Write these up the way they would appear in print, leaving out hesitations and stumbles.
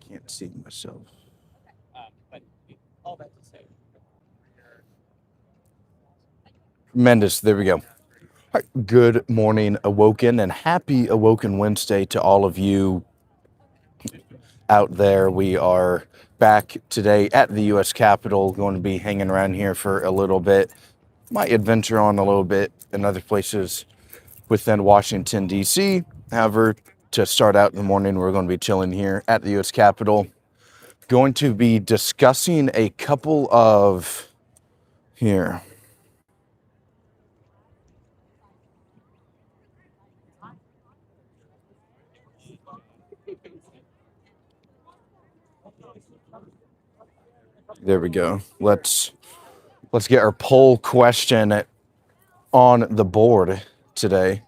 Can't see myself. Tremendous. There we go. All right. Good morning, Awoken, and happy Awoken Wednesday to all of you out there. We are back today at the U.S. Capitol, going to be hanging around here for a little bit. Might adventure on a little bit in other places within Washington, D.C. However, to start out in the morning, we're going to be chilling here at the U.S. Capitol. Going to be discussing a couple of here. There we go. Let's get our poll question on the board today.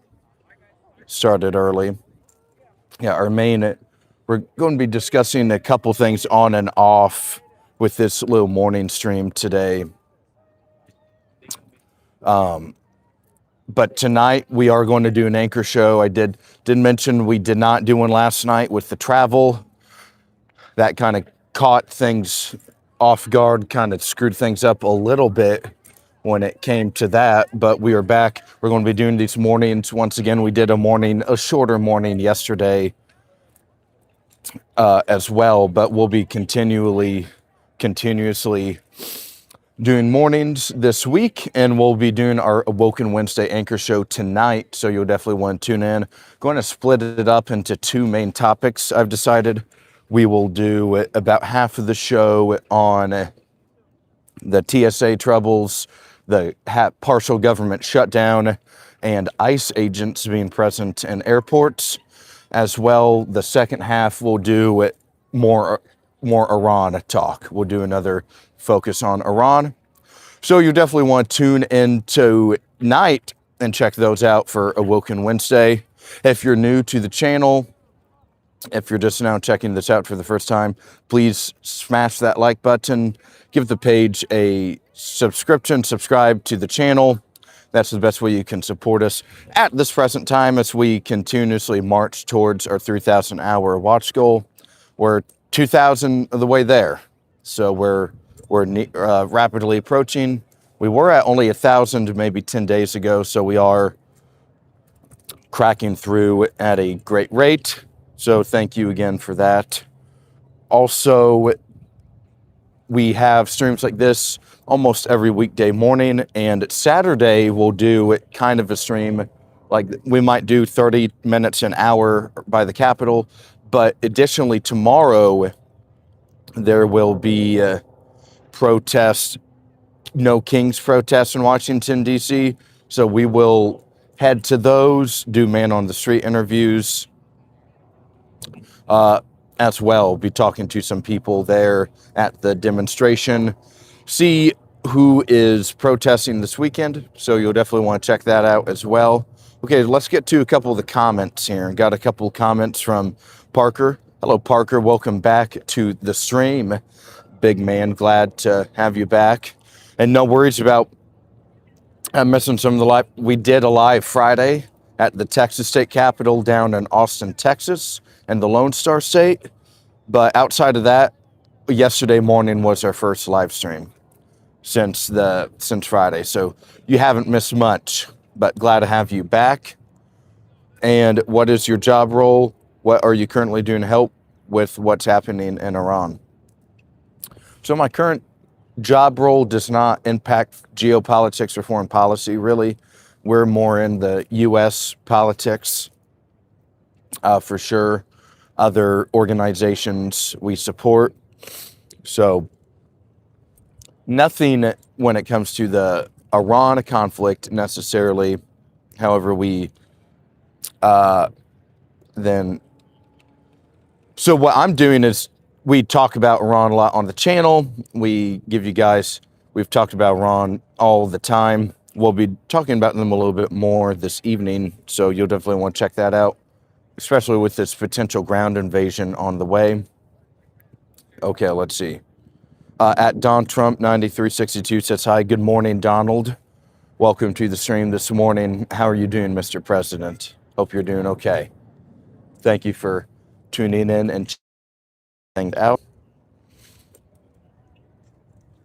Started early. Yeah, we're going to be discussing a couple things on and off with this little morning stream today. But tonight we are going to do an anchor show. I did mention we did not do one last night with the travel. That kind of caught things off guard, kind of screwed things up a little bit when it came to that. But we are back. We're going to be doing these mornings once again. We did a shorter morning yesterday as well, but we'll be continuously doing mornings this week, and we'll be doing our Awoken Wednesday anchor show tonight, so you'll definitely want to tune in. Going to split it up into two main topics. I've decided we will do about half of the show on the TSA troubles, the partial government shutdown, and ICE agents being present in airports. As well, the second half we'll do more Iran talk. We'll do another focus on Iran. So you definitely want to tune in tonight and check those out for Awoken Wednesday. If you're new to the channel, if you're just now checking this out for the first time, please smash that like button, give the page a subscription, subscribe to the channel. That's the best way you can support us at this present time as we continuously march towards our 3,000 hour watch goal. We're 2,000 of the way there. So we're rapidly approaching. We were at only 1,000 maybe 10 days ago, so we are cracking through at a great rate. So thank you again for that. Also, we have streams like this almost every weekday morning, and Saturday we'll do kind of a stream like we might do 30 minutes an hour by the Capitol, but additionally tomorrow there will be protest, No Kings protests in Washington, D.C. So we will head to those, do man on the street interviews as well. Be talking to some people there at the demonstration, see who is protesting this weekend. So you'll definitely want to check that out as well. Okay, let's get to a couple of the comments here. Got a couple of comments from Parker. Hello, Parker. Welcome back to the stream. Big man, glad to have you back. And no worries about missing some of the live. We did a live Friday at the Texas State Capitol down in Austin, Texas, and the Lone Star State. But outside of that, yesterday morning was our first live stream since Friday. So you haven't missed much, but glad to have you back. And what is your job role? What are you currently doing to help with what's happening in Iran? So my current job role does not impact geopolitics or foreign policy, really. We're more in the U.S. politics, for sure. Other organizations we support. So nothing when it comes to the Iran conflict necessarily. However, so what I'm doing is we talk about Iran a lot on the channel. We've talked about Iran all the time. We'll be talking about them a little bit more this evening, so you'll definitely want to check that out, especially with this potential ground invasion on the way. Okay, let's see. At Don Trump 9362 says, hi, good morning, Donald. Welcome to the stream this morning. How are you doing, Mr. President? Hope you're doing okay. Thank you for tuning in and out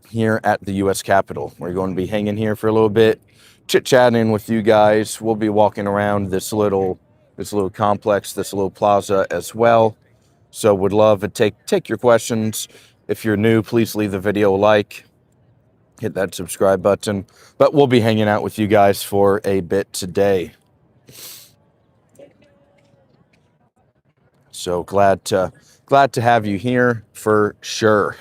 here at the U.S. Capitol. We're going to be hanging here for a little bit, chit-chatting with you guys. We'll be walking around this little complex, this little plaza as well. So would love to take your questions. If you're new, please leave the video a like, hit that subscribe button. But we'll be hanging out with you guys for a bit today. So glad to have you here for sure.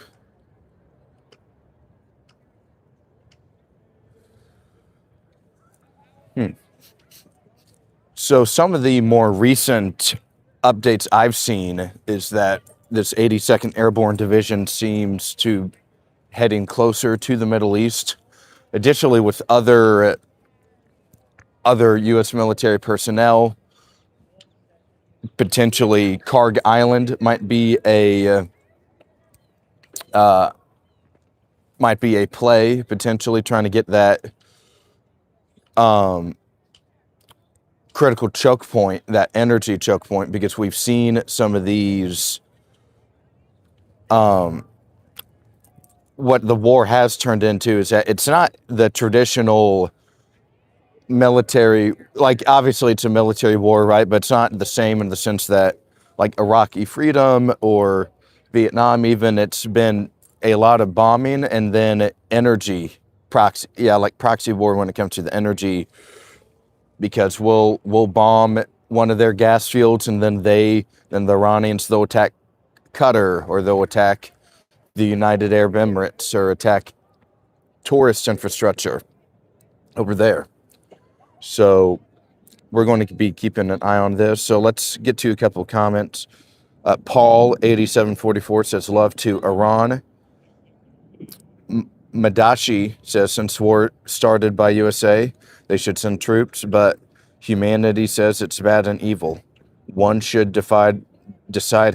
So some of the more recent updates I've seen is that this 82nd Airborne Division seems to heading closer to the Middle East. Additionally, with other U.S. military personnel, potentially Karg Island might be a play, potentially trying to get that critical choke point, that energy choke point, because we've seen some of these, what the war has turned into is that it's not the traditional military, like obviously it's a military war, right? But it's not the same in the sense that like Iraqi freedom or Vietnam even, it's been a lot of bombing and then energy proxy, like proxy war when it comes to the energy, because we'll bomb one of their gas fields and then the Iranians, they'll attack Qatar or they'll attack the United Arab Emirates or attack tourist infrastructure over there. So we're going to be keeping an eye on this. So let's get to a couple of comments. Paul 8744 says love to Iran. Madashi says since war started by USA, they should send troops, but humanity says it's bad and evil. One should decide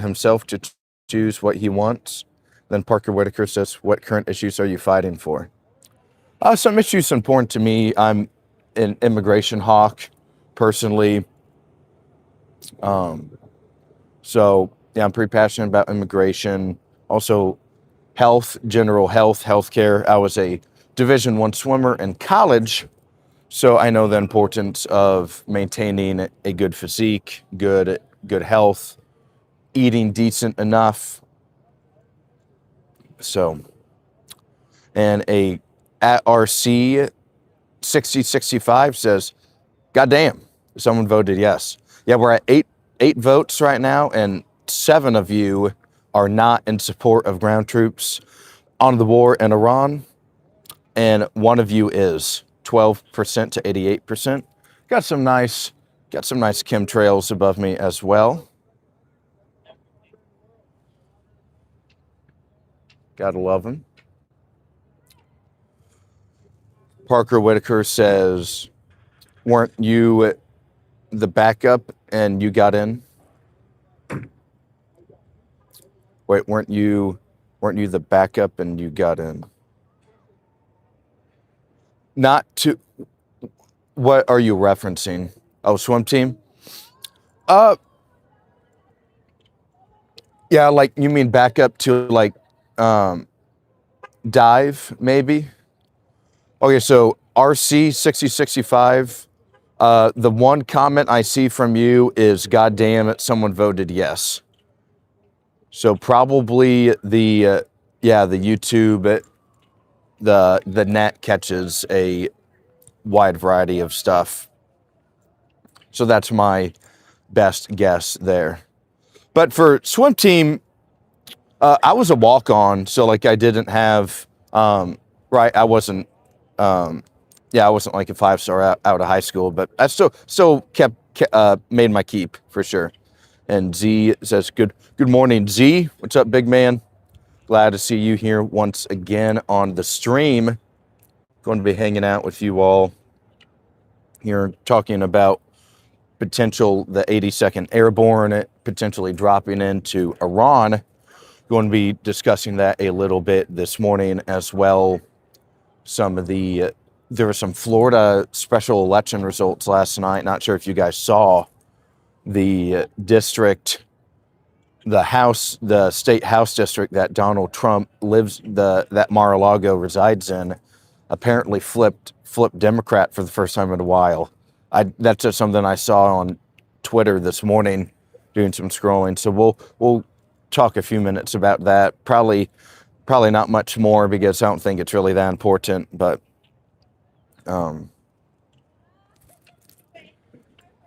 himself to choose what he wants. Then Parker Whitaker says, what current issues are you fighting for? Some issues important to me. I'm an immigration hawk, personally. So yeah, I'm pretty passionate about immigration. Also, health, general health, healthcare. I was a Division I swimmer in college, so I know the importance of maintaining a good physique, good health, eating decent enough. So, and a at RC 6065 says, "God damn, someone voted yes." Yeah, we're at eight votes right now, and 7 of you are not in support of ground troops on the war in Iran, and 1 of you is 12% to 88%. Got some nice chemtrails above me as well. Gotta love them. Parker Whitaker says, weren't you the backup and you got in? Wait, weren't you the backup and you got in? Not to, what are you referencing? Oh, swim team? Yeah, like you mean backup to like dive maybe? Okay, so RC 6065, the one comment I see from you is, God damn it, someone voted yes. So probably the YouTube, the net catches a wide variety of stuff. So that's my best guess there. But for swim team, I was a walk-on, so like I didn't have, right, I wasn't like a 5-star out of high school, but I still kept made my keep for sure. And Z says, good morning, Z. What's up, big man? Glad to see you here once again on the stream. Going to be hanging out with you all here, talking about the 82nd Airborne potentially dropping into Iran. Going to be discussing that a little bit this morning as well. There were some Florida special election results last night. Not sure if you guys saw the district the state house district that Donald Trump lives, that Mar-a-Lago resides in, apparently flipped Democrat for the first time in a while. That's just something I saw on Twitter this morning, doing some scrolling. So we'll talk a few minutes about that. Probably not much more because I don't think it's really that important. But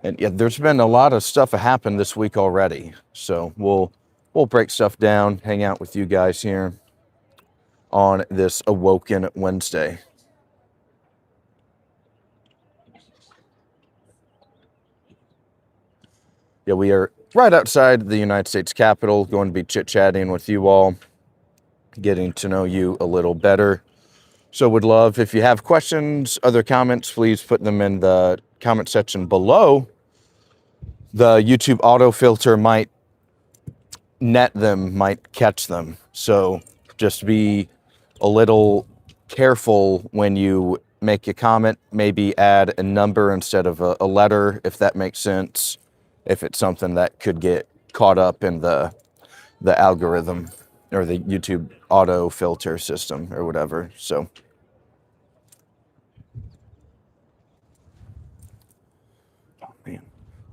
and yeah, there's been a lot of stuff that happened this week already. So we'll break stuff down, hang out with you guys here on this Awoken Wednesday. Yeah, we are right outside the United States Capitol, going to be chit-chatting with you all, getting to know you a little better. So would love, if you have questions, other comments, please put them in the comment section below. The YouTube autofilter might catch them. So just be a little careful when you make a comment. Maybe add a number instead of a letter, if that makes sense. If it's something that could get caught up in the algorithm or the YouTube auto filter system or whatever. So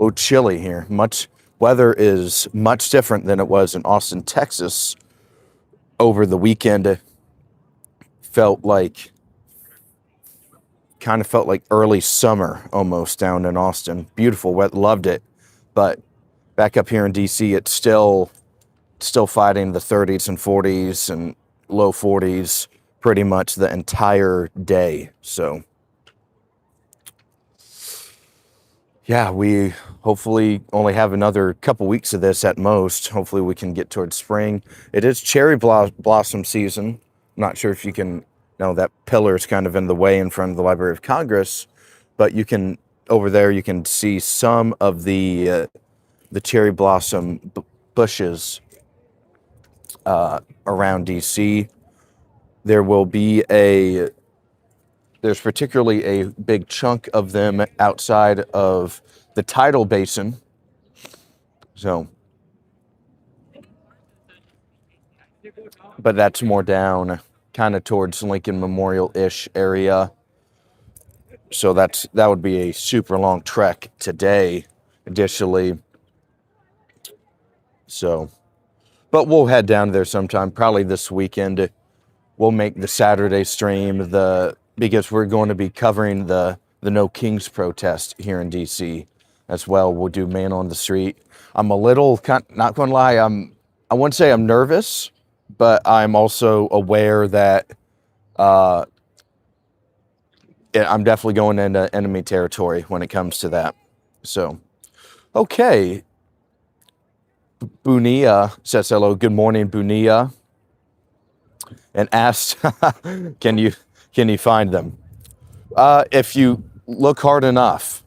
oh, chilly here. Weather is much different than it was in Austin, Texas over the weekend. It kind of felt like early summer almost down in Austin. Beautiful weather, loved it. But back up here in DC, it's still fighting the 30s and 40s and low 40s pretty much the entire day. So yeah, we hopefully only have another couple weeks of this at most. Hopefully we can get towards spring. It is cherry blossom season. I'm not sure if you can, that pillar is kind of in the way in front of the Library of Congress, but over there you can see some of the cherry blossom bushes around DC. There's particularly a big chunk of them outside of the tidal basin. So, but that's more down kind of towards Lincoln Memorial-ish area. So that would be a super long trek today, additionally. So, but we'll head down there sometime, probably this weekend. We'll make the Saturday stream because we're going to be covering the No Kings protest here in DC as well. We'll do Man on the Street. I'm a little, not going to lie, I wouldn't say I'm nervous, but I'm also aware that I'm definitely going into enemy territory when it comes to that. So, okay. Bunia says hello. Good morning, Bunia. And asked, can you find them? If you look hard enough.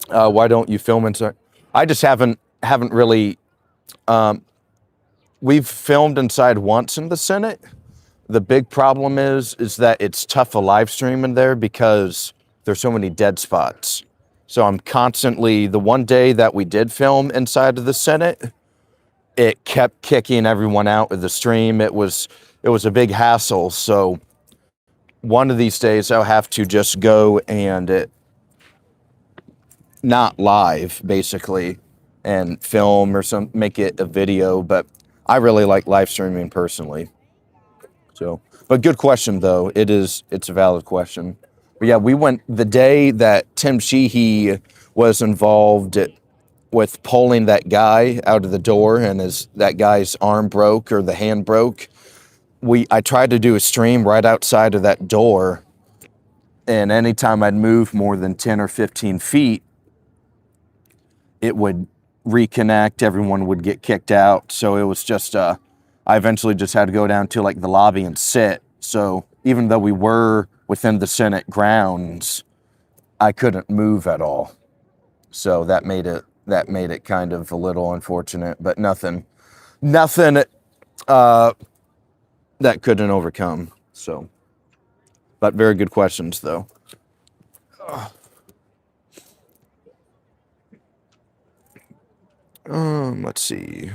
Why don't you film inside? I just haven't really. We've filmed inside once in the Senate. The big problem is that it's tough to live stream in there because there's so many dead spots. So I'm constantly, the one day that we did film inside of the Senate, it kept kicking everyone out of the stream. It was a big hassle. So one of these days I'll have to just go and not live basically and film or make it a video. But I really like live streaming personally. So, but good question though. It's a valid question. But yeah, we went the day that Tim Sheehy was involved with pulling that guy out of the door and that guy's arm broke or the hand broke. I tried to do a stream right outside of that door, and anytime I'd move more than 10 or 15 feet, it would reconnect, everyone would get kicked out. So it was just, I eventually just had to go down to like the lobby and sit. So even though we were within the Senate grounds, I couldn't move at all. So that made it kind of a little unfortunate, but nothing that couldn't overcome. So, but very good questions though. Let's see.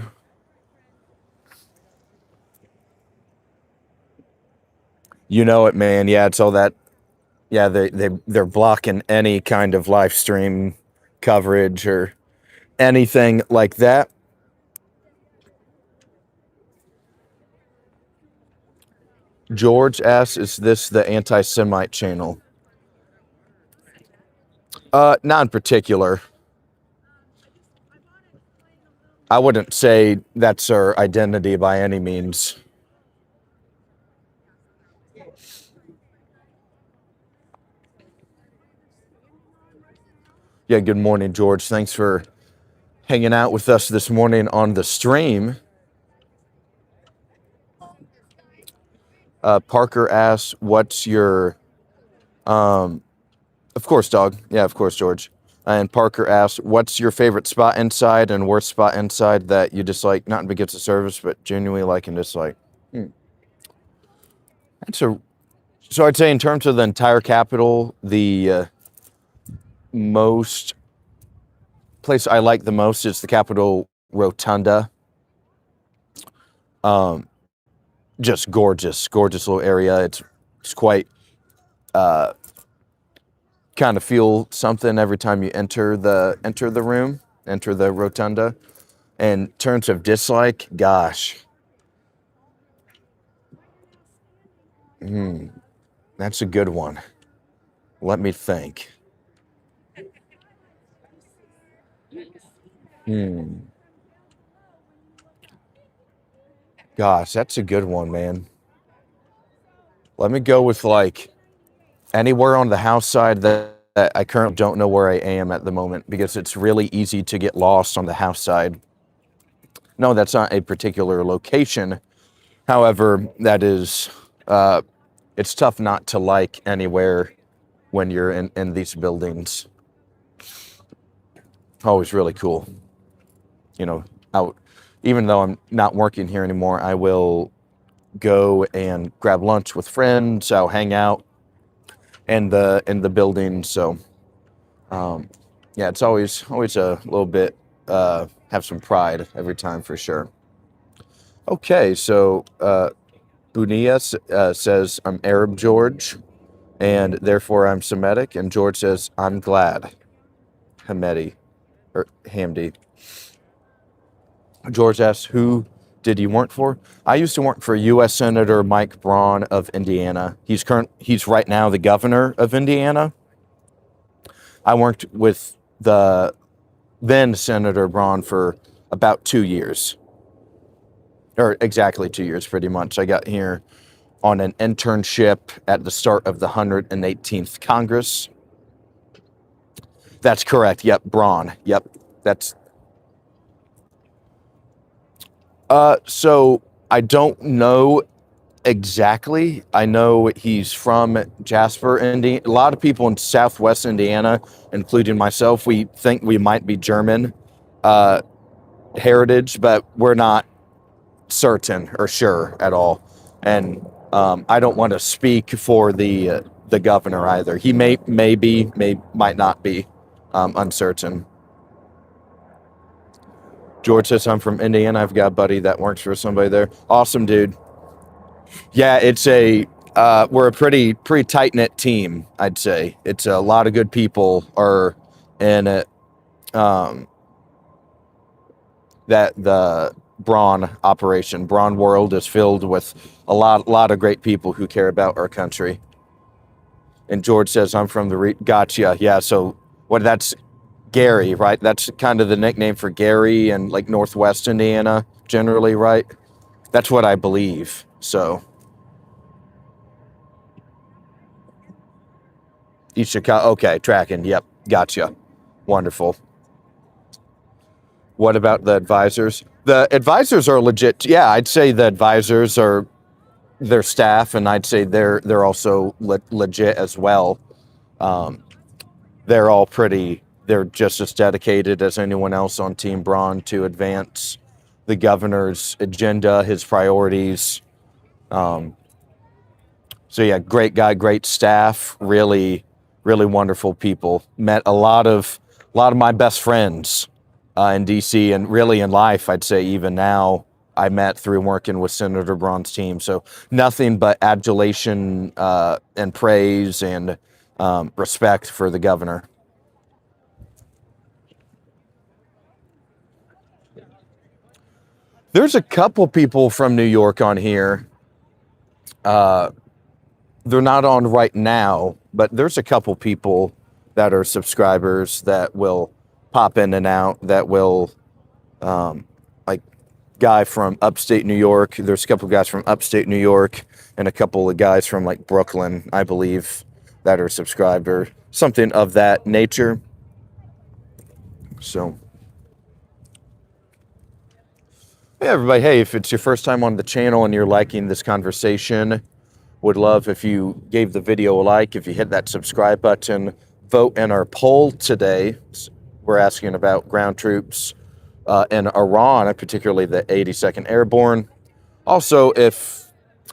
You know it, man. Yeah, it's all that. Yeah, they're blocking any kind of live stream coverage or anything like that. George asks, "Is this the anti-Semite channel?" Not in particular. I wouldn't say that's our identity by any means. Yeah, good morning, George. Thanks for hanging out with us this morning on the stream. Parker asks, "What's your?" Of course, dog. Yeah, of course, George. And Parker asks, "What's your favorite spot inside and worst spot inside that you dislike, not because of service, but genuinely like and dislike?" Hmm. That's a So I'd say in terms of the entire capital, the most place I like the most is the Capitol Rotunda. Um, just gorgeous, gorgeous little area. It's quite kind of feel something every time you enter the room, enter the rotunda. In terms of dislike, gosh, that's a good one. Let me think. Gosh, that's a good one, man. Let me go with like anywhere on the house side that I currently don't know where I am at the moment because it's really easy to get lost on the house side. No, that's not a particular location. However, that is, it's tough not to like anywhere when you're in these buildings. Always really cool. You know, out, even though I'm not working here anymore, I will go and grab lunch with friends. I'll hang out in the building. So, yeah, it's always a little bit, have some pride every time for sure. Okay, so Bunia says, "I'm Arab, George, and therefore I'm Semitic." And George says, "I'm glad." Hamedi, or Hamdi. George asks, "Who did you work for?" I used to work for U.S. Senator Mike Braun of Indiana. He's right now the governor of Indiana. I worked with the then Senator Braun for about 2 years, or exactly 2 years, pretty much. I got here on an internship at the start of the 118th Congress. That's correct. Yep, Braun. Yep, that's. So I don't know exactly. I know he's from Jasper, Indiana. A lot of people in Southwest Indiana, including myself, we think we might be German heritage, but we're not certain or sure at all. And I don't want to speak for the governor either. He might not be. Uncertain. George says, "I'm from Indiana. I've got a buddy that works for somebody there." Awesome, dude. Yeah, we're a pretty tight knit team. I'd say it's a lot of good people are in it. That the Braun world is filled with a lot of great people who care about our country. And George says, "I'm from the gotcha." Yeah, so that's Gary, right? That's kind of the nickname for Gary and like Northwest Indiana generally, right? That's what I believe. So East Chicago. Okay, tracking. Yep, gotcha. Wonderful. What about the advisors? The advisors are legit. Yeah, I'd say the advisors are their staff, and I'd say they're also legit as well. They're all pretty. They're just as dedicated as anyone else on Team Braun to advance the governor's agenda, his priorities. So yeah, great guy, great staff, really, really wonderful people. Met a lot of my best friends in D.C. and really in life, I'd say even now, I met through working with Senator Braun's team. So nothing but adulation and praise and respect for the governor. There's a couple people from New York on here. They're not on right now, but there's a couple people that are subscribers that will pop in and out, that will, like, guy from upstate New York. There's a couple guys from upstate New York and a couple of guys from, like, Brooklyn, I believe, that are subscribed or something of that nature. So, hey, everybody. Hey, if it's your first time on the channel and you're liking this conversation, would love if you gave the video a like, if you hit that subscribe button, vote in our poll today. We're asking about ground troops in Iran, particularly the 82nd Airborne. Also, if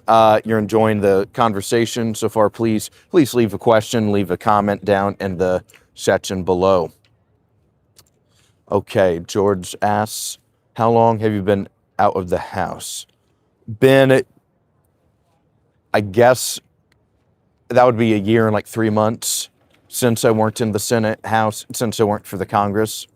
you're enjoying the conversation so far, please leave a question, leave a comment down in the section below. Okay, George asks, how long have you been out of the house? Been, I guess that would be a year and like 3 months since I worked in the Senate House, since I worked for the Congress.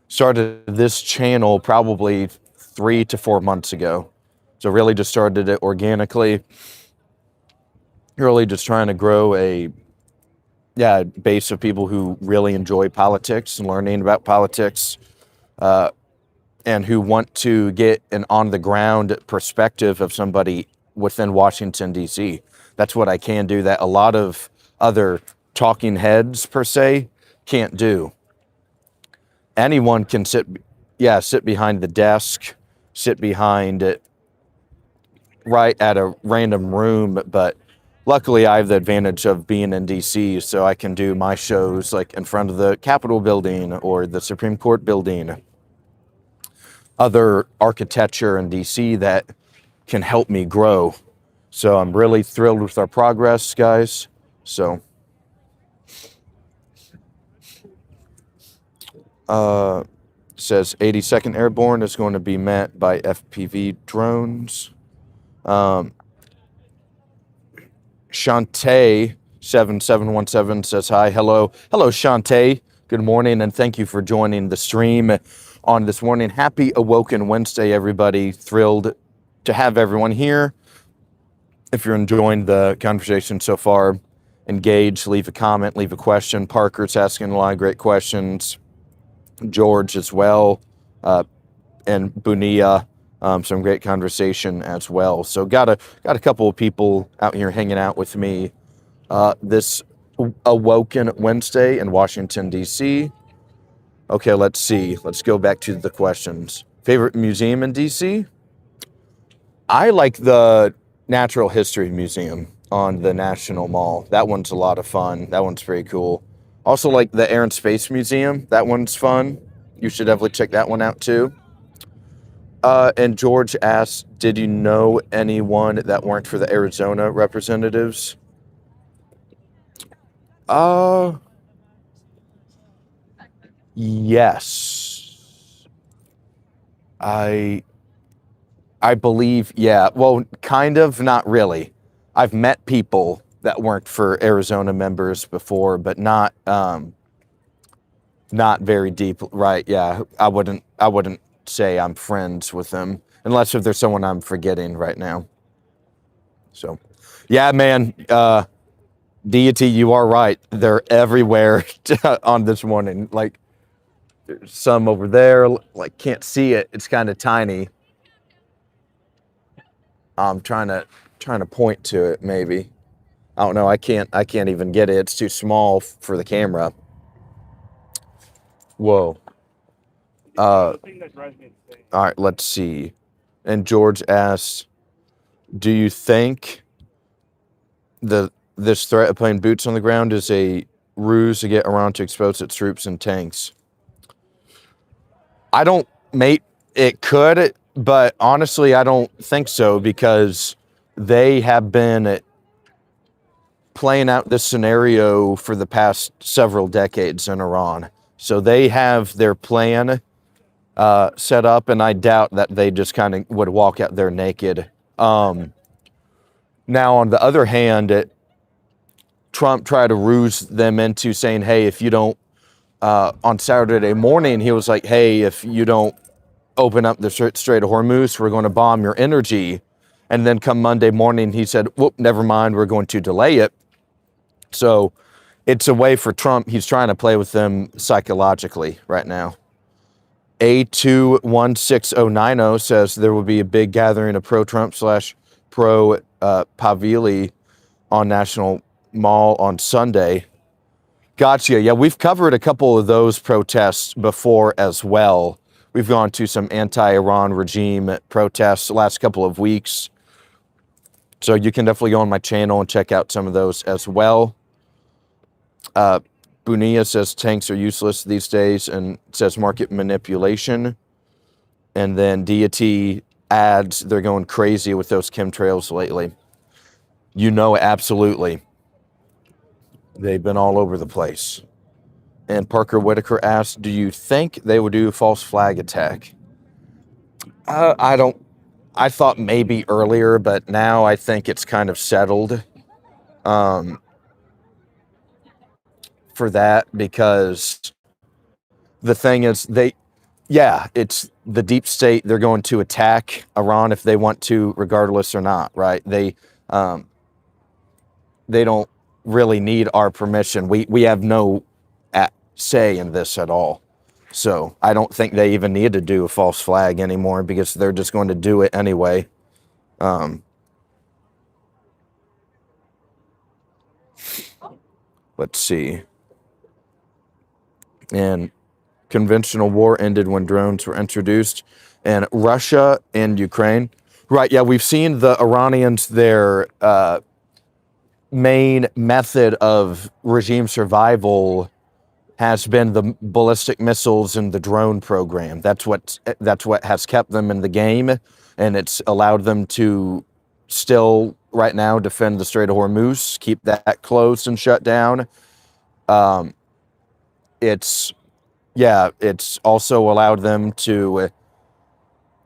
Started this channel probably 3 to 4 months ago. So really just started it organically. Really just trying to grow a base of people who really enjoy politics and learning about politics, and who want to get an on-the-ground perspective of somebody within Washington, D.C. That's what I can do that a lot of other talking heads, per se, can't do. Anyone can sit behind the desk, sit behind it, right at a random room, but luckily I have the advantage of being in D.C., so I can do my shows like in front of the Capitol building or the Supreme Court building. Other architecture in D.C. that can help me grow. So I'm really thrilled with our progress, guys. So, says 82nd Airborne is going to be met by FPV drones. Shantae 7717 says hi. Hello, Shantae. Good morning, and thank you for joining the stream on this morning. Happy Awoken Wednesday, everybody. Thrilled to have everyone here. If you're enjoying the conversation so far, engage, leave a comment, leave a question. Parker's asking a lot of great questions. George as well, and Bunia, some great conversation as well. So got a couple of people out here hanging out with me this Awoken Wednesday in Washington, D.C. Okay, let's see. Let's go back to the questions. Favorite museum in D.C.? I like the Natural History Museum on the National Mall. That one's a lot of fun. That one's pretty cool. Also like the Air and Space Museum. That one's fun. You should definitely check that one out too. And George asked, did you know anyone that weren't for the Arizona representatives? Yes. I believe, yeah. Well, kind of, not really. I've met people that weren't for Arizona members before, but not very deep. Right? Yeah. I wouldn't say I'm friends with them unless if there's someone I'm forgetting right now. So, yeah, man. Deity, you are right. They're everywhere on this morning. Like, there's some over there. Like, can't see it. It's kind of tiny. I'm trying to point to it. Maybe. I don't know. I can't even get it. It's too small for the camera. Whoa. All right. Let's see. And George asks, do you think this threat of putting boots on the ground is a ruse to get Iran to expose its troops and tanks? I don't, mate. It could, but honestly, I don't think so, because they have been playing out this scenario for the past several decades in Iran. So they have their plan set up, and I doubt that they just kind of would walk out there naked. Now, on the other hand, Trump tried to ruse them into saying, hey, if you don't, on Saturday morning, he was like, hey, if you don't open up the Strait of Hormuz, we're going to bomb your energy. And then come Monday morning, he said, whoop, never mind, we're going to delay it. So it's a way for Trump. He's trying to play with them psychologically right now. A216090 says there will be a big gathering of pro-Trump / pro-Pavili on National Mall on Sunday. Gotcha. Yeah, we've covered a couple of those protests before as well. We've gone to some anti-Iran regime protests the last couple of weeks. So you can definitely go on my channel and check out some of those as well. Bunia says tanks are useless these days and says market manipulation. And then Deity adds they're going crazy with those chemtrails lately. You know, absolutely. They've been all over the place. And Parker Whitaker asked, do you think they would do a false flag attack? I thought maybe earlier, but now I think it's kind of settled for that, because the thing is it's the deep state. They're going to attack Iran if they want to, regardless or not, right? They don't really need our permission. We have no say in this at all. So I don't think they even need to do a false flag anymore, because they're just going to do it anyway. Let's see. And conventional war ended when drones were introduced. And Russia and Ukraine. Right, yeah, we've seen the Iranians, their main method of regime survival has been the ballistic missiles and the drone program. That's what has kept them in the game, and it's allowed them to still, right now, defend the Strait of Hormuz, keep that closed and shut down. It's also allowed them to,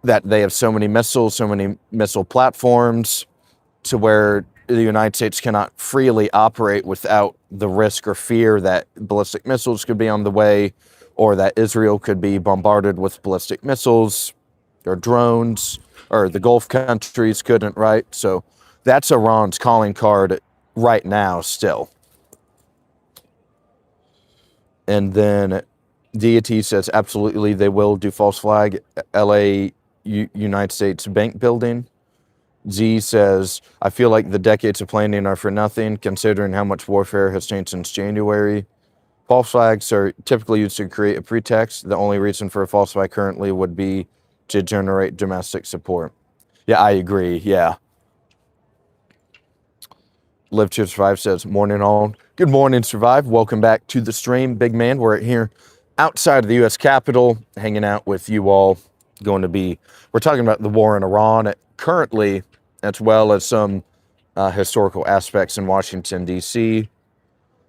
that they have so many missiles, so many missile platforms, to where the United States cannot freely operate without the risk or fear that ballistic missiles could be on the way, or that Israel could be bombarded with ballistic missiles or drones, or the Gulf countries couldn't, right? So that's Iran's calling card right now still. And then Deity says, absolutely, they will do false flag. LA, United States bank building. Z says, I feel like the decades of planning are for nothing, considering how much warfare has changed since January. False flags are typically used to create a pretext. The only reason for a false flag currently would be to generate domestic support. Yeah, I agree. Yeah. Live to Survive says, morning all. Good morning, Survive. Welcome back to the stream, big man. We're here outside of the U.S. Capitol, hanging out with you all. We're talking about the war in Iran currently, as well as some historical aspects in Washington, D.C.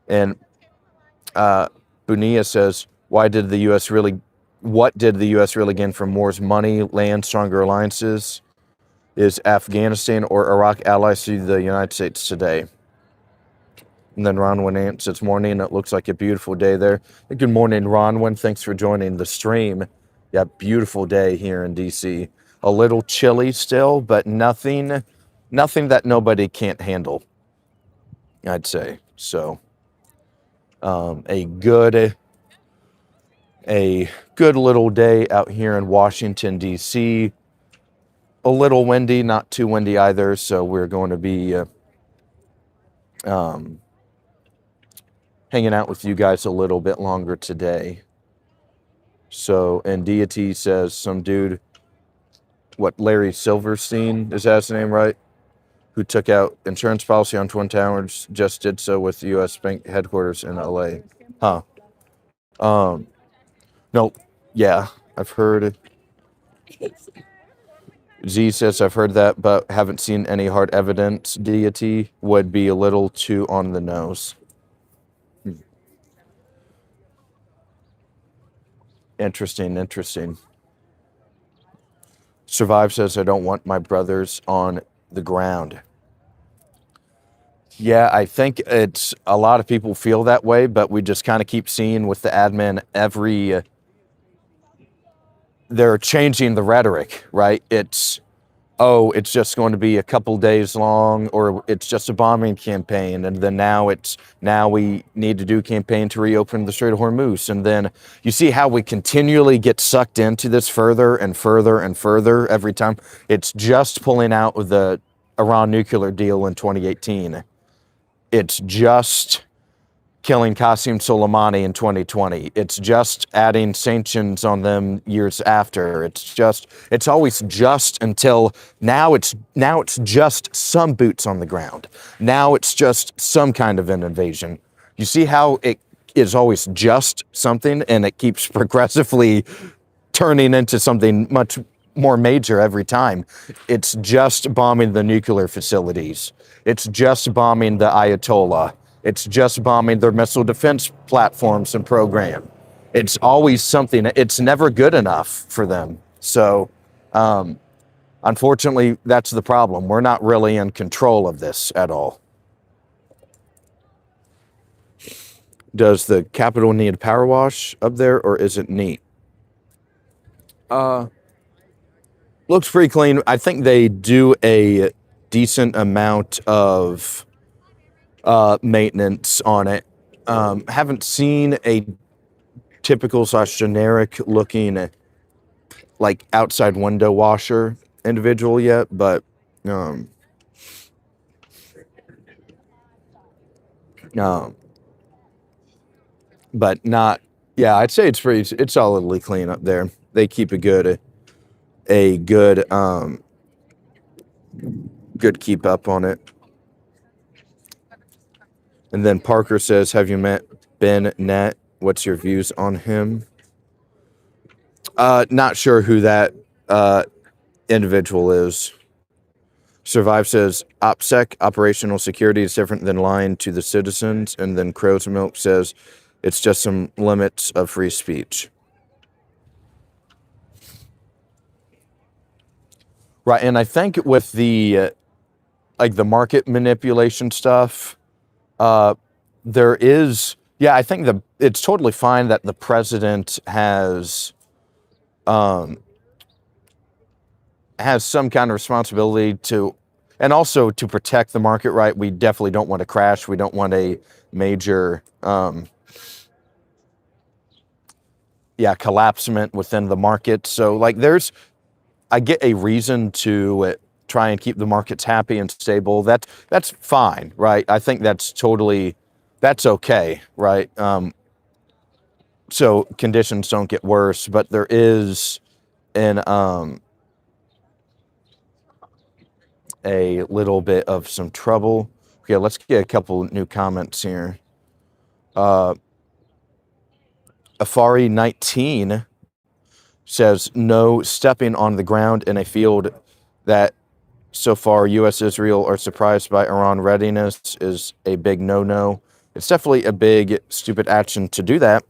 And Bunia says, what did the U.S. really gain from wars? Money, land, stronger alliances? Is Afghanistan or Iraq allies to the United States today? And then Ronwin answers, it's morning. It looks like a beautiful day there. Good morning, Ronwin. Thanks for joining the stream. Yeah, beautiful day here in D.C. A little chilly still, but nothing that nobody can't handle, I'd say. So a good little day out here in Washington, D.C. A little windy, not too windy either. So we're going to be hanging out with you guys a little bit longer today. So, and Deity says some dude, Larry Silverstein, is that his name, right? Who took out insurance policy on Twin Towers, just did so with the U.S. Bank headquarters in L.A. Huh. No, yeah, I've heard. Z says, I've heard that, but haven't seen any hard evidence. Deity would be a little too on the nose. Interesting. Survive says, I don't want my brothers on the ground. Yeah, I think it's a lot of people feel that way, but we just kind of keep seeing with the admin they're changing the rhetoric, right? It's just going to be a couple days long, or it's just a bombing campaign, and then now we need to do a campaign to reopen the Strait of Hormuz, and then you see how we continually get sucked into this further and further and further every time. It's just pulling out of the Iran nuclear deal in 2018. It's just killing Qasem Soleimani in 2020. It's just adding sanctions on them years after. It's always just until now it's just some boots on the ground. Now it's just some kind of an invasion. You see how it is always just something, and it keeps progressively turning into something much more major every time. It's just bombing the nuclear facilities. It's just bombing the Ayatollah. It's just bombing their missile defense platforms and program. It's always something. It's never good enough for them. So, unfortunately, that's the problem. We're not really in control of this at all. Does the Capitol need a power wash up there, or is it neat? Looks pretty clean. I think they do a decent amount of maintenance on it. Haven't seen a typical / generic looking like outside window washer individual yet, but but not. Yeah, I'd say it's solidly clean up there. They keep a good good keep up on it. And then Parker says, have you met Ben Nett? What's your views on him? Not sure who that individual is. Survive says, OPSEC, operational security, is different than lying to the citizens. And then Crow's Milk says, it's just some limits of free speech. Right, and I think with the the market manipulation stuff, there is, I think it's totally fine that the president has some kind of responsibility to, and also to protect the market, right? We definitely don't want to crash. We don't want a major, collapsement within the market. So I get a reason to try and keep the markets happy and stable. That's fine, right? I think that's okay, right? So conditions don't get worse, but there is a little bit of some trouble. Okay, let's get a couple new comments here. Afari 19 says, no stepping on the ground in a field that so far U.S. Israel are surprised by Iran readiness is a big no-no. It's definitely a big stupid action to do that.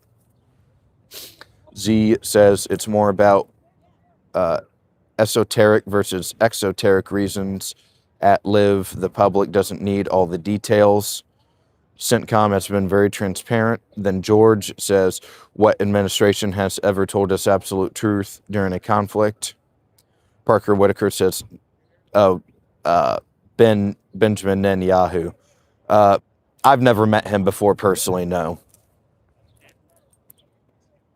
Z says it's more about esoteric versus exoteric reasons. At Live, the public doesn't need all the details. CENTCOM has been very transparent. Then George says, what administration has ever told us absolute truth during a conflict? Parker Whitaker says, Benjamin Netanyahu. I've never met him before personally, no.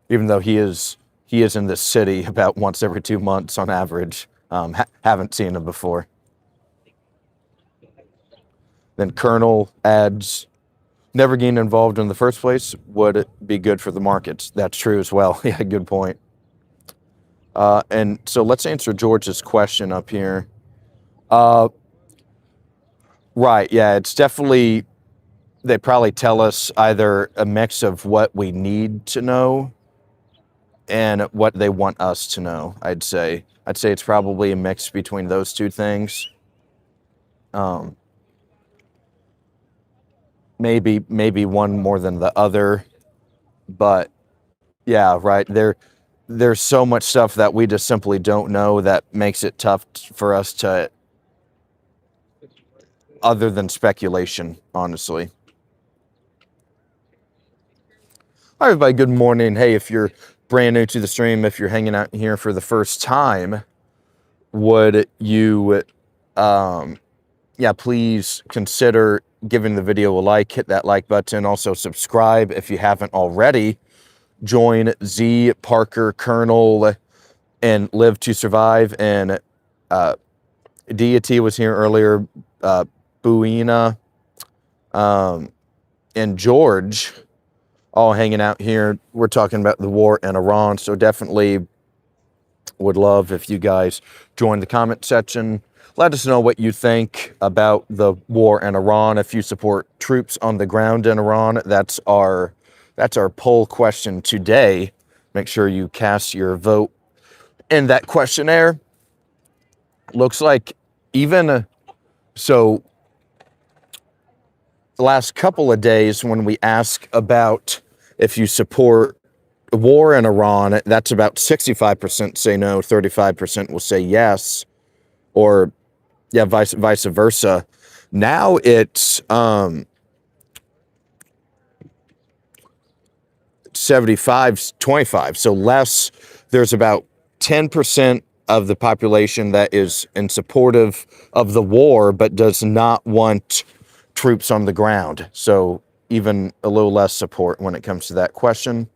Even though he is in this city about once every 2 months on average. Haven't seen him before. Then Colonel adds, never getting involved in the first place would be good for the markets. That's true as well. Yeah, good point. And so let's answer George's question up here. Right, yeah, it's definitely, they probably tell us either a mix of what we need to know and what they want us to know. I'd say it's probably a mix between those two things. Maybe one more than the other, but yeah, right. There's so much stuff that we just simply don't know that makes it tough for us to, other than speculation, honestly. Hi, everybody. Good morning. Hey, if you're brand new to the stream, if you're hanging out here for the first time, would you, please consider giving the video a like, hit that like button. Also subscribe if you haven't already. Join Z, Parker, Colonel, and Live to Survive. And Deity was here earlier. Buina, and George, all hanging out here. We're talking about the war in Iran, so definitely would love if you guys join the comment section. Let us know what you think about the war in Iran. If you support troops on the ground in Iran, that's our poll question today. Make sure you cast your vote in that questionnaire. Looks like even so, the last couple of days when we ask about if you support war in Iran, that's about 65% say no, 35% will say yes, or yeah, vice versa. Now it's 75-25, so less. There's about 10% of the population that is in supportive of the war but does not want troops on the ground. So even a little less support when it comes to that question.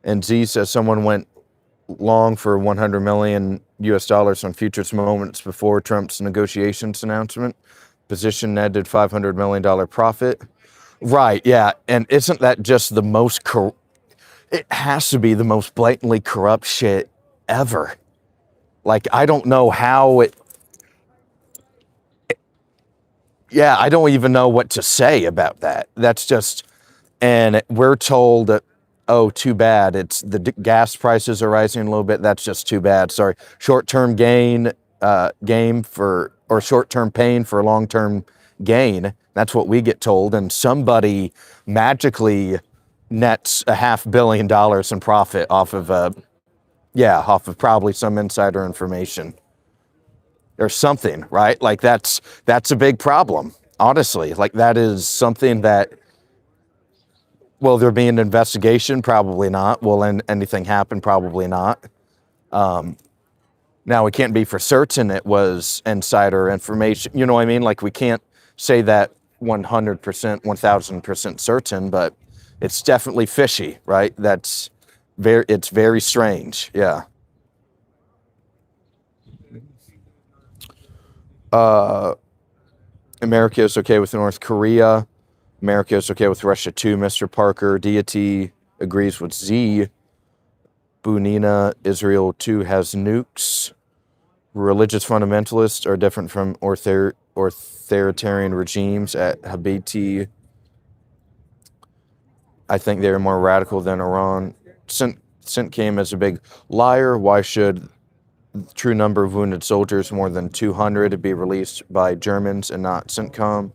And Z says someone went long for 100 million US dollars on futures moments before Trump's negotiations announcement. Position netted $500 million profit. Right, yeah. And isn't that just the most it has to be the most blatantly corrupt shit ever. Like, I don't know how yeah, I don't even know what to say about that. That's just, and we're told that, oh, too bad. It's the gas prices are rising a little bit. That's just too bad. Sorry. Short-term game for, or short-term pain for long-term gain. That's what we get told. And somebody magically nets $500 million in profit off of, off of probably some insider information or something, right? Like that's a big problem, honestly. Like that is something that, will there be an investigation? Probably not. Will anything happen? Probably not. Now, we can't be for certain it was insider information. You know what I mean? Like we can't say that 100%, 1000% certain, but it's definitely fishy, right? It's very strange. Yeah. America is okay with North Korea. America is okay with Russia too, Mr. Parker. Deity agrees with Z. Bunina, Israel too has nukes. Religious fundamentalists are different from authoritarian regimes at Habiti. I think they're more radical than Iran. CENTCOM is a big liar. Why should the true number of wounded soldiers, more than 200, be released by Germans and not CENTCOM?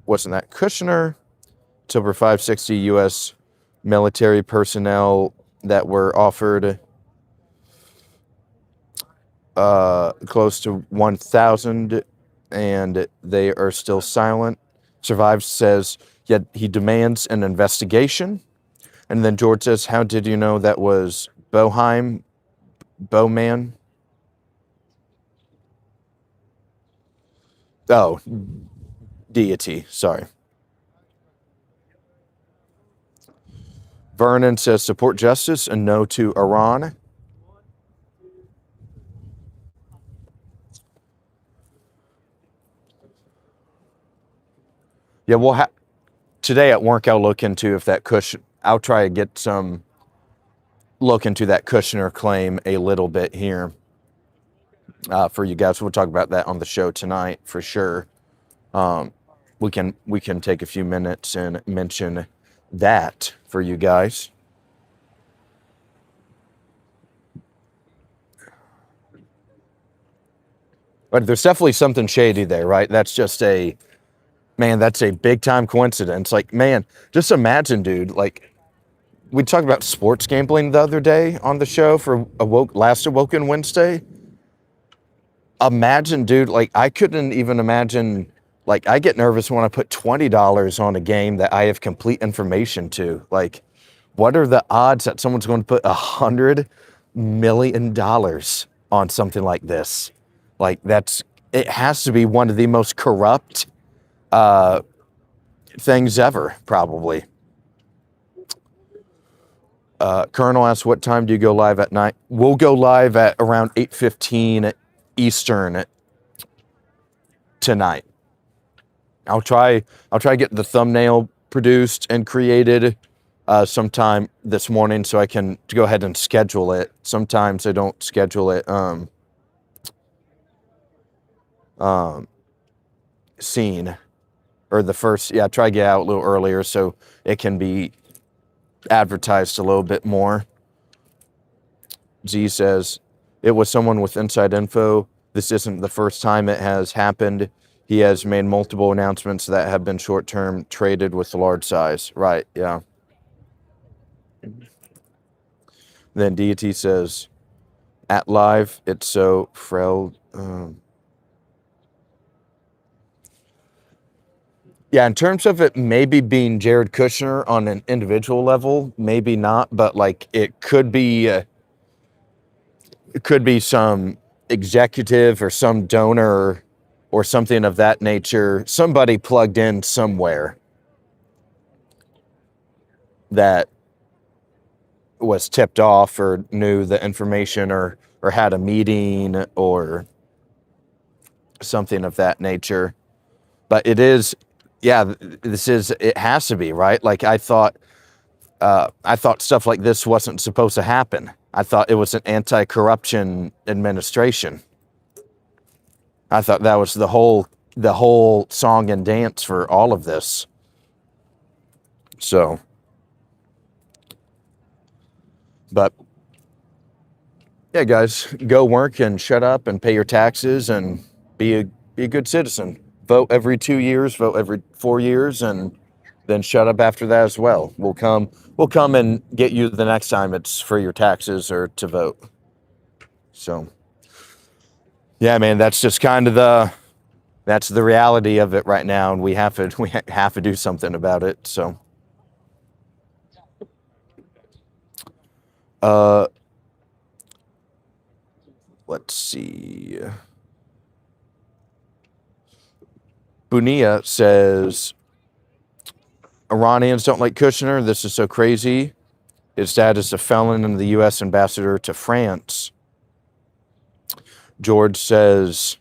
Wasn't that Kushner? October 560 U.S. military personnel that were offered close to 1,000, and they are still silent. Survives says, yet he demands an investigation. And then George says, how did you know that was Bowman? Oh, Deity, sorry. Vernon says, support justice and no to Iran. Yeah, we'll today at work, I'll look into if that I'll try to get some look into that Kushner claim a little bit here for you guys. We'll talk about that on the show tonight for sure. we can take a few minutes and mention that for you guys. But there's definitely something shady there, right? That's just that's a big time coincidence. Like, man, just imagine, dude, like we talked about sports gambling the other day on the show for last Awoken Wednesday. Imagine, dude, like I couldn't even imagine, like I get nervous when I put $20 on a game that I have complete information to. Like, what are the odds that someone's going to put $100 million on something like this? Like it has to be one of the most corrupt things ever, probably. Colonel asks, what time do you go live at night? We'll go live at around 8:15 Eastern tonight. I'll try to get the thumbnail produced and created sometime this morning so I can go ahead and schedule it. Sometimes I don't schedule it scene or the first, try to get out a little earlier so it can be advertised a little bit more. Z says, it was someone with inside info. This isn't the first time it has happened. He has made multiple announcements that have been short-term traded with large size. Right, yeah. Then Deity says, at live, it's so frail. Yeah, in terms of it maybe being Jared Kushner on an individual level, maybe not, but like it could be some executive or some donor or something of that nature, somebody plugged in somewhere that was tipped off or knew the information or had a meeting or something of that nature. But it is, it has to be, right? Like I thought stuff like this wasn't supposed to happen. I thought it was an anti-corruption administration. I thought that was the whole song and dance for all of this. So, but yeah, guys, go work and shut up and pay your taxes and be a good citizen. Vote every 2 years, vote every 4 years, and then shut up after that as well. We'll come and get you the next time it's for your taxes or to vote. So, yeah, man, that's just kind of that's the reality of it right now, and we have to do something about it. So, let's see. Bunia says, Iranians don't like Kushner. This is so crazy. His dad is a felon and the U.S. ambassador to France. George says,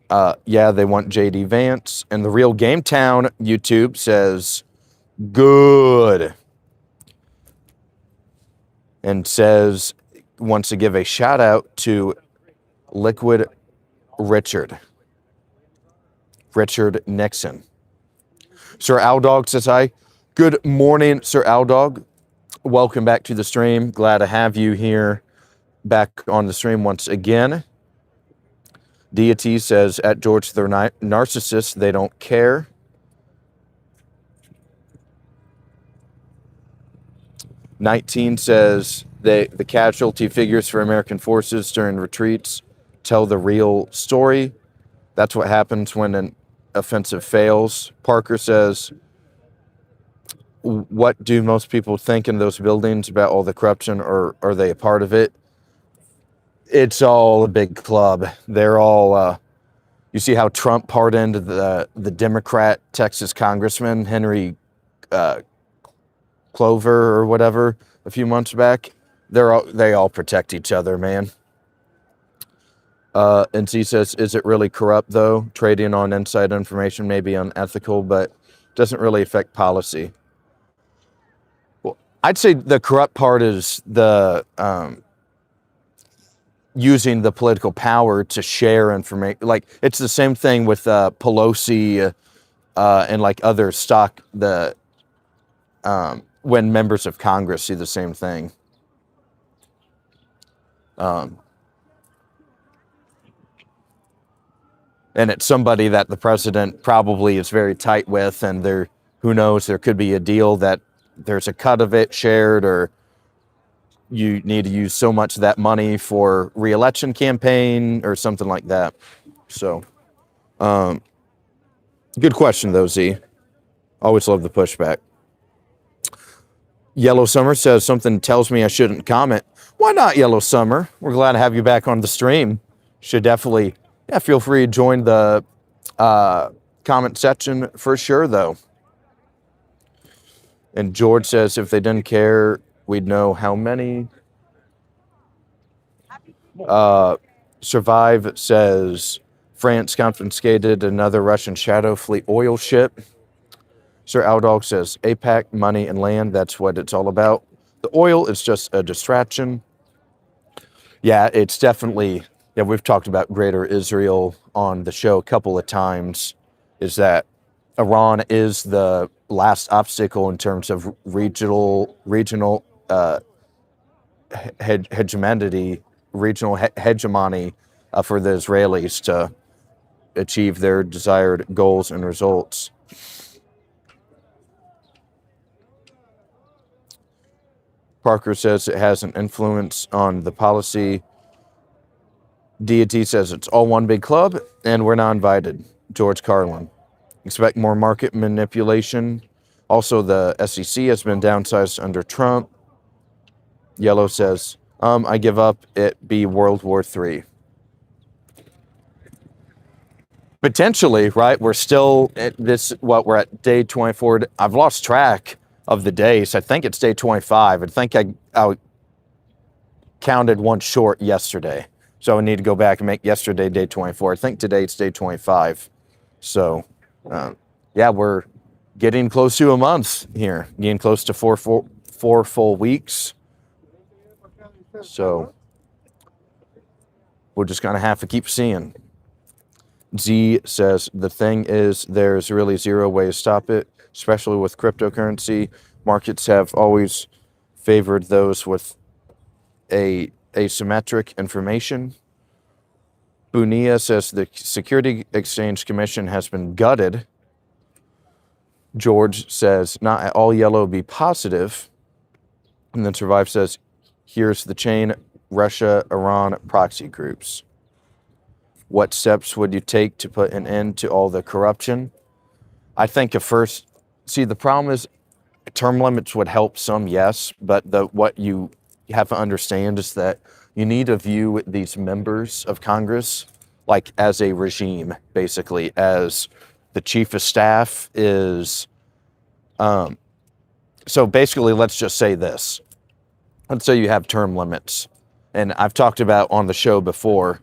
they want J.D. Vance. And the Real Game Town YouTube says, good. And says, wants to give a shout out to Liquid Richard Nixon. Sir Aldog says hi. Good morning, Sir Aldog. Welcome back to the stream. Glad to have you here back on the stream once again. Deity says, at George, they're narcissists. They don't care. '19 says, the casualty figures for American forces during retreats tell the real story. That's what happens when an offensive fails. Parker says, what do most people think in those buildings about all the corruption, or are they a part of it? It's all a big club. They're all, you see how Trump pardoned the Democrat Texas Congressman, Henry Clover or whatever, a few months back? They all protect each other, man. And he says, is it really corrupt, though? Trading on inside information may be unethical, but doesn't really affect policy. Well, I'd say the corrupt part is the using the political power to share information. Like, it's the same thing with Pelosi and like other when members of Congress see the same thing. And it's somebody that the president probably is very tight with, and who knows, there could be a deal that there's a cut of it shared, or you need to use so much of that money for re-election campaign or something like that. So, good question though, Z. Always love the pushback. Yellow Summer says something tells me I shouldn't comment. Why not, Yellow Summer? We're glad to have you back on the stream. Should definitely, feel free to join the comment section for sure, though. And George says if they didn't care, we'd know how many. Survive says France confiscated another Russian Shadow Fleet oil ship. Sir Aldog says APAC, money and land, that's what it's all about. The oil is just a distraction. Yeah, it's definitely, we've talked about Greater Israel on the show a couple of times, is that Iran is the last obstacle in terms of regional hegemony for the Israelis to achieve their desired goals and results. Parker says it has an influence on the policy. Deity says it's all one big club and we're not invited. George Carlin. Expect more market manipulation. Also, the SEC has been downsized under Trump. Yellow says, I give up, it be World War III. Potentially, right? We're still at we're at day 24. I've lost track of the days. I think it's day 25. I think I counted one short yesterday. So I need to go back and make yesterday day 24. I think today it's day 25. So, we're getting close to a month here. Getting close to four full weeks. So we're just going to have to keep seeing. Z says, the thing is, there's really zero way to stop it, especially with cryptocurrency. Markets have always favored those with asymmetric information. Bunia says the Security Exchange Commission has been gutted. George says, not all yellow be positive. And then Survive says, here's the chain, Russia, Iran, proxy groups. What steps would you take to put an end to all the corruption? I think the problem is term limits would help some, yes, but what you have to understand is that you need to view these members of Congress like as a regime, basically, as the chief of staff is. So basically, let's just say this. Let's say you have term limits. And I've talked about on the show before,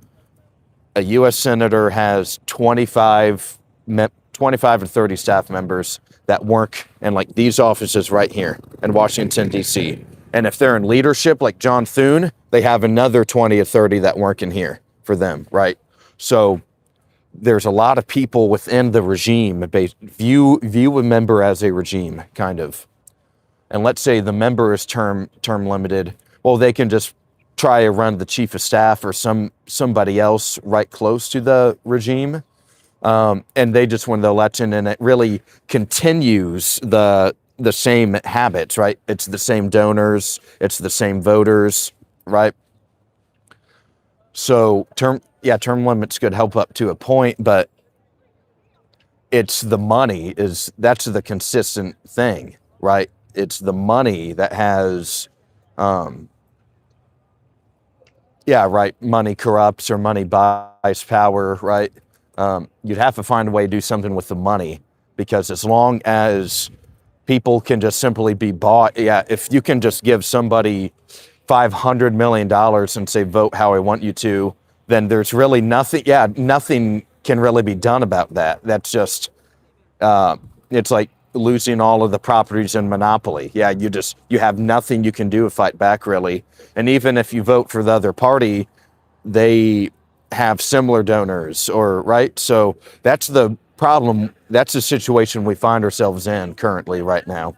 a U.S. senator has 25 to 30 staff members that work in like these offices right here in Washington, D.C. And if they're in leadership, like John Thune, they have another 20 to 30 that work in here for them, right? So there's a lot of people within the regime, view a member as a regime, kind of. And let's say the member is term limited. Well, they can just try to run the chief of staff or somebody else right close to the regime. And they just win the election, and it really continues the same habits, right? It's the same donors, it's the same voters, right? So term limits could help up to a point, but it's the money that's the consistent thing, right? It's the money that has, money corrupts or money buys power, right? You'd have to find a way to do something with the money, because as long as people can just simply be bought, if you can just give somebody $500 million and say, vote how I want you to, then there's really nothing can really be done about that. That's just, it's like losing all of the properties in Monopoly. You have nothing you can do to fight back, really. And even if you vote for the other party, they have similar donors, or right. So that's the problem. That's the situation we find ourselves in currently right now.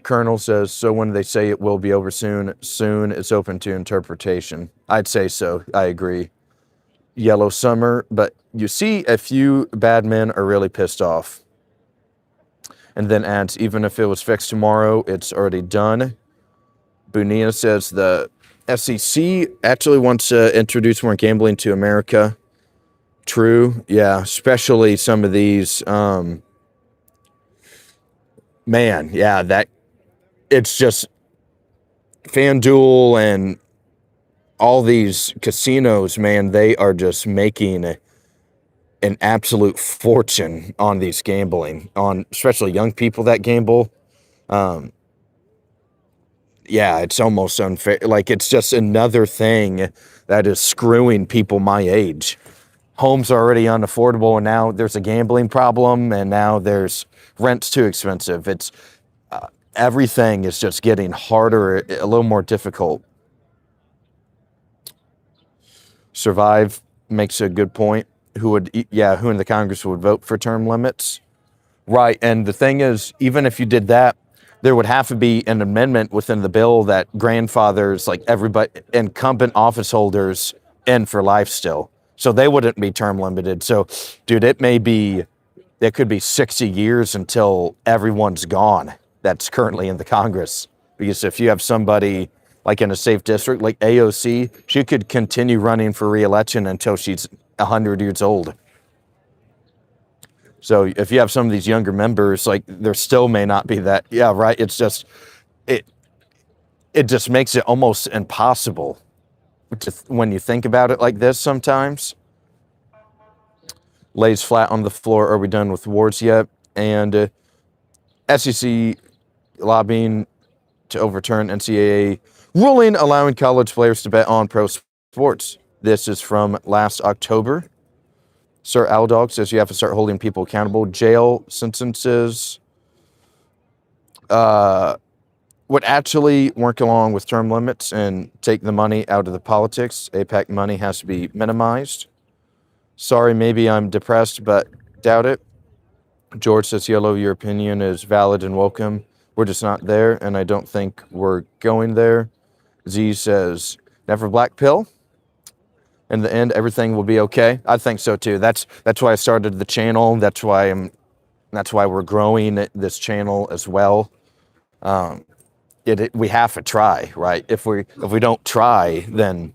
Colonel says, so when they say it will be over soon, soon is open to interpretation. I'd say so. I agree. Yellow Summer, but you see a few bad men are really pissed off. And then adds, even if it was fixed tomorrow, it's already done. Bunina says the SEC actually wants to introduce more gambling to America. True. Yeah, especially some of these, man, yeah, that it's just FanDuel and all these casinos, man, they are just making an absolute fortune on these gambling, on especially young people that gamble. Yeah, it's almost unfair. Like, it's just another thing that is screwing people my age. Homes are already unaffordable, and now there's a gambling problem, and now there's rent's too expensive. It's everything is just getting harder, a little more difficult. Survive makes a good point. Who in the Congress would vote for term limits? Right, and the thing is, even if you did that, there would have to be an amendment within the bill that grandfathers, like everybody, incumbent office holders, in for life still. So they wouldn't be term limited. So, dude, it could be 60 years until everyone's gone that's currently in the Congress. Because if you have somebody like in a safe district, like AOC, she could continue running for re-election until she's 100 years old. So if you have some of these younger members, like, there still may not be that. Yeah, right. It's just, it just makes it almost impossible when you think about it like this sometimes. Lays flat on the floor. Are we done with wars yet? And SEC lobbying to overturn NCAA ruling allowing college players to bet on pro sports. This is from last October. Sir Aldog says you have to start holding people accountable. Jail sentences would actually work along with term limits and take the money out of the politics. APAC money has to be minimized. Sorry, maybe I'm depressed, but doubt it. George says, Yellow, your opinion is valid and welcome. We're just not there, and I don't think we're going there. Z says, never black pill. In the end, everything will be okay. I think so too. That's why I started the channel. That's why we're growing this channel as well. We have to try, right? If we don't try, then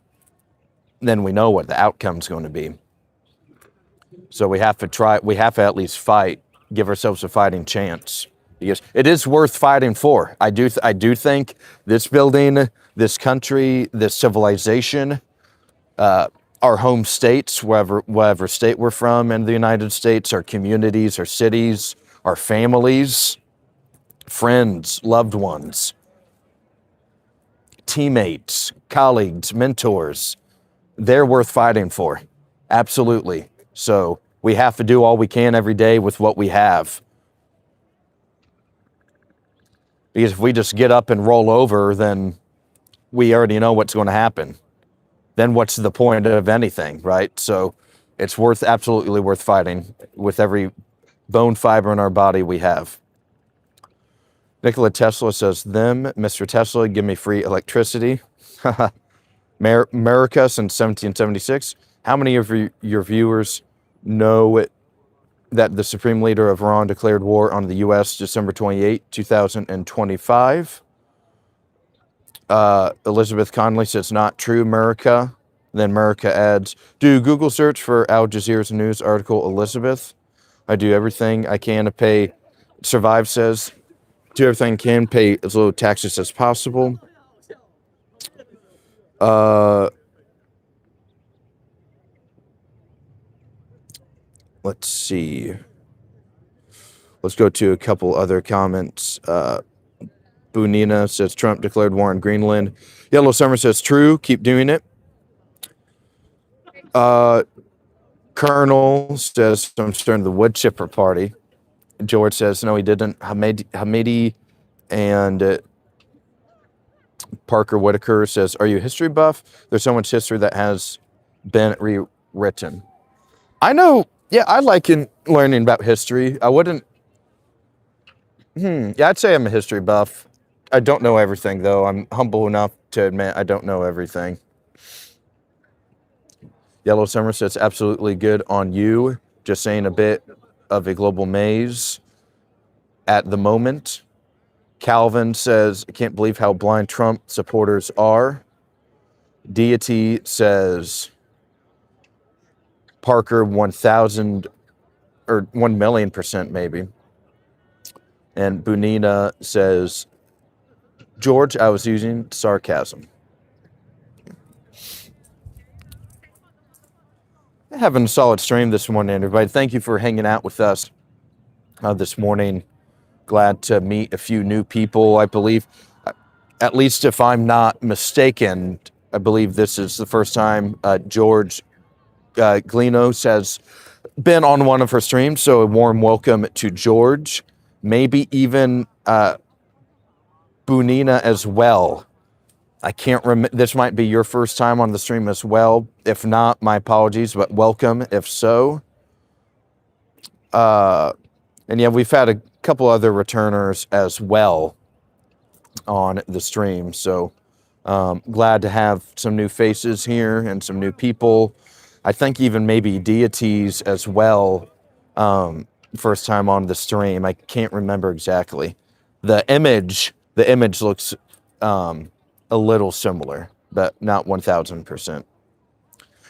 we know what the outcome's going to be. So we have to try. We have to at least fight. Give ourselves a fighting chance. Because it is worth fighting for. I do think this building, this country, this civilization, our home states, whatever state we're from in the United States, our communities, our cities, our families, friends, loved ones, teammates, colleagues, mentors, they're worth fighting for. Absolutely. So we have to do all we can every day with what we have. Because if we just get up and roll over, then we already know what's going to happen. Then what's the point of anything, right? So it's absolutely worth fighting with every bone fiber in our body we have. Nikola Tesla says, Mr. Tesla, give me free electricity. America since 1776. How many of your viewers know that the Supreme Leader of Iran declared war on the U.S. December 28, 2025? Elizabeth Conley says, not true, America. Then America adds, do Google search for Al Jazeera's news article, Elizabeth. I do everything I can to pay. Survive says, do everything I can, pay as little taxes as possible. Let's see. Let's go to a couple other comments. Bunina says Trump declared war on Greenland. Yellow Summer says true. Keep doing it. Colonel says I'm starting the wood chipper party. George says no, he didn't. Hamidi And Parker Whitaker says, are you a history buff? There's so much history that has been rewritten. I know, yeah, I like learning about history. I wouldn't, yeah, I'd say I'm a history buff. I don't know everything, though. I'm humble enough to admit I don't know everything. Yellow Summer says, absolutely good on you. Just saying a bit of a global maze at the moment. Calvin says, I can't believe how blind Trump supporters are. Deity says, Parker 1,000 or 1,000,000% maybe. And Bunina says, George, I was using sarcasm. Having a solid stream this morning, everybody. Thank you for hanging out with us this morning. Glad to meet a few new people. I believe, at least if I'm not mistaken, I believe this is the first time George Glinos has been on one of her streams. So a warm welcome to George. Maybe even Bunina as well. I can't remember. This might be your first time on the stream as well. If not, my apologies, but welcome if so. And yeah, we've had a couple other returners as well on the stream. So glad to have some new faces here and some new people. I think even maybe deities as well. First time on the stream. I can't remember exactly. The image looks a little similar, but not 1,000%.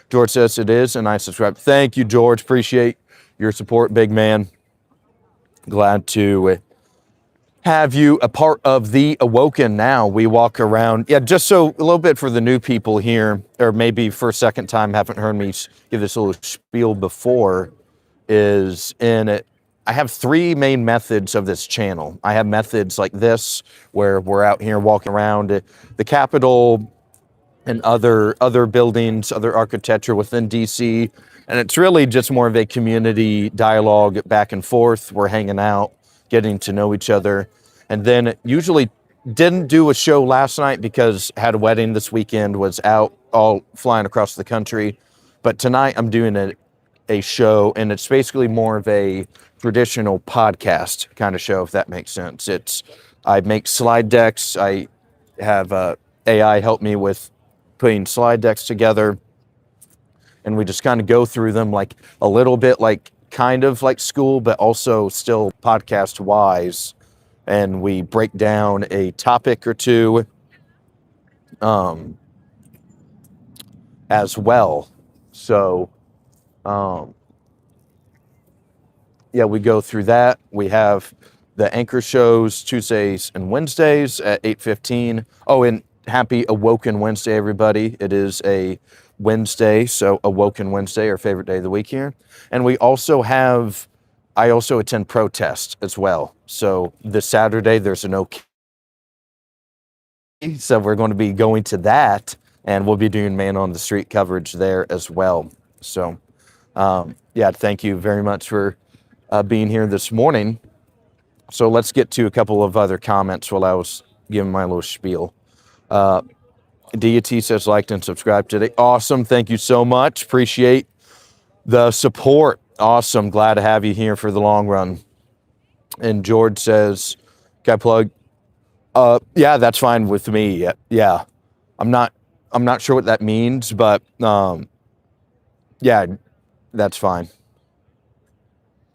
George says it is, and I subscribe. Thank you, George. Appreciate your support, big man. Glad to have you a part of the Awoken now. We walk around. Yeah, just so a little bit for the new people here, or maybe for a second time haven't heard me give this little spiel before, is in it. I have three main methods of this channel. I have methods like this, where we're out here walking around the Capitol and other buildings, other architecture within DC. And it's really just more of a community dialogue back and forth. We're hanging out, getting to know each other. And then usually didn't do a show last night because had a wedding this weekend, was out all flying across the country. But tonight I'm doing a show, and it's basically more of a traditional podcast kind of show, if that makes sense. I make slide decks. I have AI help me with putting slide decks together, and we just kind of go through them like a little bit like kind of like school, but also still podcast wise. And we break down a topic or two as well. So yeah, we go through that. We have the anchor shows Tuesdays and Wednesdays at 8:15. Oh, and happy Awoken Wednesday, everybody. It is a Wednesday, so Awoken Wednesday, our favorite day of the week here. And I also attend protest as well. So this Saturday, there's an OK. So we're going to be going to that, and we'll be doing man on the street coverage there as well. So yeah, thank you very much for being here this morning. So let's get to a couple of other comments while I was giving my little spiel. Deity says liked and subscribed today. Awesome. Thank you so much. Appreciate the support. Awesome. Glad to have you here for the long run. And George says, can I plug? Yeah, that's fine with me. Yeah. I'm not sure what that means, but yeah, that's fine.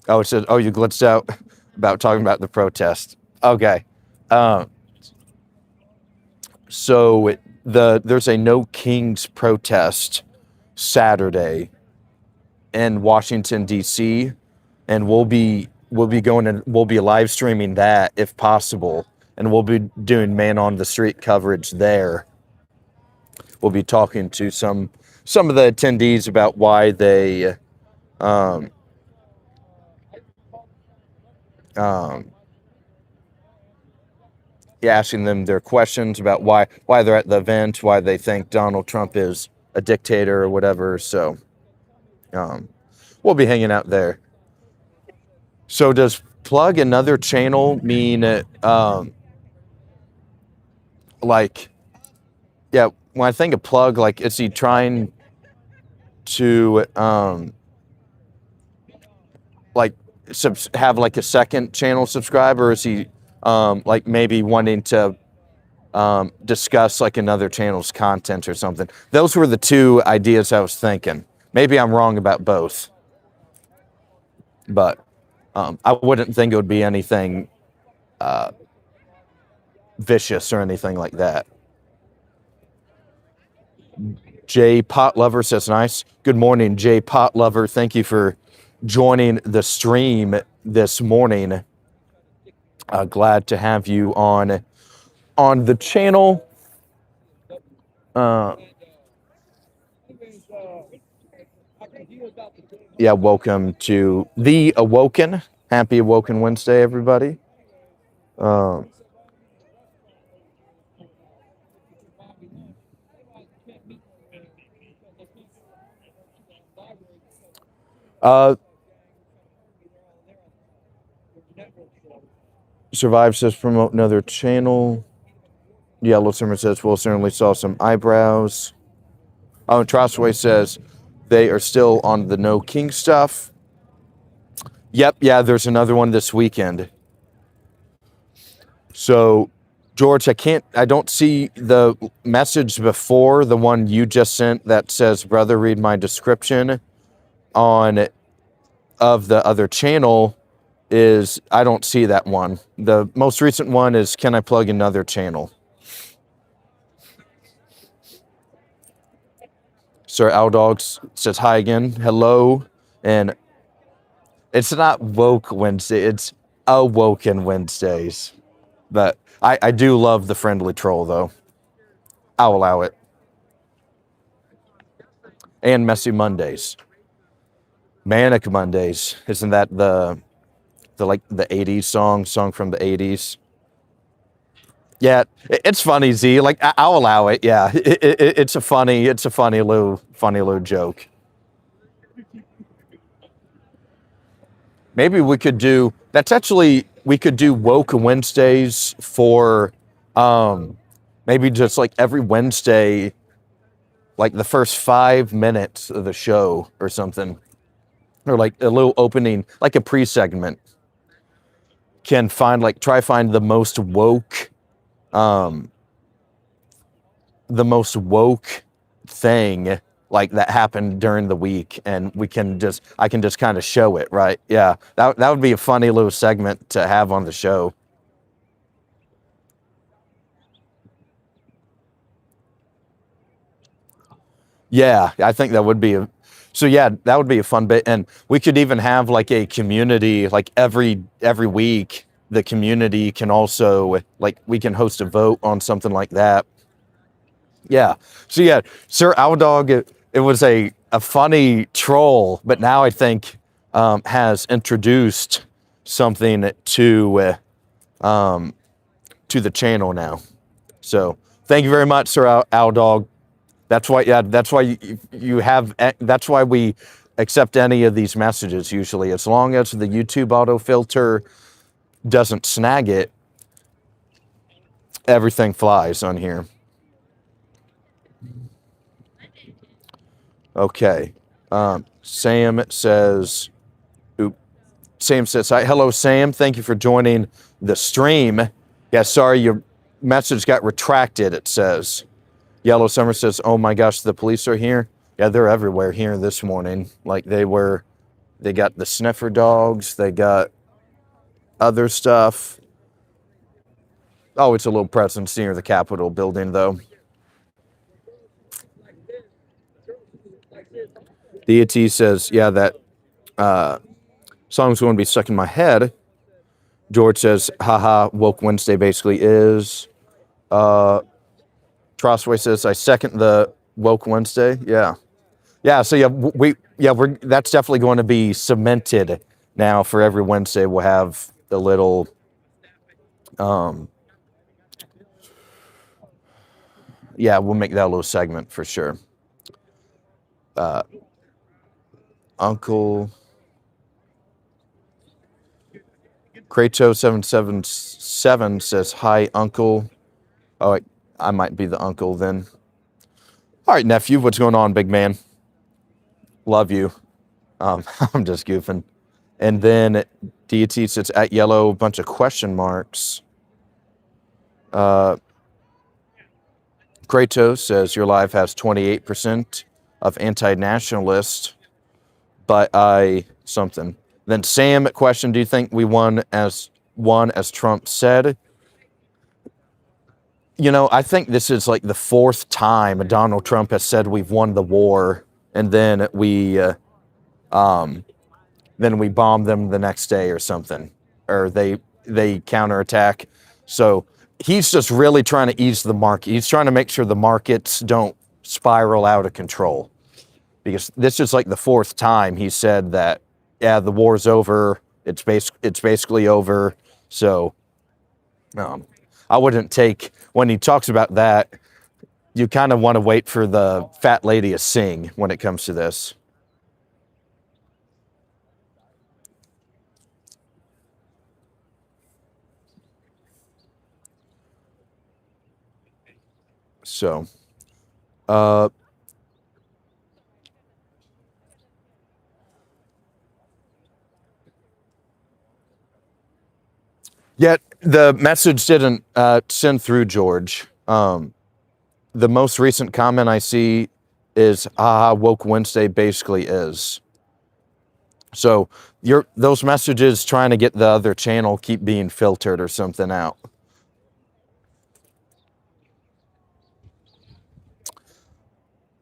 Oh, it says, oh, you glitched out about talking about the protest. Okay. So there's a No Kings protest Saturday in Washington, D.C., and we'll be live streaming that if possible, and we'll be doing man on the street coverage there. We'll be talking to some of the attendees about why they asking them their questions about why they're at the event, why they think Donald Trump is a dictator or whatever. So we'll be hanging out there. So does plug another channel mean like, yeah, when I think of plug, like, is he trying to like have like a second channel subscriber, or is he like maybe wanting to discuss like another channel's content or something? Those were the two ideas I was thinking. Maybe I'm wrong about both, but I wouldn't think it would be anything vicious or anything like that. Jay Pot Lover says, nice. Good morning, Jay Pot Lover. Thank you for joining the stream this morning. Glad to have you on the channel. Yeah, welcome to the Awoken. Happy Awoken Wednesday, everybody. Survive says promote another channel. Yellow Summer says we'll certainly saw some eyebrows. Oh, and Trostway says they are still on the No King stuff. Yep, yeah, there's another one this weekend. So, George, I don't see the message before the one you just sent that says, brother, read my description of the other channel. I don't see that one. The most recent one is, can I plug another channel? Sir Aldogs says hi again. Hello. And it's not Woke Wednesday, it's Awoken Wednesdays. But I do love the friendly troll, though. I'll allow it. And Messy Mondays. Manic Mondays. Isn't that the 80s song from the 80s? Yeah, it's funny, Z. Like, I'll allow it. Yeah, it's a funny little joke. Maybe we could do Woke Wednesdays for maybe just like every Wednesday, like the first 5 minutes of the show or something, or like a little opening, like a pre-segment. Can try find the most woke thing like that happened during the week, and I can just kind of show it, right? Yeah, that would be a funny little segment to have on the show. Yeah, I think that would be that would be a fun bit, and we could even have like a community, like every week the community can also, like, we can host a vote on something like that. Yeah. So yeah, Sir Owldog, it was a funny troll, but now I think has introduced something to the channel now. So thank you very much, Sir Owldog. That's why that's why we accept any of these messages usually. As long as the YouTube autofilter doesn't snag it, everything flies on here. Okay. Sam says, hi. Hello, Sam. Thank you for joining the stream. Yeah, sorry, your message got retracted, it says. Yellow Summer says, oh my gosh, the police are here. Yeah, they're everywhere here this morning. Like they got the sniffer dogs, they got other stuff. Oh, it's a little presence near the Capitol building, though. Deity says, yeah, that song's going to be stuck in my head. George says, haha, Woke Wednesday basically is. Trostway says, I second the Woke Wednesday. Yeah. Yeah, so that's definitely going to be cemented now. For every Wednesday, we'll have a little we'll make that a little segment for sure. Uncle Kratos 777 says, hi, Uncle. Oh, I might be the uncle then. All right, nephew, what's going on, big man? Love you. I'm just goofing. And then deity sits at yellow, bunch of question marks. Kratos says your live has 28% of anti-nationalists, but I something. Then Sam question, do you think we won as Trump said? You know, I think this is like the fourth time Donald Trump has said we've won the war, and then we bomb them the next day or something, or they counterattack. So he's just really trying to ease the market. He's trying to make sure the markets don't spiral out of control, because this is like the fourth time he said that, yeah, the war's over. It's basically over. So I wouldn't take, when he talks about that, you kind of want to wait for the fat lady to sing when it comes to this. So, yet the message didn't send through, George. The most recent comment I see is, Woke Wednesday basically is. So those messages trying to get the other channel keep being filtered or something out.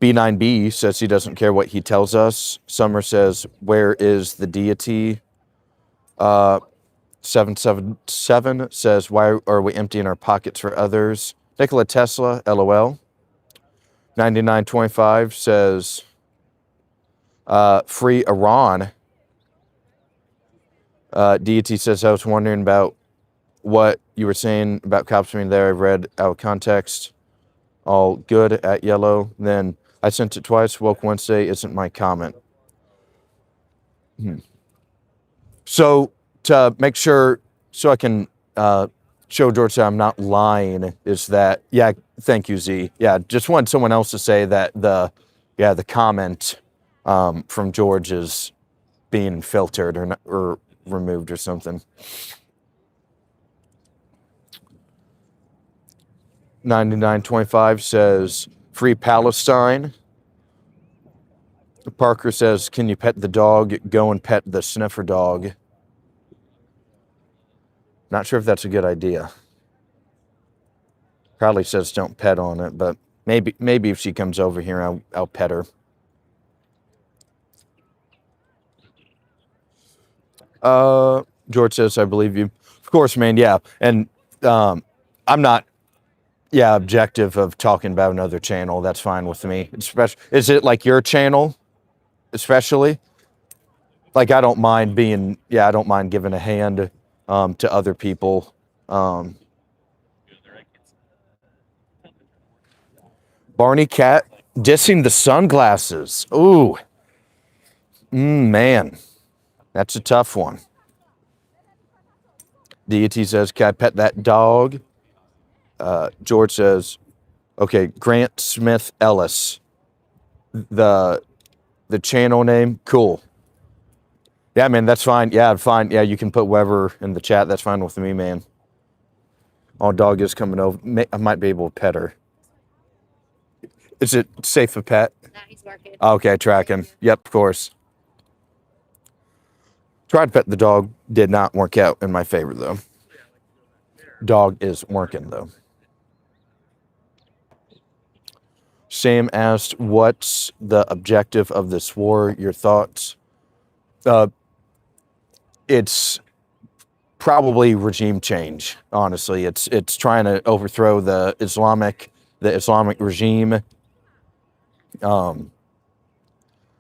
B9B says he doesn't care what he tells us. Summer says, where is the deity? 777 says, why are we emptying our pockets for others? Nikola Tesla, LOL. 9925 says, free Iran. Deity says, I was wondering about what you were saying about cops being there. I read out of context. All good at yellow. Then I sent it twice. Woke Wednesday isn't my comment. So to make sure, so I can show George that I'm not lying, is that, yeah, thank you, Z. Yeah, just wanted someone else to say that the comment from George is being filtered or removed or something. 9925 says, free Palestine. Parker says, can you pet the dog? Go and pet the sniffer dog. Not sure if that's a good idea. Probably says don't pet on it, but maybe if she comes over here, I'll pet her. George says, I believe you. Of course, man, yeah. And I'm not, objective of talking about another channel. That's fine with me. Is it like your channel, especially? Like, I don't mind giving a hand to other people. Barney Cat dissing the sunglasses. Ooh. Man. That's a tough one. Deity says, can I pet that dog? George says, okay, Grant Smith Ellis. The channel name, cool. Yeah, man, that's fine. Yeah, fine. Yeah, you can put Weber in the chat. That's fine with me, man. Oh, dog is coming over. I might be able to pet her. Is it safe to pet? Nah, he's working. Okay, track him. Yep, of course. Tried to pet the dog. Did not work out in my favor, though. Dog is working, though. Sam asked, what's the objective of this war? Your thoughts? It's probably regime change, honestly. It's trying to overthrow the Islamic regime.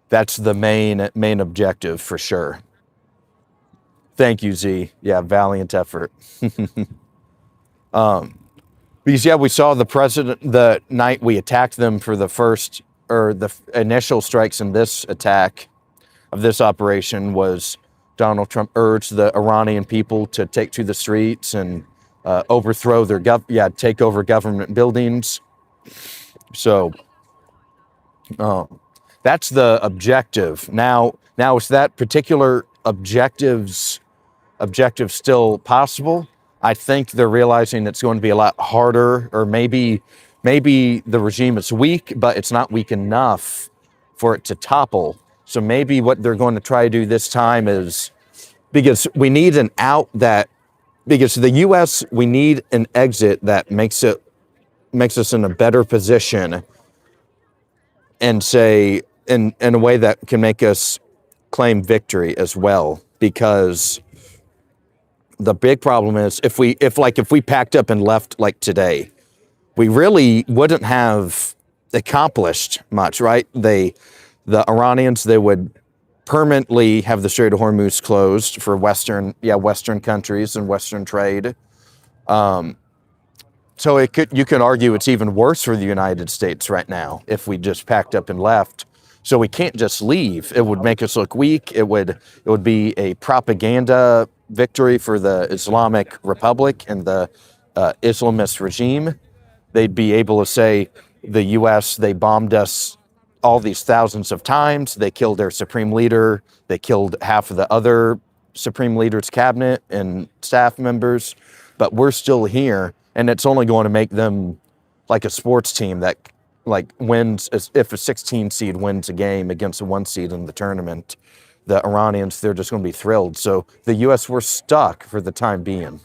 That's the main objective for sure. Thank you, Z. Yeah, valiant effort. Because, yeah, we saw the president the night we attacked them for the initial strikes in this attack of this operation was Donald Trump urged the Iranian people to take to the streets and overthrow their take over government buildings. So that's the objective. Now is that particular objective still possible? I think they're realizing it's going to be a lot harder, or maybe the regime is weak, but it's not weak enough for it to topple. So maybe what they're going to try to do this time is, because we need an out that, because the U.S., we need an exit that makes us in a better position, and say in a way that can make us claim victory as well. Because the big problem is, if we packed up and left like today, we really wouldn't have accomplished much, right? The Iranians, they would permanently have the Strait of Hormuz closed for Western countries and Western trade. So you could argue it's even worse for the United States right now if we just packed up and left. So we can't just leave. It would make us look weak. It would be a propaganda victory for the Islamic Republic and the Islamist regime. They'd be able to say, the U.S., they bombed us all these thousands of times. They killed their supreme leader. They killed half of the other supreme leader's cabinet and staff members. But we're still here, and it's only going to make them like a sports team that wins. If a 16 seed wins a game against a 1 seed in the tournament, the Iranians, they're just going to be thrilled. So the U.S., we're stuck for the time being.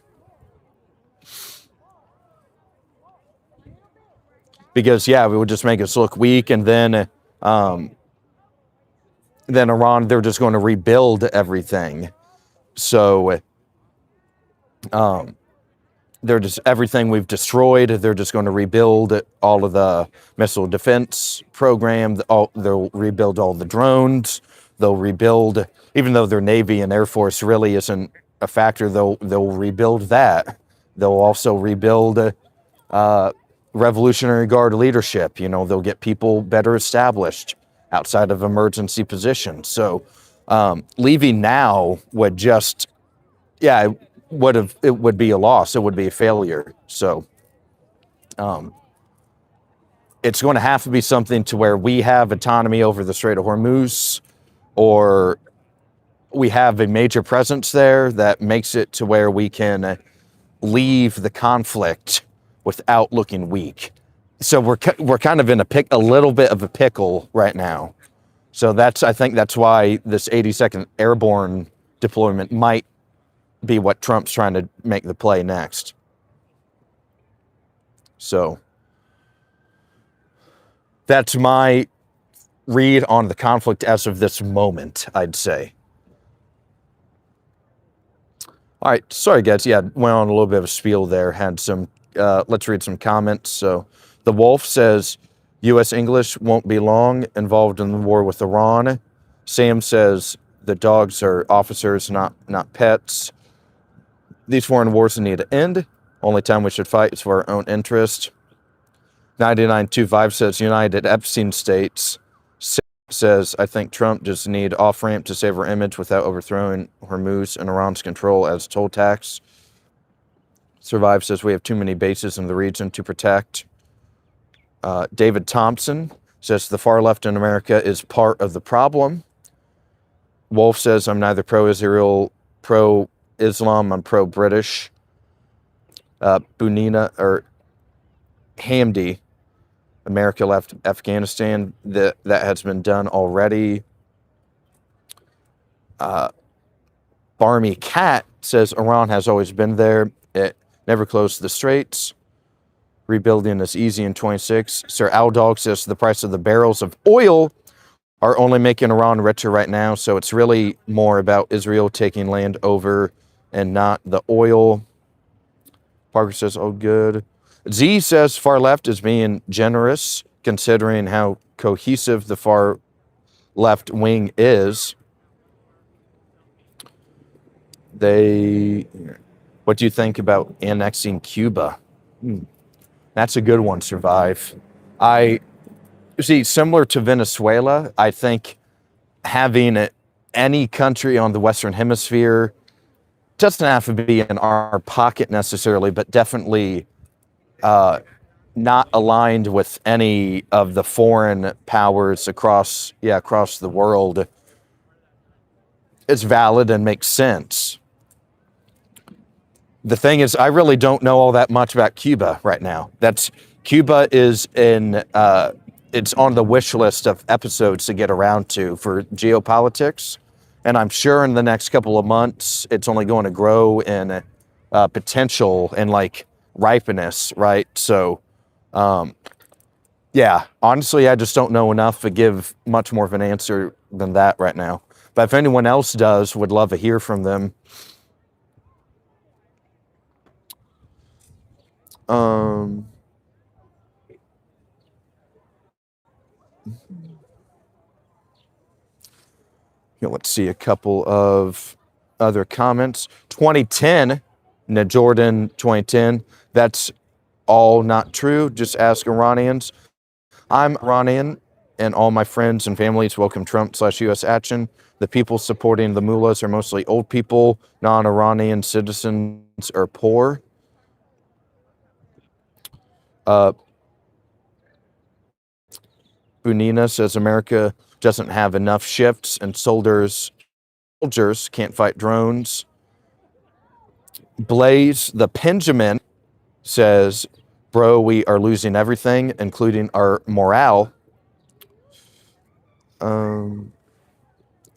Because, it would just make us look weak, and then Iran, they're just going to rebuild everything. So they're just, everything we've destroyed, they're just going to rebuild all of the missile defense program. They'll rebuild all the drones. They'll rebuild, even though their Navy and Air Force really isn't a factor, they'll rebuild that. They'll also rebuild Revolutionary Guard leadership. They'll get people better established outside of emergency positions. So leaving now would just, it would be a loss. It would be a failure. So it's going to have to be something to where we have autonomy over the Strait of Hormuz, or we have a major presence there that makes it to where we can leave the conflict without looking weak. So we're kind of in a little bit of a pickle right now. So I think that's why this 82nd Airborne deployment might be what Trump's trying to make the play next. So that's my read on the conflict as of this moment, I'd say. All right, sorry guys. Went on a little bit of a spiel there. Had some, let's read some comments. So the Wolf says, U.S. English won't be long involved in the war with Iran. Sam says, the dogs are officers, not pets. These foreign wars need to end. Only time we should fight is for our own interest. 9925 says, United Epstein States. Says, I think Trump just need off-ramp to save our image without overthrowing Hormuz and Iran's control as toll tax. Survive says, we have too many bases in the region to protect. David Thompson says, the far left in America is part of the problem. Wolf says, I'm neither pro-Israel, pro-Islam, I'm pro-British. Bunina, or Hamdi, America left Afghanistan. That has been done already. Barmy Cat says, Iran has always been there. It never closed the straits. Rebuilding is easy in 26. Sir Aldog says, the price of the barrels of oil are only making Iran richer right now. So it's really more about Israel taking land over and not the oil. Parker says, oh, good. Z says, far left is being generous considering how cohesive the far left wing is. What do you think about annexing Cuba? That's a good one, Survive. Similar to Venezuela, I think having any country on the Western Hemisphere doesn't have to be in our pocket necessarily, but definitely not aligned with any of the foreign powers across the world, it's valid and makes sense. The thing is, I really don't know all that much about Cuba right now. Cuba is it's on the wish list of episodes to get around to for geopolitics. And I'm sure in the next couple of months, it's only going to grow in potential and like ripeness, right? So, yeah, honestly, I just don't know enough to give much more of an answer than that right now. But if anyone else does, would love to hear from them. Let's see a couple of other comments. 2010, Jordan 2010, that's all not true. Just ask Iranians. I'm Iranian, and all my friends and families welcome Trump/U.S. action. The people supporting the mullahs are mostly old people. Non-Iranian citizens are poor. Bunina says America doesn't have enough shifts and soldiers can't fight drones. Blaze the Benjamin says, bro, we are losing everything, including our morale.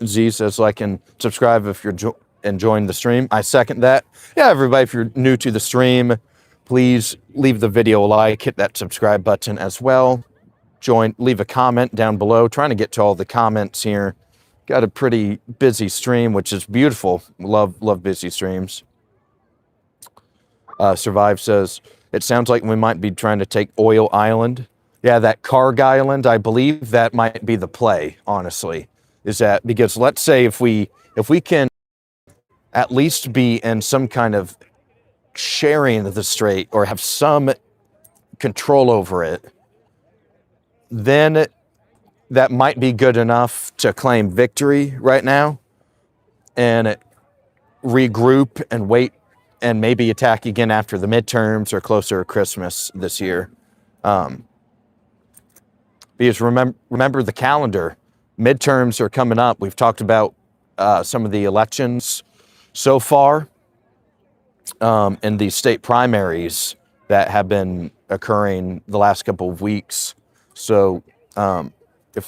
Z says, like and subscribe if you're enjoying the stream. I second that. Yeah, everybody, if you're new to the stream, please leave the video a like, hit that subscribe button as well. Leave a comment down below. Trying to get to all the comments here. Got a pretty busy stream, which is beautiful. Love busy streams. Survive says, it sounds like we might be trying to take Oil Island. Yeah, that Karg Island, I believe that might be the play, honestly. Is that because let's say if we can at least be in some kind of sharing of the strait or have some control over it, then that might be good enough to claim victory right now and regroup and wait and maybe attack again after the midterms or closer to Christmas this year. Because remember the calendar. Midterms are coming up. We've talked about some of the elections so far in the state primaries that have been occurring the last couple of weeks. So if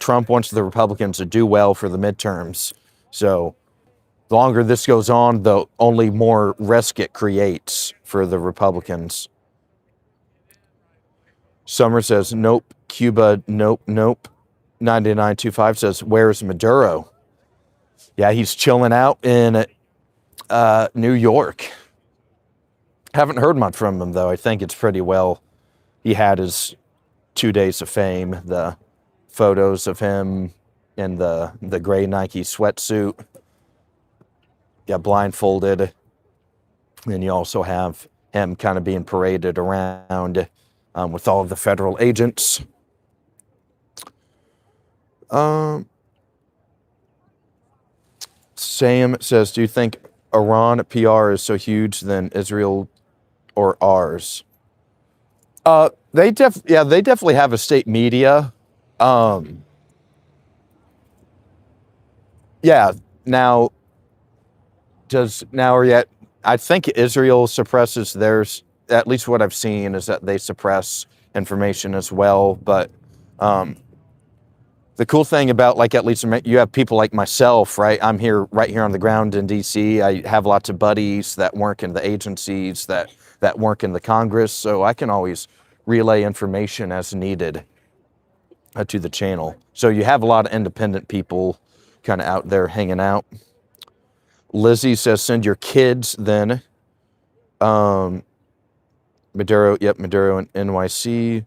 Trump wants the Republicans to do well for the midterms. So the longer this goes on, the only more risk it creates for the Republicans. Summer says, nope. Cuba, nope. 9925 says, where's Maduro? Yeah, he's chilling out in New York. Haven't heard much from him, though. I think it's pretty well. He had his 2 days of fame, the photos of him in the gray Nike sweatsuit. Yeah, blindfolded. And you also have him kind of being paraded around with all of the federal agents. Sam says, do you think Iran PR is so huge than Israel or ours? They definitely have a state media. I think Israel suppresses theirs. At least what I've seen is that they suppress information as well. But the cool thing about, like, at least you have people like myself, right? I'm right here on the ground in DC. I have lots of buddies that work in the agencies, that work in the Congress. So I can always relay information as needed to the channel. So you have a lot of independent people kind of out there hanging out. Lizzie says, send your kids then. Maduro in NYC.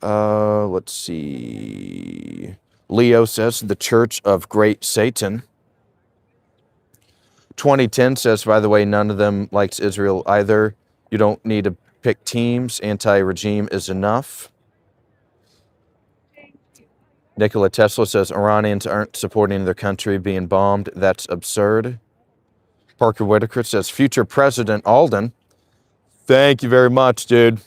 Let's see. Leo says, the Church of Great Satan. 2010 says, by the way, none of them likes Israel either. You don't need to pick teams. Anti-regime is enough. Nikola Tesla says, Iranians aren't supporting their country being bombed. That's absurd. Parker Whitaker says, future President Aulden. Thank you very much, dude.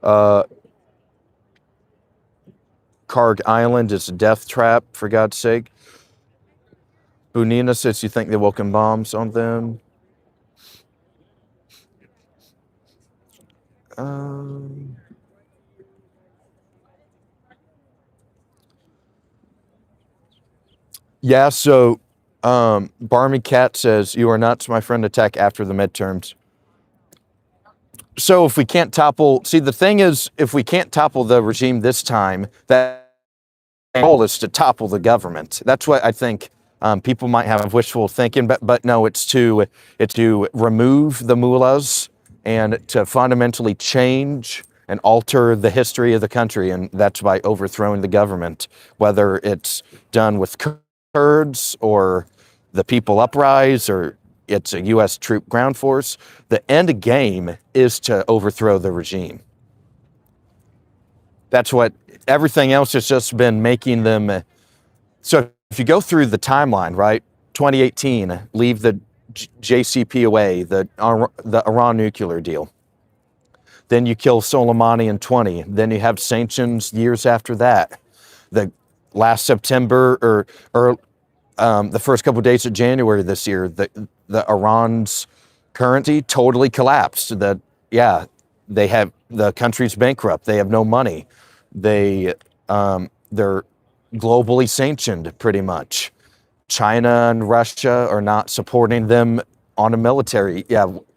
Karg Island is a death trap, for God's sake. Bunina says, you think they welcome bombs on them? Yeah, so Barmy Cat says, you are nuts, my friend, attack after the midterms. So if we can't topple, see, the thing is, if we can't topple the regime this time, that goal is to topple the government. That's what I think people might have wishful thinking, but no, it's to remove the mullahs and to fundamentally change and alter the history of the country, and that's by overthrowing the government, whether it's done with Kurds or the People Uprise or it's a U.S. troop ground force. The end game is to overthrow the regime. That's what everything else has just been making them. So if you go through the timeline, right? 2018, leave the JCPOA, the Iran nuclear deal. Then you kill Soleimani in 20. Then you have sanctions years after that. The last September or the first couple of days of January this year, the Iran's currency totally collapsed. They have, the country's bankrupt. They have no money. They're globally sanctioned pretty much. China and Russia are not supporting them on a military,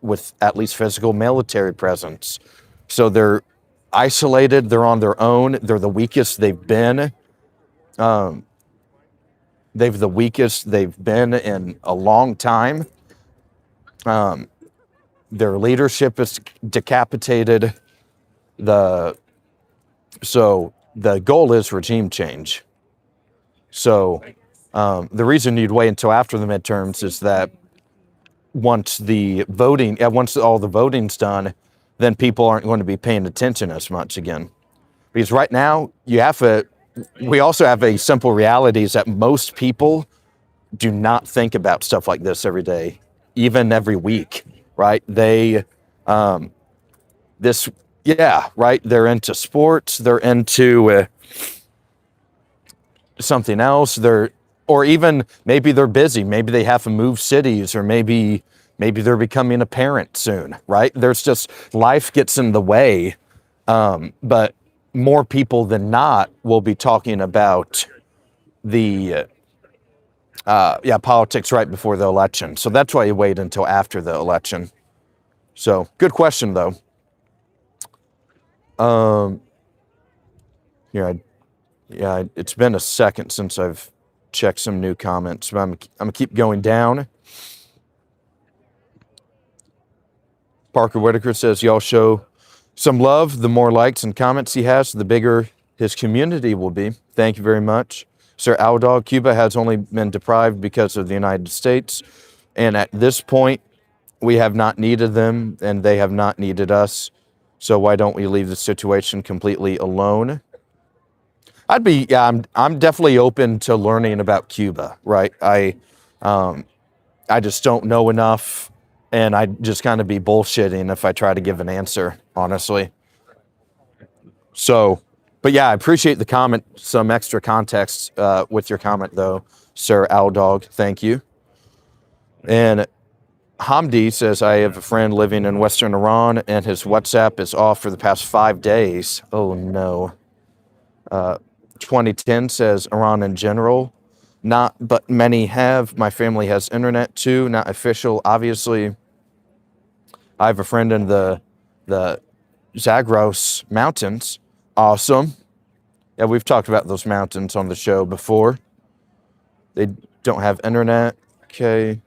with at least physical military presence. So they're isolated. They're on their own. They're the weakest they've been. They're the weakest they've been in a long time. Their leadership is decapitated. So the goal is regime change. So the reason you'd wait until after the midterms is that once all the voting's done, then people aren't going to be paying attention as much again. Because right now, we also have a simple reality is that most people do not think about stuff like this every day, even every week, right? They're into sports, they're into something else, or even maybe they're busy, maybe they have to move cities, or maybe they're becoming a parent soon, right? There's just, life gets in the way, but more people than not will be talking about the politics right before the election. So that's why you wait until after the election. So good question though. It's been a second since I've checked some new comments, but I'm gonna keep going down. Parker Whitaker says, y'all show some love. The more likes and comments he has, the bigger his community will be. Thank you very much. Sir Owdog, Cuba has only been deprived because of the United States. And at this point, we have not needed them and they have not needed us. So why don't we leave the situation completely alone? I'm definitely open to learning about Cuba, right? I just don't know enough, and I'd just kind of be bullshitting if I try to give an answer, honestly. So, but yeah, I appreciate the comment, some extra context with your comment though, Sir Owdog, thank you. And Hamdi says, I have a friend living in Western Iran and his WhatsApp is off for the past 5 days. Oh no. 2010 says Iran in general, not, but many have. My family has internet too, not official, obviously. I have a friend in the Zagros Mountains. Awesome. Yeah, we've talked about those mountains on the show before. They don't have internet. Okay.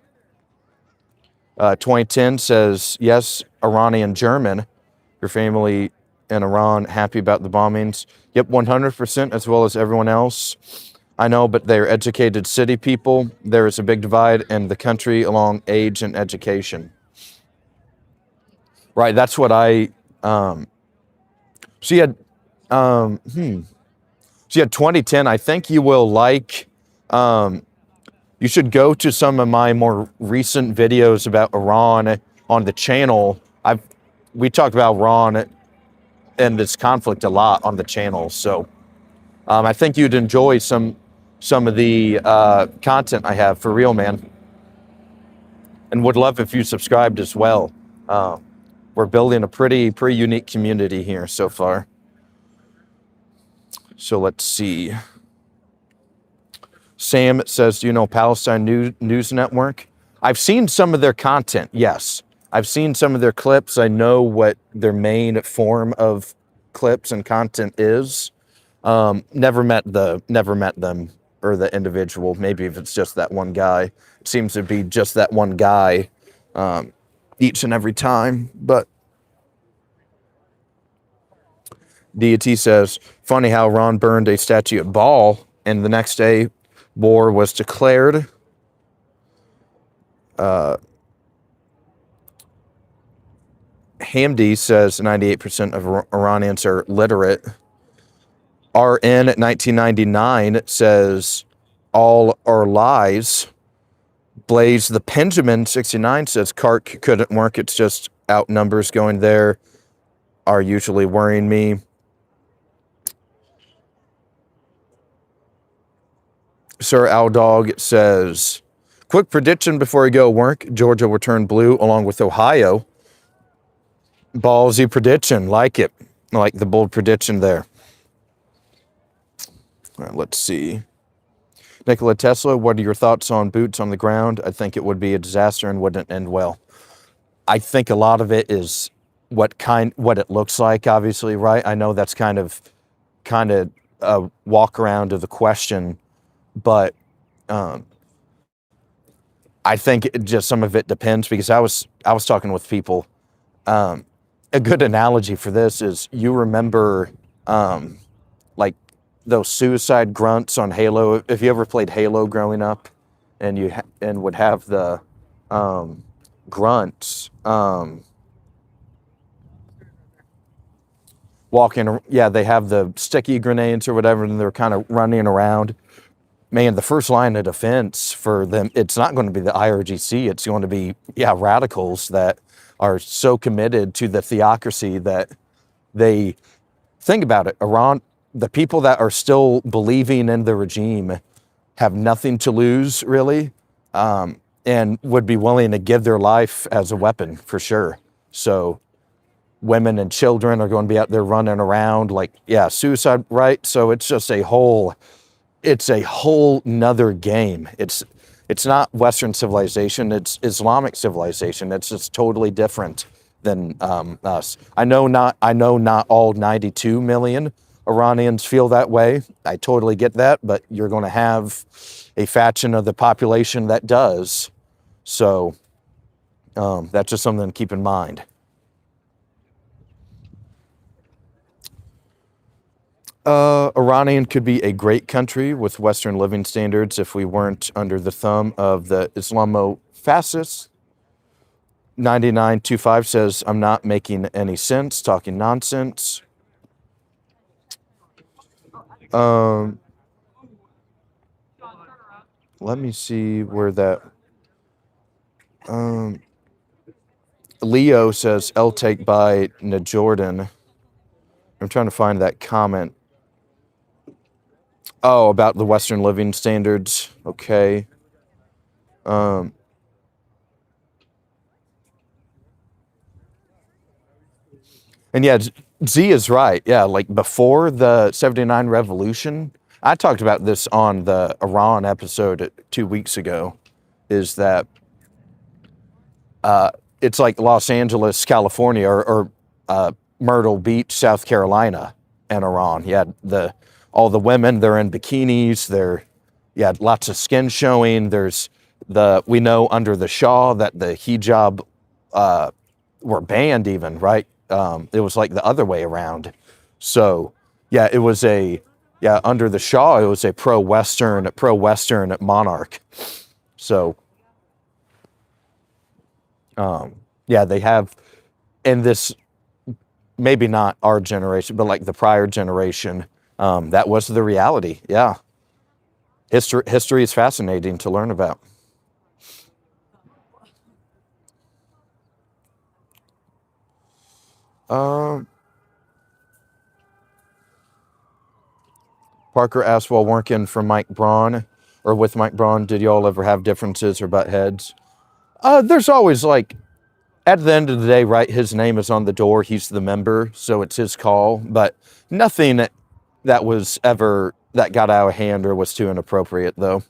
2010 says, yes, Iranian German. Your family in Iran happy about the bombings? Yep, 100%, as well as everyone else. I know, but they're educated city people. There is a big divide in the country along age and education. Right, that's what I, so you had 2010, I think you will like You should go to some of my more recent videos about Iran on the channel. We talked about Iran and this conflict a lot on the channel, so I think you'd enjoy some of the content I have for real, man. And would love if you subscribed as well. We're building a pretty unique community here so far. So let's see. Sam says, do you know Palestine News Network? I've seen some of their content, yes. I've seen some of their clips. I know what their main form of clips and content is. Never met them or the individual. Maybe if it's just that one guy. It seems to be just that one guy each and every time. But Deity says, funny how Ron burned a statue at Baal and the next day war was declared. Hamdi says 98% of Iranians are literate. RN at 1999 says all are lies. Blaze the Benjamin 69 says CARC couldn't work. It's just outnumbers going there are usually worrying me. Sir Aldog says, quick prediction before we go work. Georgia will turn blue along with Ohio. Ballsy prediction. Like it. I like the bold prediction there. All right, let's see. Nikola Tesla, what are your thoughts on boots on the ground? I think it would be a disaster and wouldn't end well. I think a lot of it is what it looks like, obviously, right? I know that's kind of a walk around of the question, but I think just some of it depends, because I was talking with people. A good analogy for this is, you remember like those suicide grunts on Halo. If you ever played Halo growing up, and you would have the grunts walking. Yeah, they have the sticky grenades or whatever, and they're kind of running around. Man, the first line of defense for them, it's not going to be the IRGC. It's going to be, radicals that are so committed to the theocracy that they think about it. Iran, the people that are still believing in the regime have nothing to lose, really, and would be willing to give their life as a weapon for sure. So women and children are going to be out there running around like, suicide, right? So it's just a whole nother game. It's not Western civilization, it's Islamic civilization. It's just totally different than us. I know not all 92 million Iranians feel that way. I totally get that, but you're going to have a faction of the population that does. So that's just something to keep in mind. Iranian could be a great country with Western living standards if we weren't under the thumb of the Islamo-fascists. 9925 says, I'm not making any sense, talking nonsense. Let me see where that... Leo says, L take by Najordan. I'm trying to find that comment. Oh, about the Western living standards. Okay. And yeah, Z is right. Yeah, like before the 79 revolution, I talked about this on the Iran episode 2 weeks ago, is that it's like Los Angeles, California, or Myrtle Beach, South Carolina, and Iran. Yeah, all the women, they're in bikinis. Lots of skin showing. We know under the Shah that the hijab were banned even, right? It was like the other way around. So it was under the Shah, it was a pro-Western monarch. So they have, in this, maybe not our generation, but like the prior generation, that was the reality. Yeah. History is fascinating to learn about. Uh, Parker asked while working for Mike Braun, or with Mike Braun, did y'all ever have differences or butt heads? There's always like, at the end of the day, right, his name is on the door, he's the member, so it's his call, but nothing that was ever, that got out of hand or was too inappropriate, though.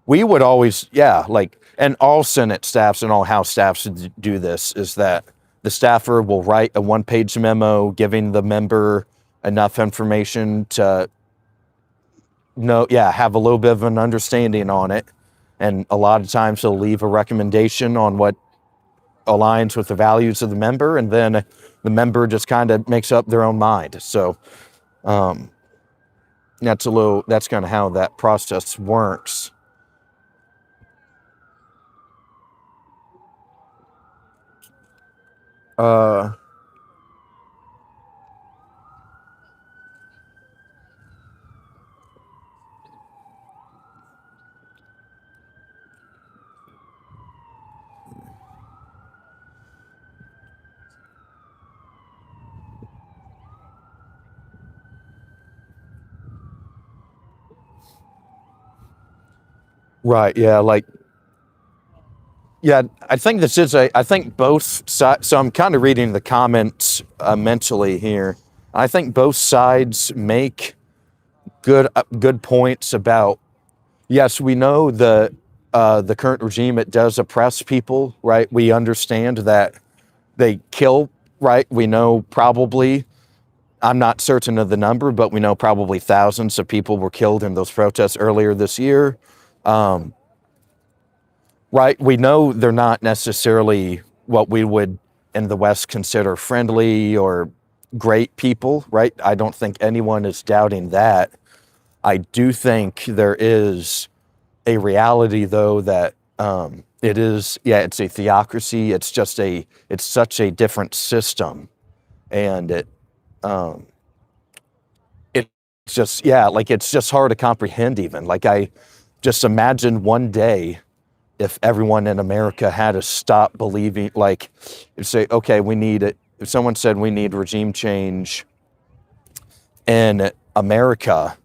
We would always, yeah, like, and all Senate staffs and all House staffs do this, is that the staffer will write a one-page memo giving the member enough information to know, yeah, have a little bit of an understanding on it. And a lot of times they'll leave a recommendation on what aligns with the values of the member, and then the member just kind of makes up their own mind. So that's kind of how that process works. Right, yeah, like, yeah, I think I think both sides, so I'm kind of reading the comments mentally here. I think both sides make good points about, yes, we know the current regime, it does oppress people, right? We understand that they kill, right? We know probably, I'm not certain of the number, but we know probably thousands of people were killed in those protests earlier this year. Right? We know they're not necessarily what we would in the West consider friendly or great people, right? I don't think anyone is doubting that. I do think there is a reality, though, that it is, yeah, it's a theocracy. It's such a different system. And it's just, yeah, like, it's just hard to comprehend even. Like, I just imagine one day if everyone in America had to stop believing, like, say, okay, if someone said we need regime change in America,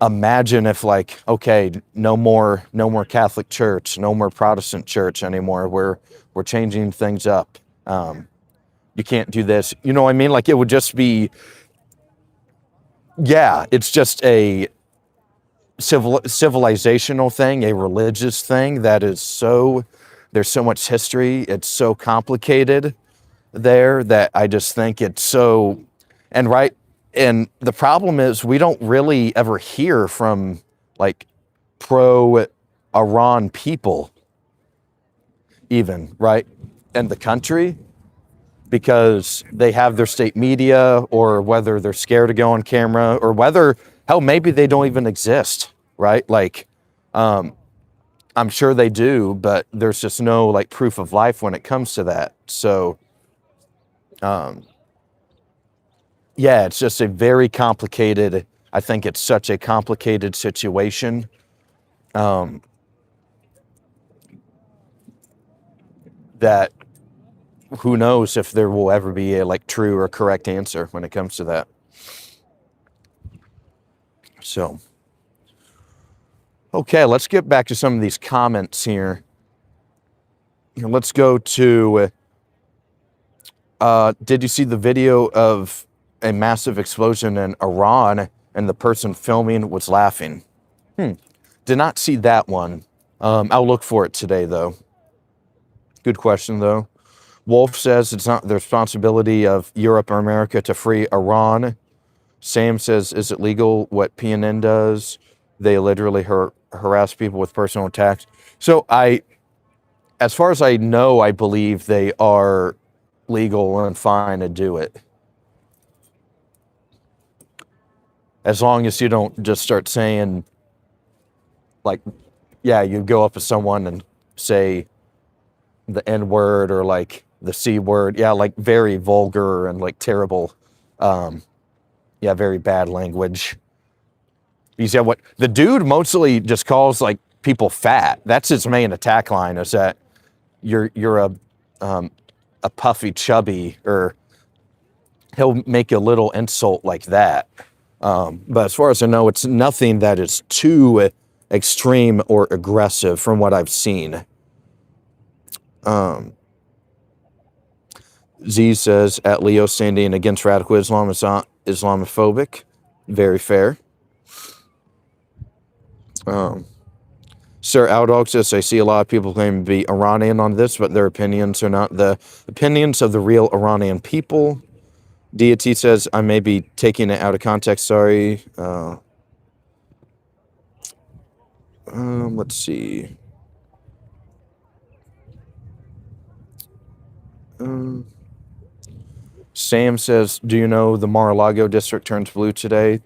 imagine if, like, okay, no more Catholic Church, no more Protestant Church anymore. We're changing things up. You can't do this. You know what I mean? Like, it would just be, yeah, it's just a civilizational thing, a religious thing that is there's so much history, it's so complicated there, that I just think it's so, and right, and the problem is we don't really ever hear from, like, pro-Iran people even, right, in the country, because they have their state media, or whether they're scared to go on camera, or whether, hell, maybe they don't even exist, right? Like, I'm sure they do, but there's just no, like, proof of life when it comes to that. So, yeah, it's just a very complicated, I think it's such a complicated situation. That who knows if there will ever be a, like, true or correct answer when it comes to that. So, okay, let's get back to some of these comments here. Let's go to, did you see the video of a massive explosion in Iran and the person filming was laughing? Did not see that one. I'll look for it today, though. Good question, though. Wolf says it's not the responsibility of Europe or America to free Iran. Sam says, is it legal what PNN does? They literally harass people with personal attacks. So as far as I know, I believe they are legal and fine to do it. As long as you don't just start saying, like, yeah, you go up to someone and say the N word or, like, the C word. Yeah, like, very vulgar and, like, terrible. Yeah, very bad language. Because yeah, what the dude mostly just calls like people fat. That's his main attack line, is that you're a puffy chubby, or he'll make a little insult like that. But as far as I know, it's nothing that is too extreme or aggressive from what I've seen. Z says, at Leo standing against radical Islam is not Islamophobic. Very fair. Sir Aldog says, I see a lot of people claim to be Iranian on this, but their opinions are not the opinions of the real Iranian people. Deity says, I may be taking it out of context, sorry. Let's see. Sam says, do you know the Mar-a-Lago district turns blue today?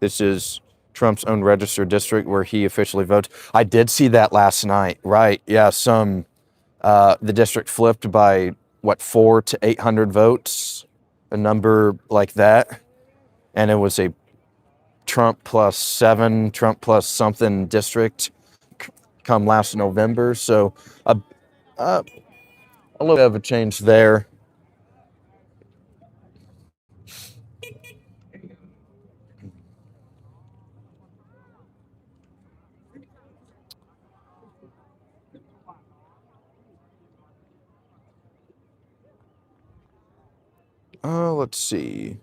This is Trump's own registered district where he officially votes. I did see that last night. Right. Yeah. The district flipped by 400 to 800 votes, a number like that. And it was a Trump plus 7, Trump plus something district come last November. So a little bit of a change there. Let's see.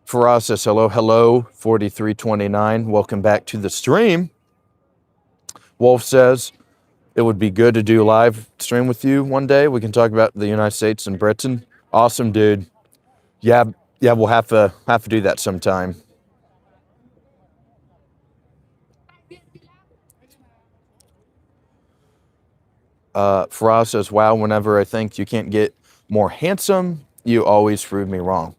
Faraz says, hello, 4329. Welcome back to the stream. Wolf says, it would be good to do a live stream with you one day. We can talk about the United States and Britain. Awesome, dude. Yeah, we'll have to do that sometime. Faraz says, wow, whenever I think you can't get more handsome, you always prove me wrong.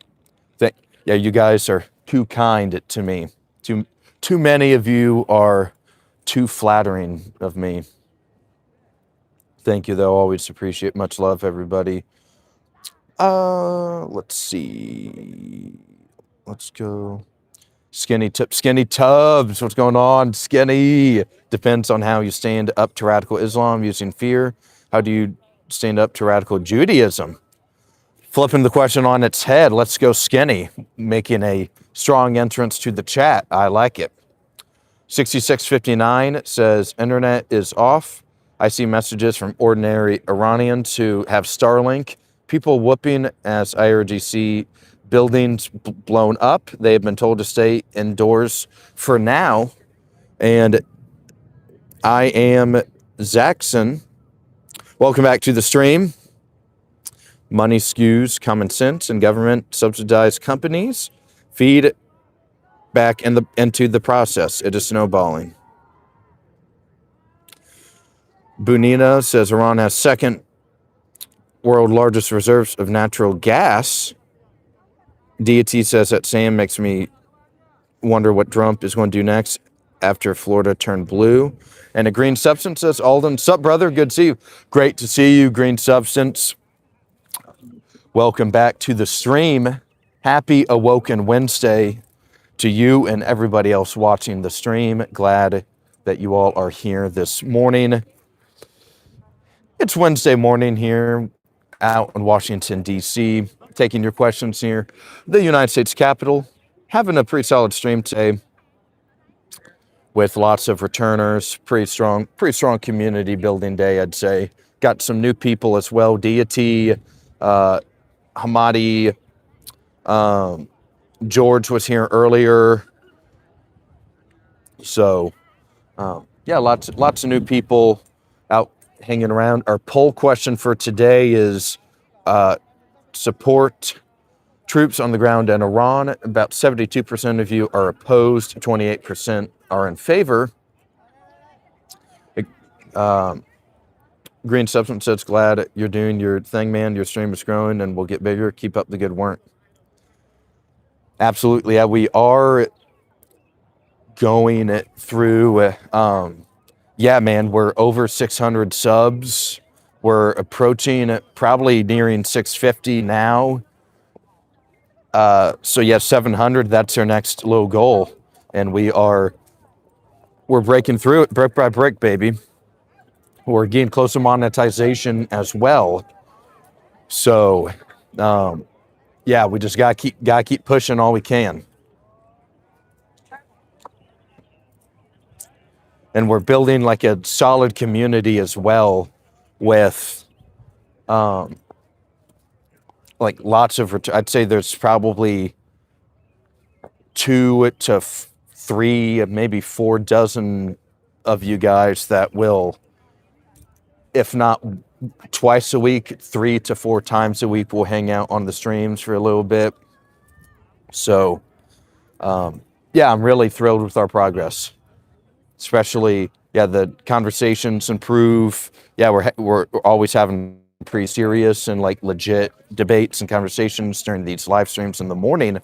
Yeah, you guys are too kind to me. Too many of you are too flattering of me. Thank you, though. Always appreciate. Much love, everybody. Let's see. Let's go. Skinny Tubbs. What's going on? Skinny. Depends on how you stand up to radical Islam using fear. How do you stand up to radical Judaism? Flipping the question on its head, let's go Skinny, making a strong entrance to the chat. I like it. 6659 says, internet is off. I see messages from ordinary Iranians who have Starlink. People whooping as IRGC buildings blown up. They have been told to stay indoors for now. And I am Zaxon. Welcome back to the stream. Money skews common sense, and government subsidized companies feed back into the process. It is snowballing. Bunina says Iran has second world largest reserves of natural gas. Deity says that Sam makes me wonder what Trump is going to do next after Florida turned blue. And a Green Substance says, Aulden, sup, brother? Good to see you. Great to see you, Green Substance. Welcome back to the stream. Happy Awoken Wednesday to you and everybody else watching the stream. Glad that you all are here this morning. It's Wednesday morning here out in Washington, D.C., taking your questions here. The United States Capitol, having a pretty solid stream today with lots of returners. Pretty strong community building day, I'd say. Got some new people as well. Deity, Hamadi, George was here earlier. So, yeah, lots of new people out hanging around. Our poll question for today is support troops on the ground in Iran. About 72% of you are opposed, 28% are in favor. Green Substance says, glad you're doing your thing, man. Your stream is growing and will get bigger. Keep up the good work. Absolutely. Yeah, we are going through, yeah, man, we're over 600 subs. We're approaching, probably nearing 650 now. So yeah, 700, that's our next low goal. And we are we're breaking through it brick by brick, baby. We're getting close to monetization as well. So, yeah, we just gotta keep pushing all we can. And we're building like a solid community as well, with like lots of. I'd say there's probably 2 to 3, maybe 4 dozen of you guys that will, if not twice a week, 3 to 4 times a week, we'll hang out on the streams for a little bit. So, yeah, I'm really thrilled with our progress. Especially, yeah, the conversations improve. Yeah, we're always having pretty serious and like legit debates and conversations during these live streams in the morning,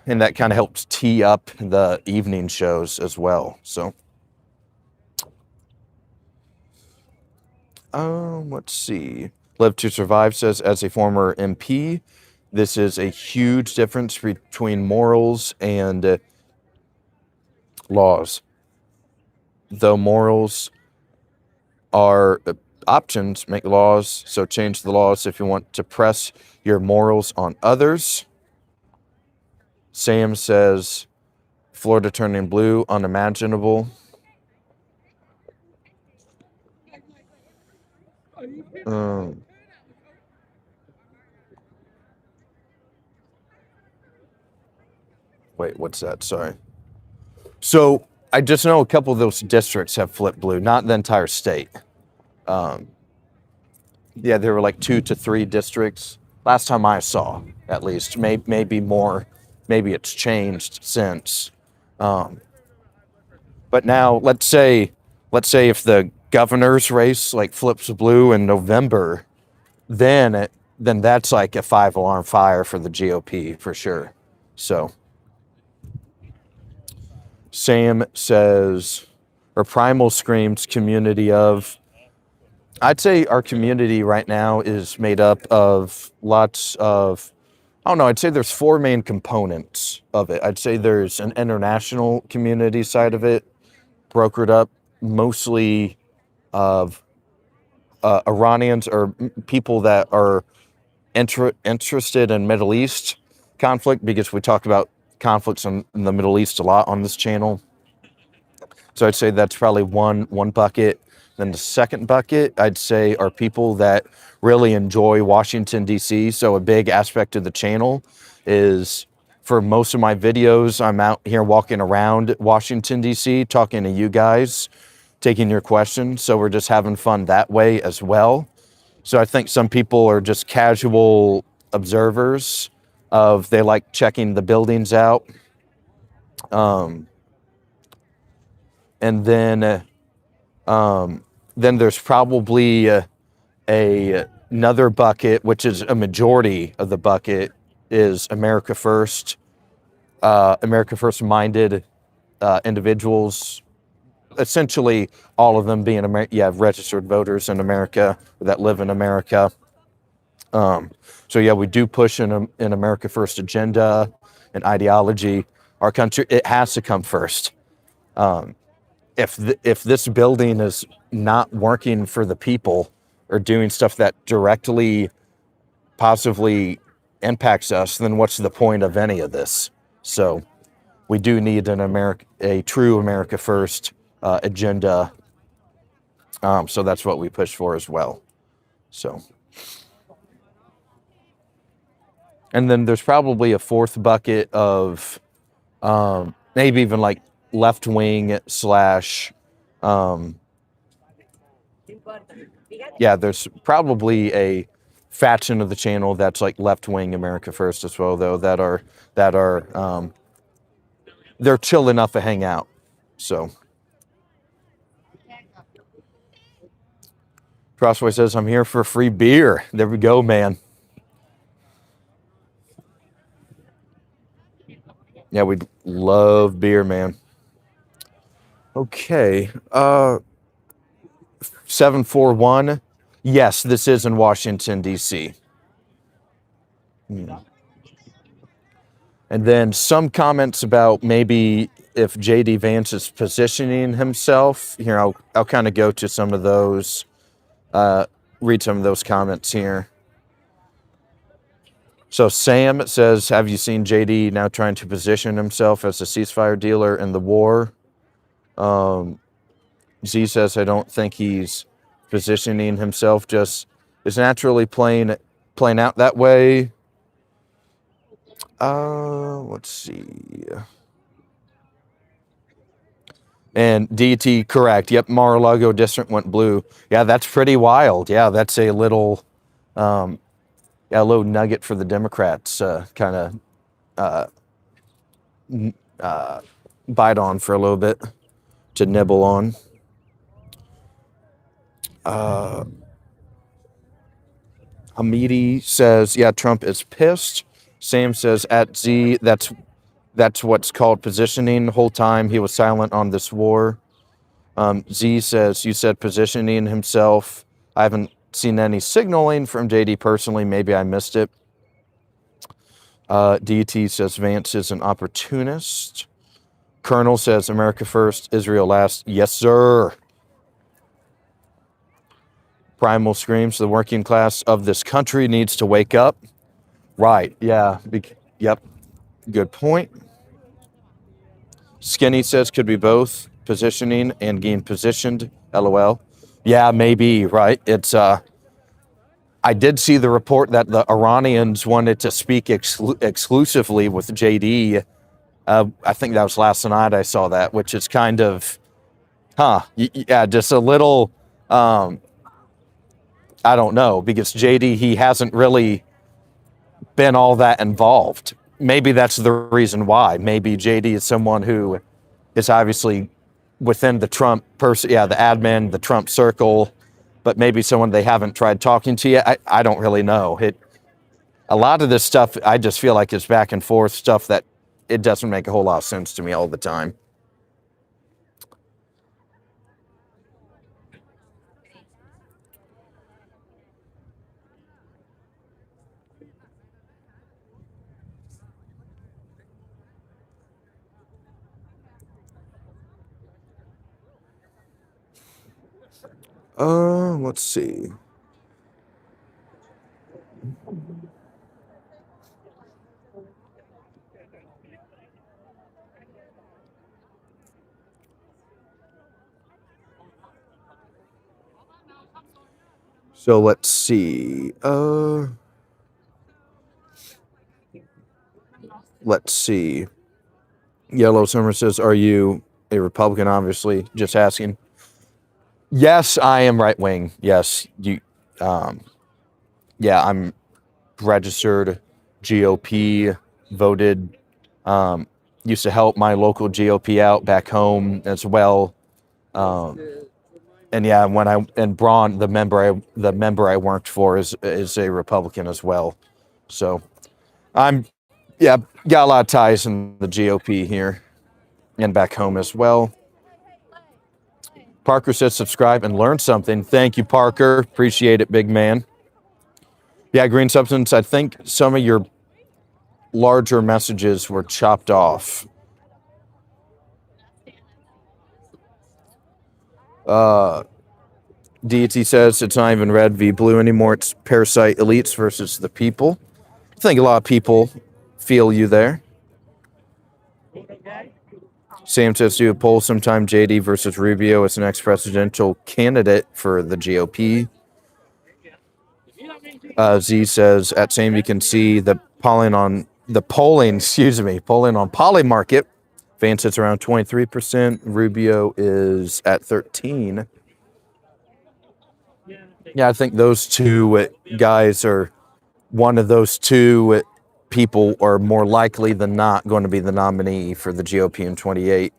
and that kind of helps tee up the evening shows as well. So, let's see. Live to Survive says, as a former MP, this is a huge difference between morals and laws. Though morals are options, make laws, so change the laws if you want to press your morals on others. Sam says, Florida turning blue, unimaginable. Wait, what's that? Sorry. So I just know a couple of those districts have flipped blue, not the entire state. Yeah, there were like 2 to 3 districts last time I saw, at least. Maybe more. Maybe it's changed since. But now, let's say if the governor's race like flips blue in November, then that's like a 5-alarm fire for the GOP for sure. So, Sam says, or Primal screams community of. I'd say our community right now is made up of lots of, I don't know, I'd say there's 4 main components of it. I'd say there's an international community side of it, brokered up mostly of Iranians or people that are interested in Middle East conflict, because we talk about conflicts in the Middle East a lot on this channel. So I'd say that's probably one bucket. Then the second bucket, I'd say, are people that really enjoy Washington, D.C. So a big aspect of the channel is, for most of my videos, I'm out here walking around Washington, D.C., talking to you guys, taking your questions. So we're just having fun that way as well. So I think some people are just casual observers of, they like checking the buildings out. And then there's probably another bucket, which is a majority of the bucket, is America First minded individuals, essentially all of them being registered voters in America that live in America. So yeah, we do push an America First agenda and ideology. Our country, it has to come first. If this building is not working for the people or doing stuff that directly, positively impacts us, then what's the point of any of this? So we do need a true America First agenda. So that's what we push for as well. So, and then there's probably a 4th bucket of maybe even like left wing / there's probably a faction of the channel that's like left wing America First as well, though, that are they're chill enough to hang out. So Crossway says, I'm here for free beer. There we go, man. Yeah, we love beer, man. Okay. 741. Yes, this is in Washington, D.C. And then some comments about maybe if JD Vance is positioning himself. Here, I'll kind of go to some of those, read some of those comments here. So Sam says, have you seen JD now trying to position himself as a ceasefire dealer in the war? Z says, I don't think he's positioning himself, just is naturally playing out that way. Let's see. And DT, correct. Yep, Mar-a-Lago district went blue. Yeah, that's pretty wild. Yeah, that's a little, a little nugget for the Democrats, kind of bite on for a little bit, to nibble on. Hamidi says, yeah, Trump is pissed. Sam says, at Z, that's what's called positioning. The whole time he was silent on this war. Z says, you said positioning himself. I haven't seen any signaling from JD personally. Maybe I missed it. DT says, Vance is an opportunist. Colonel says, America first, Israel last. Yes, sir. Primal screams, the working class of this country needs to wake up. Right, yeah. Yep, good point. Skinny says, could be both positioning and getting positioned. LOL. Yeah, maybe, right? It's, I did see the report that the Iranians wanted to speak exclusively with JD. I think that was last night I saw that, which is kind of, yeah, just a little, I don't know, because JD, he hasn't really been all that involved. Maybe that's the reason why. Maybe JD is someone who is obviously within the Trump person, yeah, the admin, the Trump circle, but maybe someone they haven't tried talking to yet. I don't really know. A lot of this stuff, I just feel like it's back and forth stuff that it doesn't make a whole lot of sense to me all the time. Let's see. So let's see. Let's see. Yellow Summer says, are you a Republican? Obviously, just asking. Yes, I am right wing. Yes, yeah, I'm registered GOP, voted, used to help my local GOP out back home as well. And yeah, and Braun, the member I worked for is a Republican as well. So got a lot of ties in the GOP here and back home as well. Parker says subscribe and learn something. Thank you, Parker. Appreciate it, big man. Yeah, Green Substance, I think some of your larger messages were chopped off. Deity says it's not even red v blue anymore. It's parasite elites versus the people. I think a lot of people feel you there. Sam says, do a poll sometime JD versus Rubio as the next presidential candidate for the GOP. Z says, at Sam, you can see the polling on Poly Market. Vance sits around 23%. Rubio is at 13%. Yeah, I think those two guys are one of those two people are more likely than not going to be the nominee for the GOP in 28.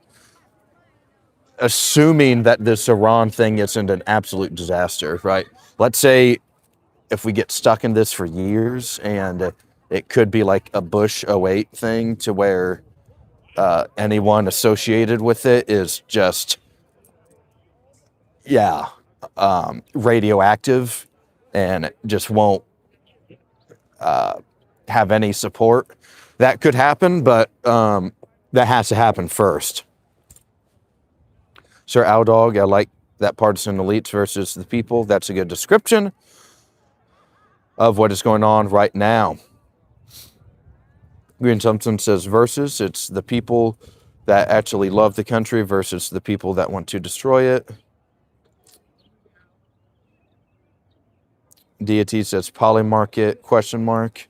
Assuming that this Iran thing isn't an absolute disaster, right? Let's say if we get stuck in this for years and it could be like a Bush 08 thing to where anyone associated with it is just, radioactive and just won't have any support. That could happen, but that has to happen first. Sir Owdog, I like that partisan elites versus the people. That's a good description of what is going on right now. Green Thompson says versus, it's the people that actually love the country versus the people that want to destroy it. Deity says polymarket, question mark.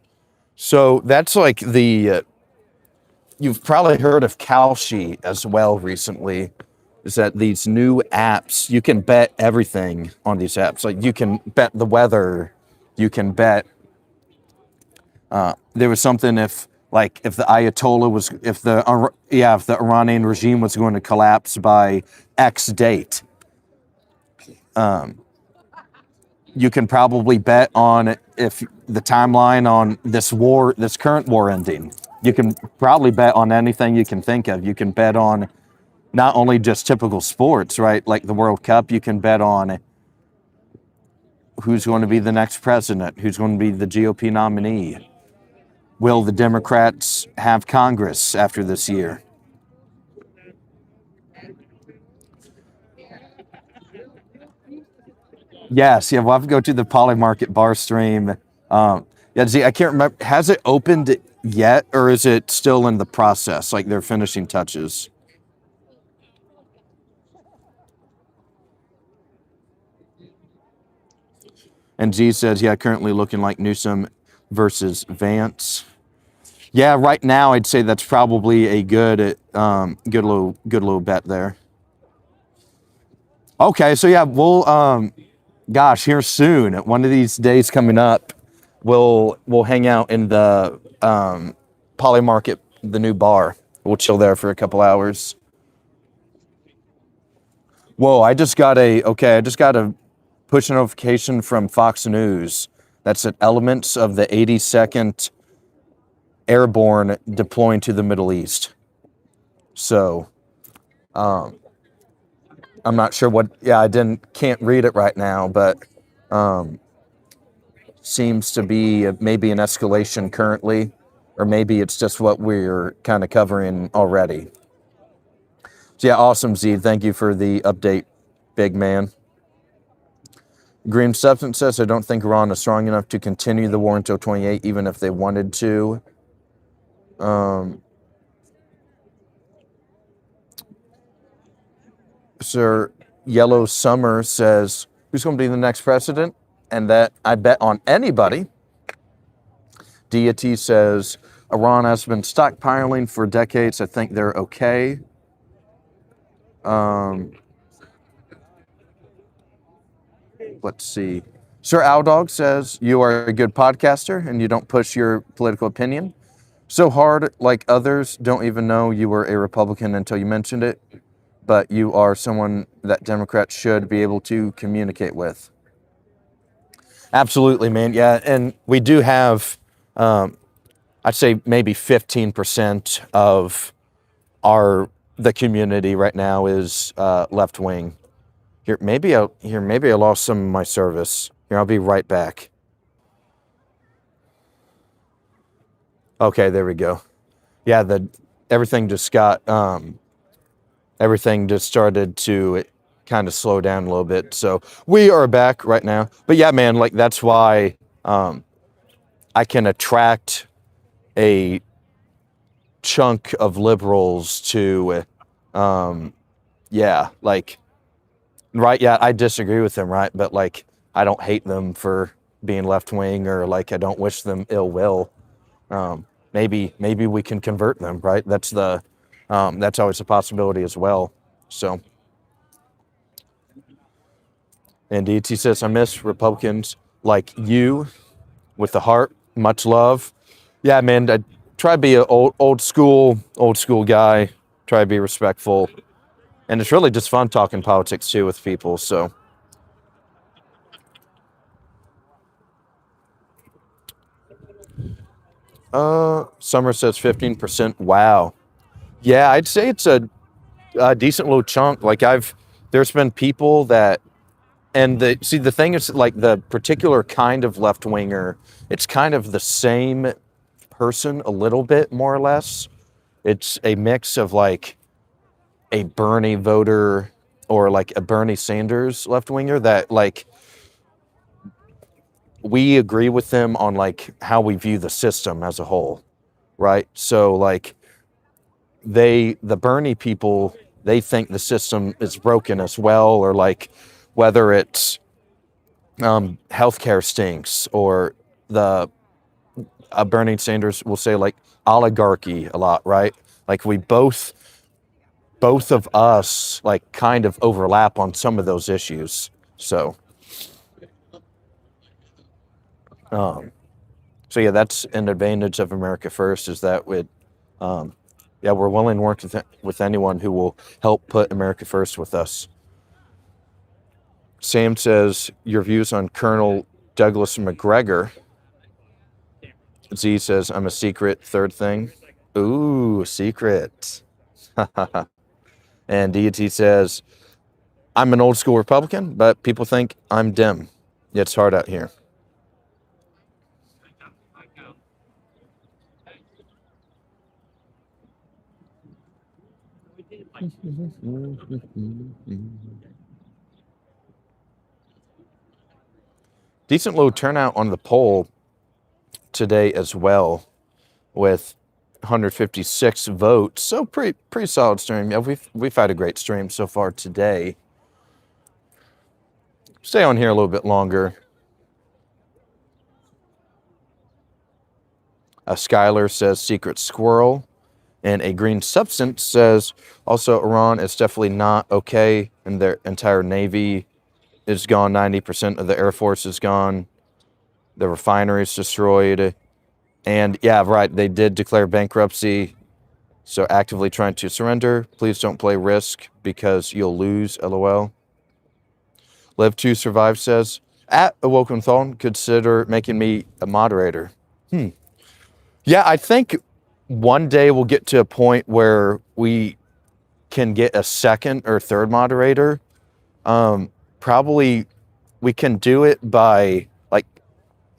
So that's like the, you've probably heard of Kalshi as well recently, is that these new apps, you can bet everything on these apps. Like you can bet the weather, you can bet, there was something if the Ayatollah was, if the Iranian regime was going to collapse by X date, you can probably bet on if the timeline on this war, this current war ending. You can probably bet on anything you can think of. You can bet on not only just typical sports, right? Like the World Cup, you can bet on who's going to be the next president, who's going to be the GOP nominee. Will the Democrats have Congress after this year? Yes, yeah, we'll have to go to the Polymarket bar stream. Yeah, see, I can't remember. Has it opened yet, or is it still in the process? Like they're finishing touches? And Z says, yeah, currently looking like Newsom versus Vance. Yeah, right now I'd say that's probably a good little bet there. Okay, so yeah, we'll gosh, here soon, one of these days coming up, we'll hang out in the Polymarket, the new bar. We'll chill there for a couple hours. Whoa, I just got a push notification from Fox News that said elements of the 82nd Airborne deploying to the Middle East. So, I'm not sure what. Yeah, can't read it right now, but seems to be maybe an escalation currently, or maybe it's just what we're kind of covering already. So yeah, awesome, Z. Thank you for the update, big man. Green Substance says, I don't think Iran is strong enough to continue the war until 28, even if they wanted to. Sir Yellow Summer says, who's going to be the next president? And that I bet on anybody. Deity says, Iran has been stockpiling for decades. I think they're okay. Let's see. Sir Owdog says, you are a good podcaster and you don't push your political opinion so hard like others. Don't even know you were a Republican until you mentioned it. But you are someone that Democrats should be able to communicate with. Absolutely, man. Yeah, and we do have, I'd say maybe 15% of the community right now is left wing. Maybe I lost some of my service. Here, I'll be right back. Okay, there we go. Yeah, everything just started to kind of slow down a little bit. So we are back right now. But yeah, man, like that's why I can attract a chunk of liberals to, right, yeah, I disagree with them, right? But like, I don't hate them for being left-wing, or like, I don't wish them ill will. Maybe we can convert them, right? That's always a possibility as well. So, and DT says, I miss Republicans like you with the heart. Much love. Yeah, man, I try to be an old school guy. Try to be respectful. And it's really just fun talking politics too with people. So, Summer says 15%. Wow. Yeah, I'd say it's a decent little chunk. Like there's been people that, and the thing is, like the particular kind of left winger, it's kind of the same person a little bit, more or less. It's a mix of like a Bernie voter, or like a Bernie Sanders left-winger that like we agree with them on like how we view the system as a whole, right? So like the Bernie people, they think the system is broken as well, or like whether it's healthcare stinks, or the Bernie Sanders will say like oligarchy a lot, right? Like we both of us like kind of overlap on some of those issues. So so yeah, that's an advantage of America First, is that yeah, we're willing to work with anyone who will help put America First with us. Sam says, your views on Colonel Douglas McGregor. Z says, I'm a secret third thing. Ooh, secret. And Deity says, I'm an old school Republican, but people think I'm dim. It's hard out here. Decent low turnout on the poll today as well, with 156 votes. So pretty solid stream. Yeah, we've had a great stream so far today. Stay on here a little bit longer. Skylar says secret squirrel. And a green substance says also Iran is definitely not okay, and their entire navy is gone. 90% of the air force is gone. The refinery is destroyed. And yeah, right, they did declare bankruptcy. So actively trying to surrender. Please don't play Risk because you'll lose, LOL. Live to Survive says, at Awoken Thon, consider making me a moderator. Yeah, I think one day we'll get to a point where we can get a second or third moderator. Probably we can do it by like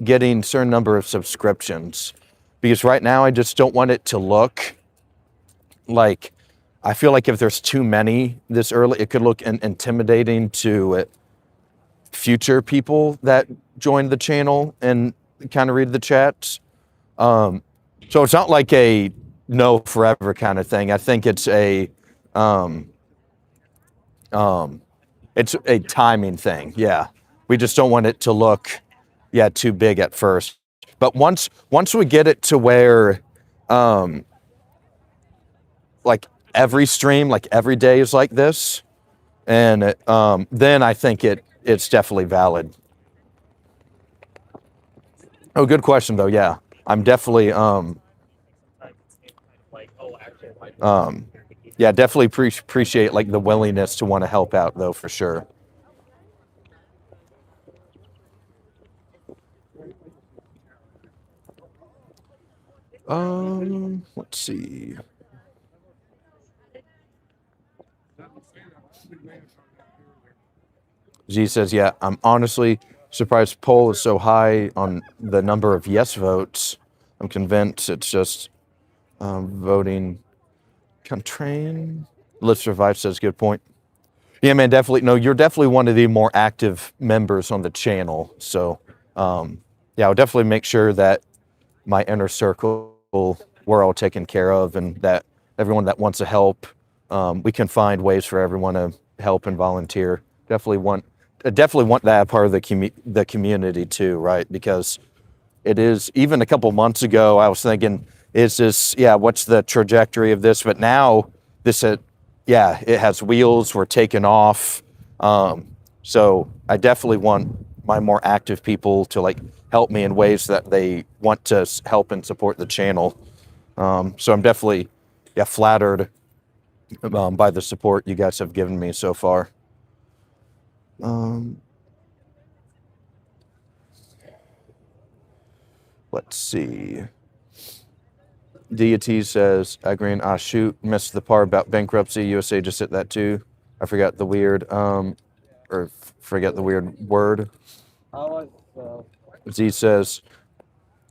getting a certain number of subscriptions, because right now I just don't want it to look like, I feel like if there's too many this early, it could look intimidating to future people that join the channel and kind of read the chats. So it's not like a no forever kind of thing. I think it's a timing thing. Yeah, we just don't want it to look too big at first. But once we get it to where like every stream, like every day is like this, and then I think it's definitely valid. Oh, good question though. Yeah, I'm definitely definitely appreciate like the willingness to want to help out though, for sure. Let's see. Z says, yeah, I'm honestly surprised poll is so high on the number of yes votes. I'm convinced it's just voting contrain. Live Survive says, good point. Yeah, man, definitely. No, you're definitely one of the more active members on the channel. So, yeah, I'll definitely make sure that my inner circle, we're all taken care of, and that everyone that wants to help, we can find ways for everyone to help and volunteer. Definitely want that part of the community too, right? Because it is, even a couple months ago, I was thinking, is this, what's the trajectory of this? But now this, it has wheels, we're taking off. So I definitely want my more active people to like help me in ways that they want to help and support the channel. So I'm definitely, flattered by the support you guys have given me so far. Let's see. Deity says, agreeing, shoot, missed the part about bankruptcy. USA just hit that too. I forgot the weird, forget the weird word. Z says,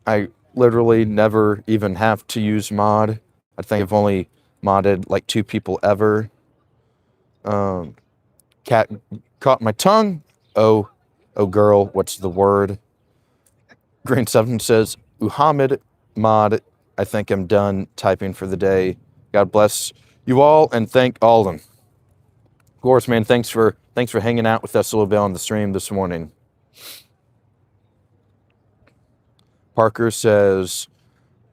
I literally never even have to use mod. I think I've only modded like 2 people ever. Cat caught my tongue. Oh girl, what's the word? Green 7 says, Muhammad Mod, I think I'm done typing for the day. God bless you all, and thank Aulden. Of course, man, thanks for hanging out with us a little bit on the stream this morning. Parker says,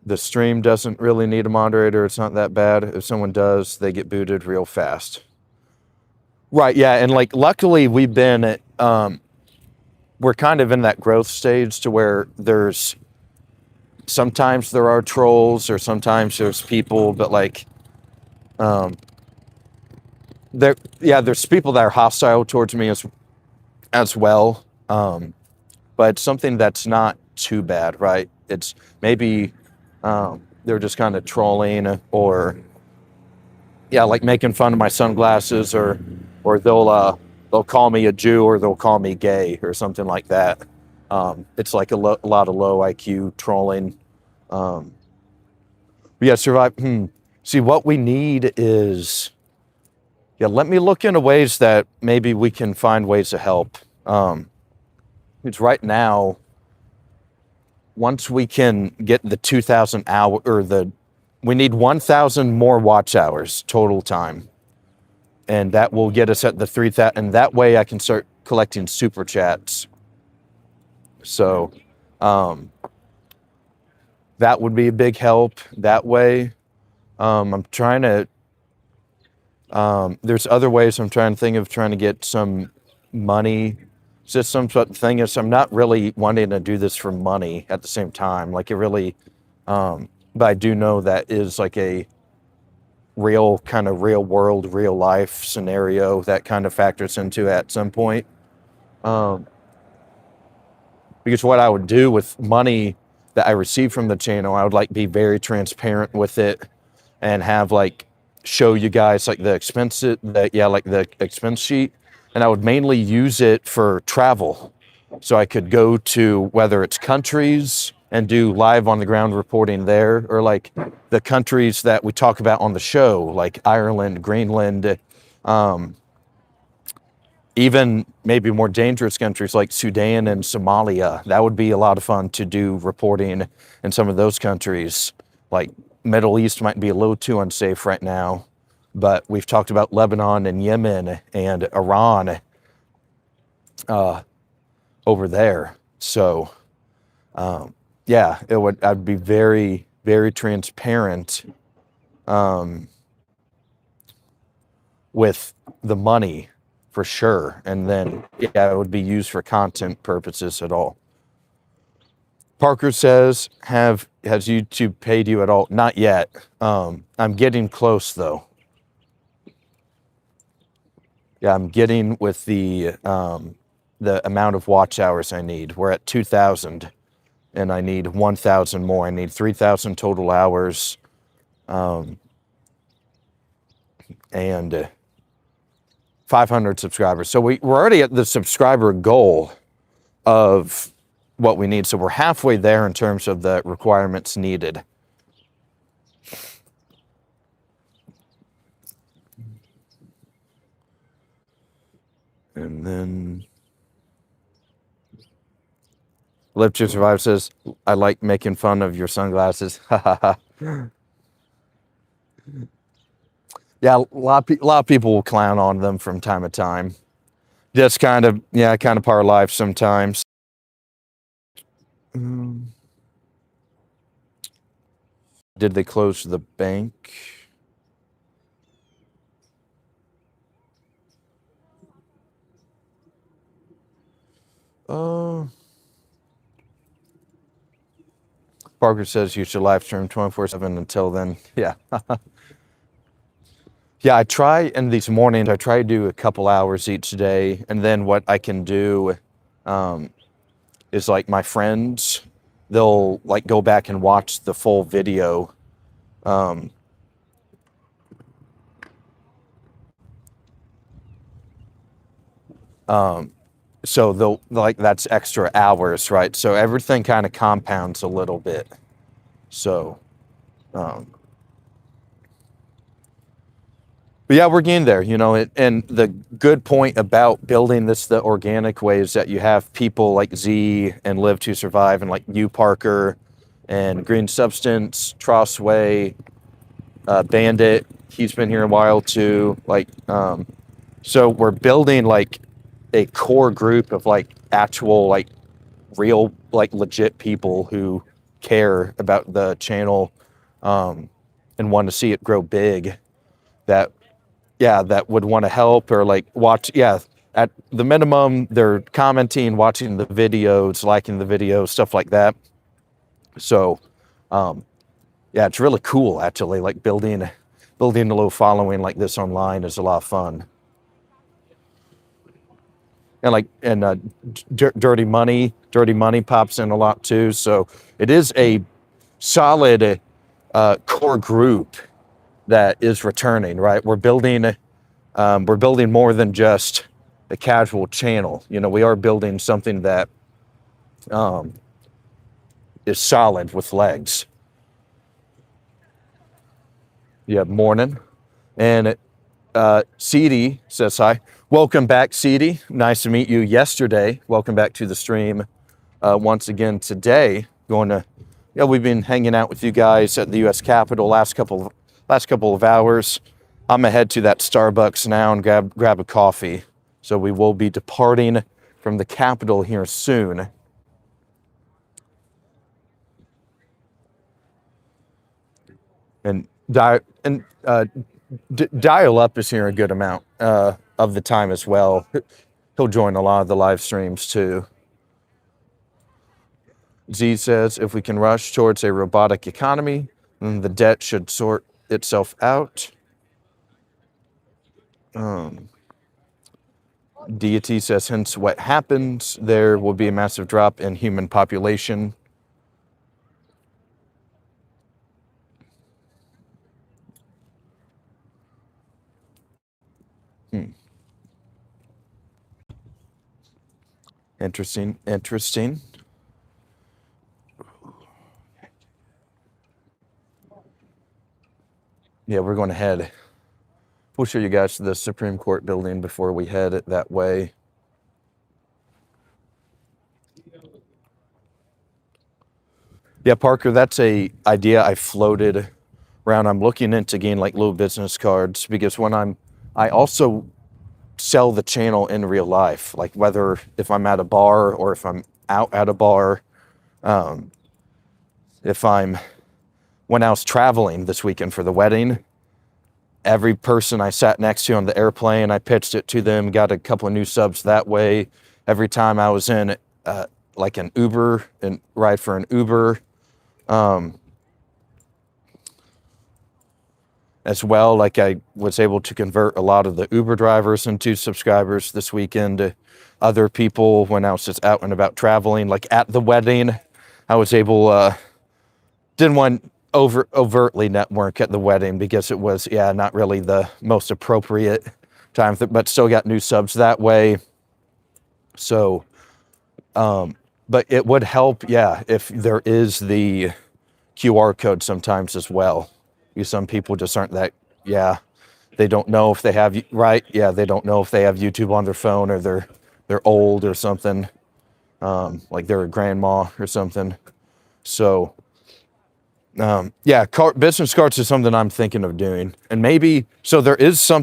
the stream doesn't really need a moderator. It's not that bad. If someone does, they get booted real fast. Right, yeah, and like luckily we've been we're kind of in that growth stage to where sometimes there are trolls or sometimes there's people, but like there's people that are hostile towards me as well. But it's something that's not too bad, right? It's maybe they're just kind of trolling or like making fun of my sunglasses or they'll call me a Jew or they'll call me gay or something like that. It's like a lot of low IQ trolling. Survive. See, what we need is, let me look into ways that maybe we can find ways to help. Because right now, once we can get the 2,000 hour we need 1,000 more watch hours total time. And that will get us at the 3,000. And that way I can start collecting super chats. So that would be a big help that way. I'm trying to, there's other ways I'm trying to get some money systems. But the thing is, I'm not really wanting to do this for money at the same time. Like it really, but I do know that is like a real world, real life scenario that kind of factors into at some point. Because what I would do with money that I receive from the channel, I would like be very transparent with it and have like show you guys like the expenses, the expense sheet, and I would mainly use it for travel. So I could go to whether it's countries and do live on the ground reporting there, or like the countries that we talk about on the show, like Ireland, Greenland, even maybe more dangerous countries like Sudan and Somalia. That would be a lot of fun to do reporting in some of those countries. Like Middle East might be a little too unsafe right now, but we've talked about Lebanon and Yemen and Iran over there. So I'd be very, very transparent with the money for sure. And then it would be used for content purposes at all. Parker says, has YouTube paid you at all? Not yet. I'm getting close though. Yeah, I'm getting with the amount of watch hours I need. We're at 2,000 and I need 1,000 more. I need 3,000 total hours. And 500 subscribers. So we're already at the subscriber goal of what we need. So we're halfway there in terms of the requirements needed. And then Live to Survive says, I like making fun of your sunglasses. Yeah, a lot of people will clown on them from time to time. Just kind of part of life sometimes. Did they close the bank? Parker says you should live stream 24/7 until then. Yeah. Yeah, I try in these mornings, I try to do a couple hours each day. And then what I can do is like my friends, they'll like go back and watch the full video. So they'll like, that's extra hours, right? So everything kind of compounds a little bit. So, But yeah, we're getting there, and the good point about building this the organic way is that you have people like Z and Live to Survive and like you, Parker, and Green Substance, Trossway, Bandit. He's been here a while too. So we're building like a core group of like actual, like real, like legit people who care about the channel, and want to see it grow big. That that would want to help or like watch. Yeah, at the minimum, they're commenting, watching the videos, liking the videos, stuff like that. So, yeah, it's really cool actually. Like building a little following like this online is a lot of fun. And dirty money pops in a lot too. So it is a solid core group that is returning. Right, we're building more than just a casual channel. We are building something that is solid with legs. Yeah, morning. And Ceedy says hi. Welcome back, Ceedy. Nice to meet you yesterday. Welcome back to the stream once again today. We've been hanging out with you guys at the U.S. Capitol last couple of hours. I'm gonna head to that Starbucks now and grab a coffee. So we will be departing from the Capitol here soon. And dial up is here a good amount of the time as well. He'll join a lot of the live streams too. Z says, if we can rush towards a robotic economy, then the debt should sort itself out. Deity says, hence what happens, there will be a massive drop in human population. Interesting. Yeah, we're going to head. We'll show you guys the Supreme Court building before we head it that way. Yeah, Parker, that's a idea I floated around. I'm looking into getting like little business cards because I also sell the channel in real life, like whether if I'm at a bar or if I'm out at a bar, when I was traveling this weekend for the wedding, every person I sat next to on the airplane, I pitched it to them, got a couple of new subs that way. Every time I was in like an Uber and ride for an Uber, as well, like I was able to convert a lot of the Uber drivers into subscribers this weekend. Other people, when I was just out and about traveling, like at the wedding, I was able, didn't want overtly network at the wedding because it was, not really the most appropriate time, but still got new subs that way. So, but it would help, if there is the QR code sometimes as well. Because some people just aren't that, they don't know if they have, they don't know if they have YouTube on their phone or they're old or something, like they're a grandma or something. So, business cards is something I'm thinking of doing. And maybe, so there is this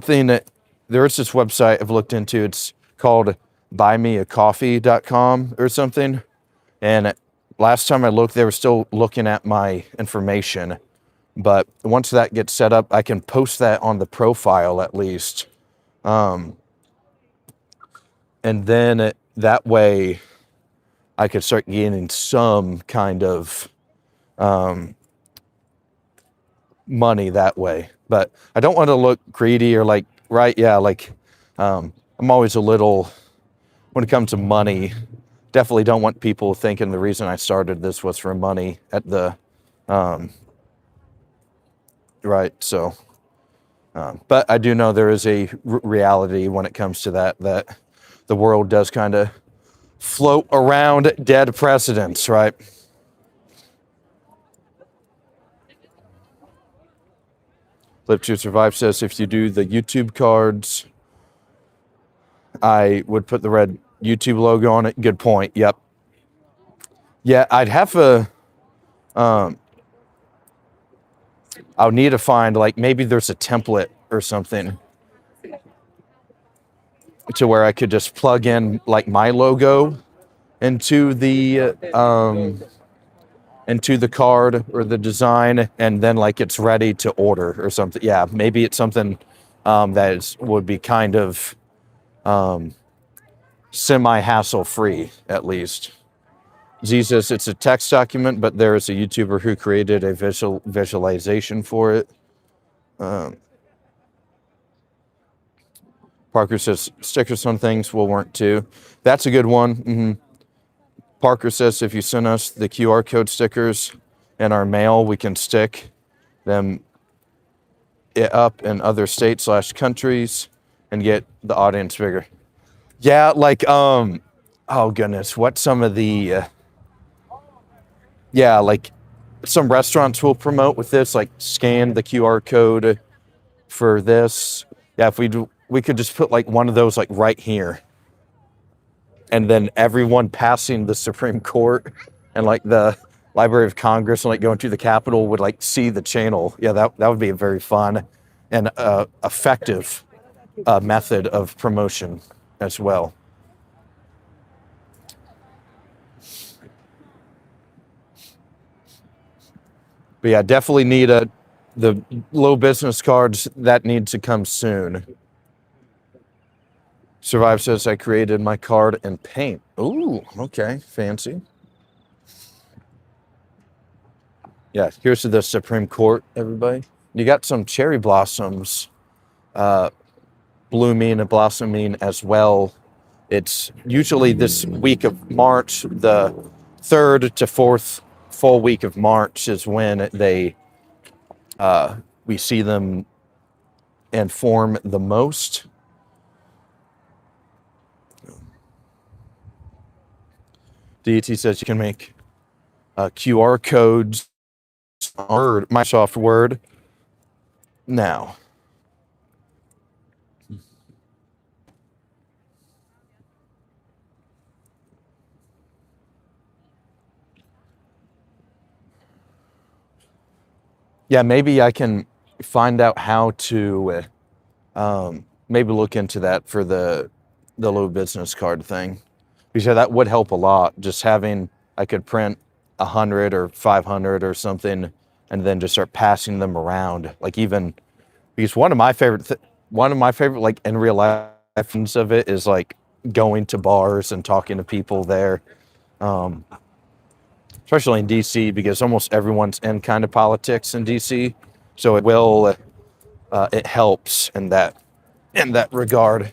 website I've looked into. It's called buymeacoffee.com or something. And last time I looked, they were still looking at my information. But once that gets set up, I can post that on the profile at least. And then that way I could start gaining some kind of money that way. But I don't want to look greedy or like, I'm always a little, when it comes to money, definitely don't want people thinking the reason I started this was for money at the, so, but I do know there is a reality when it comes to that the world does kind of float around dead precedents, right? Live to Survive says if you do the YouTube cards, I would put the red YouTube logo on it. Good point. Yep. Yeah, I'd have a. I'll need to find like maybe there's a template or something to where I could just plug in like my logo into the card or the design, and then like it's ready to order or something. Yeah, maybe it's something would be kind of semi hassle free at least. Z says it's a text document, but there is a YouTuber who created a visualization for it. Parker says stickers on things will work too. That's a good one. Parker says if you send us the QR code stickers in our mail, we can stick them up in other states/countries and get the audience bigger. Yeah, like oh goodness, what some of the yeah, like some restaurants will promote with this, like scan the QR code for this. Yeah, if we could just put like one of those like right here, and then everyone passing the Supreme Court and like the Library of Congress and like going to the Capitol would like see the channel. Yeah, that would be a very fun and effective method of promotion as well. But yeah, definitely need the low business cards that need to come soon. Survive says I created my card in paint. Ooh, okay, fancy. Yeah, here's to the Supreme Court, everybody. You got some cherry blossoms blooming and blossoming as well. It's usually this week of March, the 3rd to 4th full week of March is when we see them and form the most. DET says you can make QR codes or Microsoft Word now. Yeah, maybe I can find out how to maybe look into that for the low business card thing. Because that would help a lot. Just having, I could print 100 or 500 or something, and then just start passing them around. Like even because one of my favorite like in real life things of it is like going to bars and talking to people there, especially in DC because almost everyone's in kind of politics in DC, so it helps in that regard.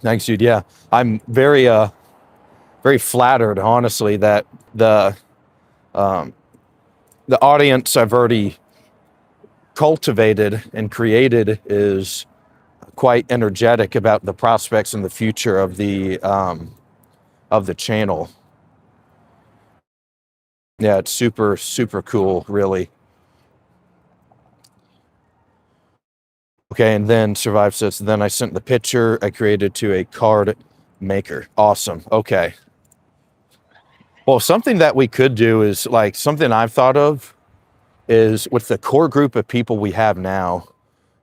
Thanks, dude. Yeah, I'm very flattered, honestly, that the audience I've already cultivated and created is quite energetic about the prospects and the future of the channel. Yeah, it's super, super cool, really. Okay, and then Survive says, then I sent the picture I created to a card maker. Awesome. Okay. Well, something that we could do is like something I've thought of is with the core group of people we have now,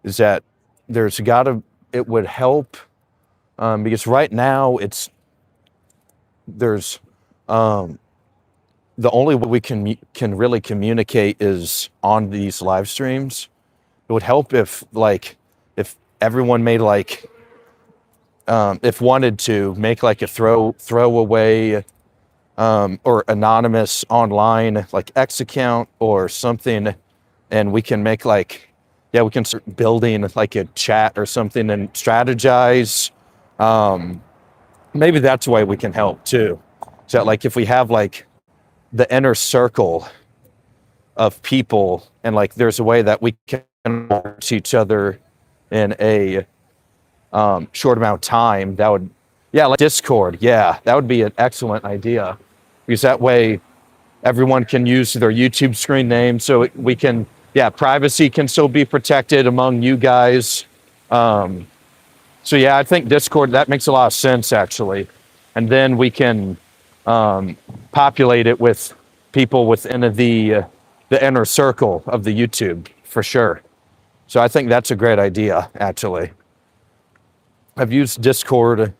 is that it would help because right now there's the only way we can really communicate is on these live streams. It would help if everyone made like if wanted to make like a throwaway or anonymous online like X account or something, and we can make like we can start building like a chat or something and strategize. Maybe that's the way we can help too. So like if we have like the inner circle of people and like there's a way that we can watch each other in a short amount of time, that would Yeah, like Discord. Yeah, that would be an excellent idea, because that way everyone can use their YouTube screen name, so we can, yeah, privacy can still be protected among you guys. So yeah, I think Discord, that makes a lot of sense actually. And then we can populate it with people within the inner circle of the YouTube for sure. So I think that's a great idea actually. I've used Discord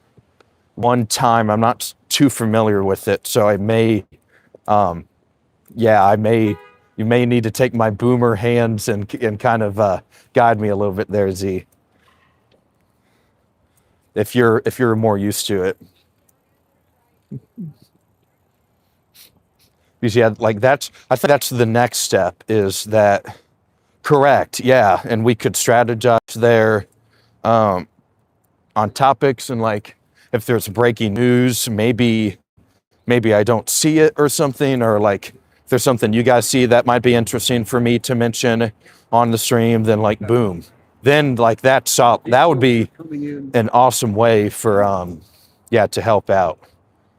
one time. I'm not too familiar with it, so I may, yeah, I may, you may need to take my boomer hands and kind of guide me a little bit there, Z, if you're more used to it. Because yeah, like I think that's the next step, is that correct? Yeah, and we could strategize there on topics, and like if there's breaking news, maybe I don't see it or something, or like if there's something you guys see that might be interesting for me to mention on the stream, then like boom, then like that would be an awesome way for yeah, to help out.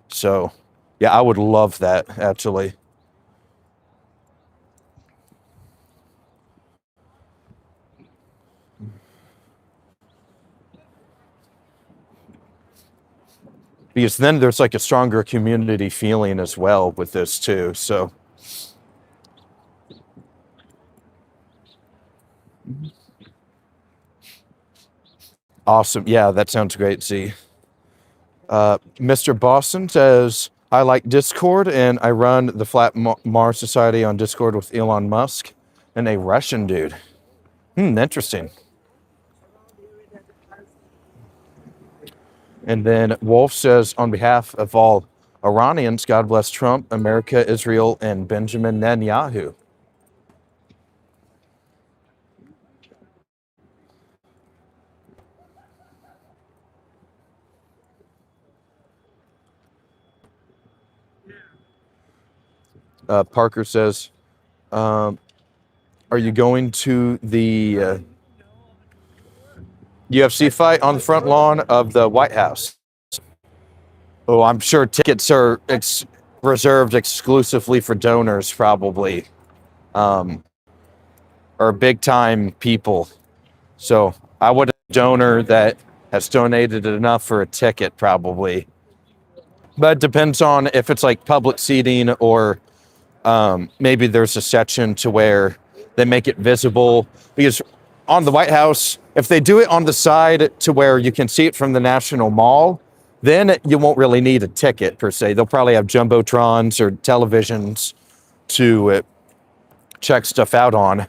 So yeah, I would love that actually. Because then there's like a stronger community feeling as well with this too. So awesome. Yeah, that sounds great, Z. Mr. Boston says, I like Discord and I run the Flat Mars Society on Discord with Elon Musk and a Russian dude. Interesting. And then Wolf says, on behalf of all Iranians, God bless Trump, America, Israel, and Benjamin Netanyahu. Parker says, are you going to the UFC fight on the front lawn of the White House? Oh, I'm sure tickets are reserved exclusively for donors, probably, or big time people. So I would have a donor that has donated enough for a ticket, probably. But it depends on if it's like public seating, or maybe there's a section to where they make it visible. Because on the White House, if they do it on the side to where you can see it from the National Mall, then you won't really need a ticket per se. They'll probably have jumbotrons or televisions to check stuff out on.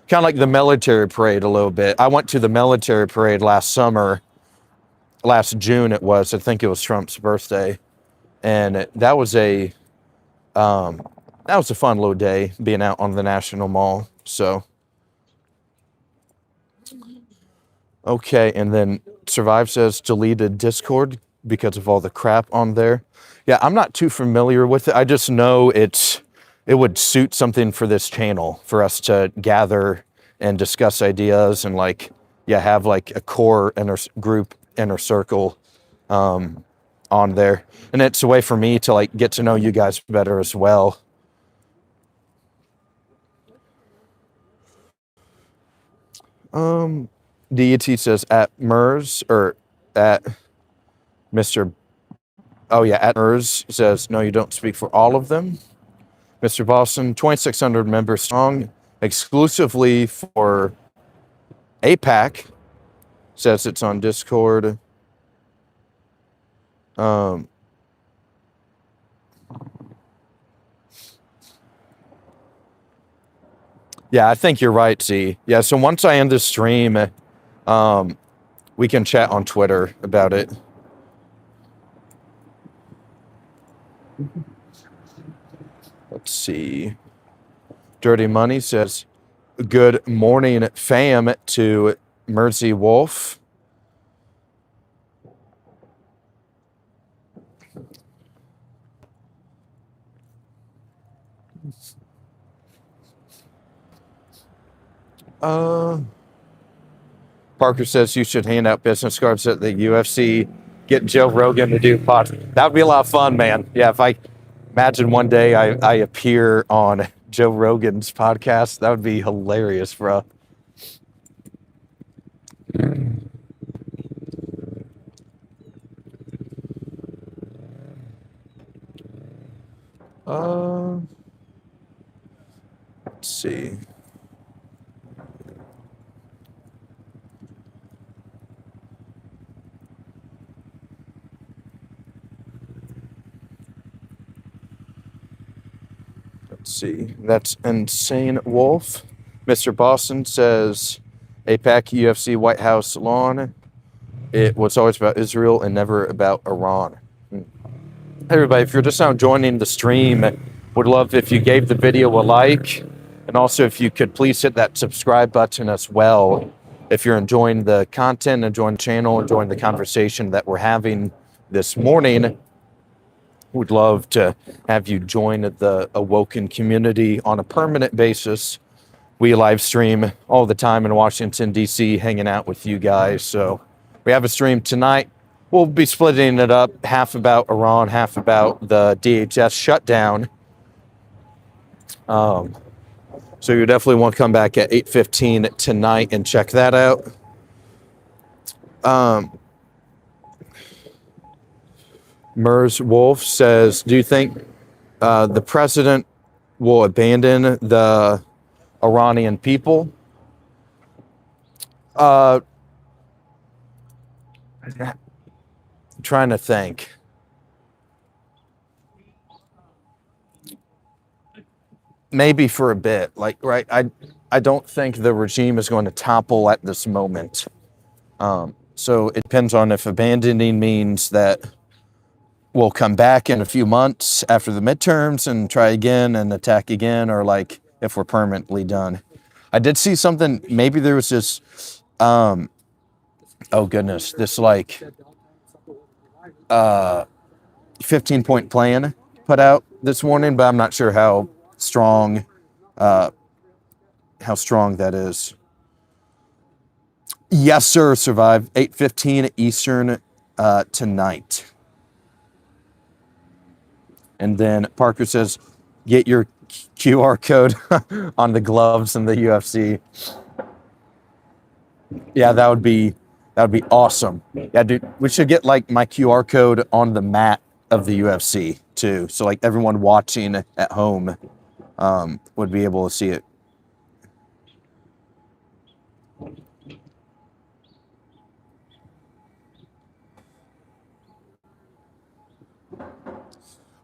Kind of like the military parade a little bit. I went to the military parade last June it was. I think it was Trump's birthday. And that was a fun little day, being out on the National Mall. So, okay, and then Survive says deleted Discord because of all the crap on there. Yeah, I'm not too familiar with it. I just know it would suit something for this channel, for us to gather and discuss ideas and like, yeah, have like a core inner circle on there. And it's a way for me to like get to know you guys better as well. Deity says at MERS, or at Mr. Oh yeah, at MERS says, no, you don't speak for all of them. Mr. Boston, 2,600 members strong, exclusively for APAC, says it's on Discord. Yeah, I think you're right, Z. Yeah, so once I end the stream, we can chat on Twitter about it. Let's see. Dirty Money says, good morning, fam, to Mersey Wolf. Parker says you should hand out business cards at the UFC get Joe Rogan to do podcast. That would be a lot of fun, man. Yeah, if I imagine one day I appear on Joe Rogan's podcast, that would be hilarious, bro. Let's see. Let's see. That's Insane Wolf. Mr. Boston says APAC, UFC, White House lawn. It was always about Israel and never about Iran. Hey everybody, if you're just now joining the stream, would love if you gave the video a like, and also if you could please hit that subscribe button as well. If you're enjoying the content, enjoying the channel, enjoying the conversation that we're having this morning, would love to have you join the Awoken community on a permanent basis. We live stream all the time in Washington, D.C., hanging out with you guys. So we have a stream tonight. We'll be splitting it up, half about Iran, half about the DHS shutdown. So you definitely want to come back at 8:15 tonight and check that out. Mers Wolf says, do you think the president will abandon the Iranian people? I'm trying to think. Maybe for a bit, right? I don't think the regime is going to topple at this moment. So it depends on if abandoning means that we'll come back in a few months after the midterms and try again and attack again, or like if we're permanently done. I did see something, maybe there was this, oh goodness, this like 15-point plan put out this morning, but I'm not sure how strong that is. Yes, sir, survived. 8:15 Eastern tonight. And then Parker says, get your QR code on the gloves in the UFC. Yeah, that would be awesome. Yeah, dude, we should get like my QR code on the mat of the UFC too. So like everyone watching at home would be able to see it.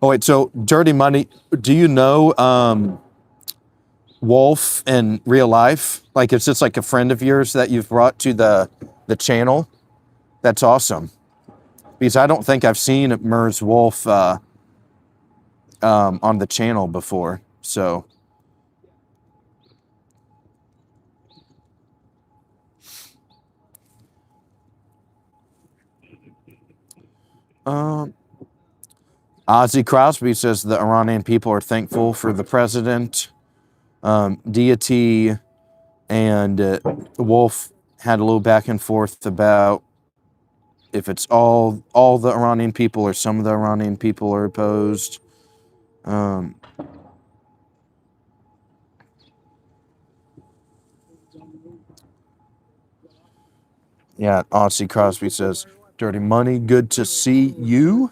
Oh wait, so Dirty Money, do you know Wolf in real life? Like, it's just like a friend of yours that you've brought to the channel? That's awesome. Because I don't think I've seen Mers Wolf on the channel before. So Ozzy Crosby says the Iranian people are thankful for the president. Deity and Wolf had a little back and forth about if it's all the Iranian people or some of the Iranian people are opposed. Yeah, Ozzy Crosby says, Dirty Money, good to see you.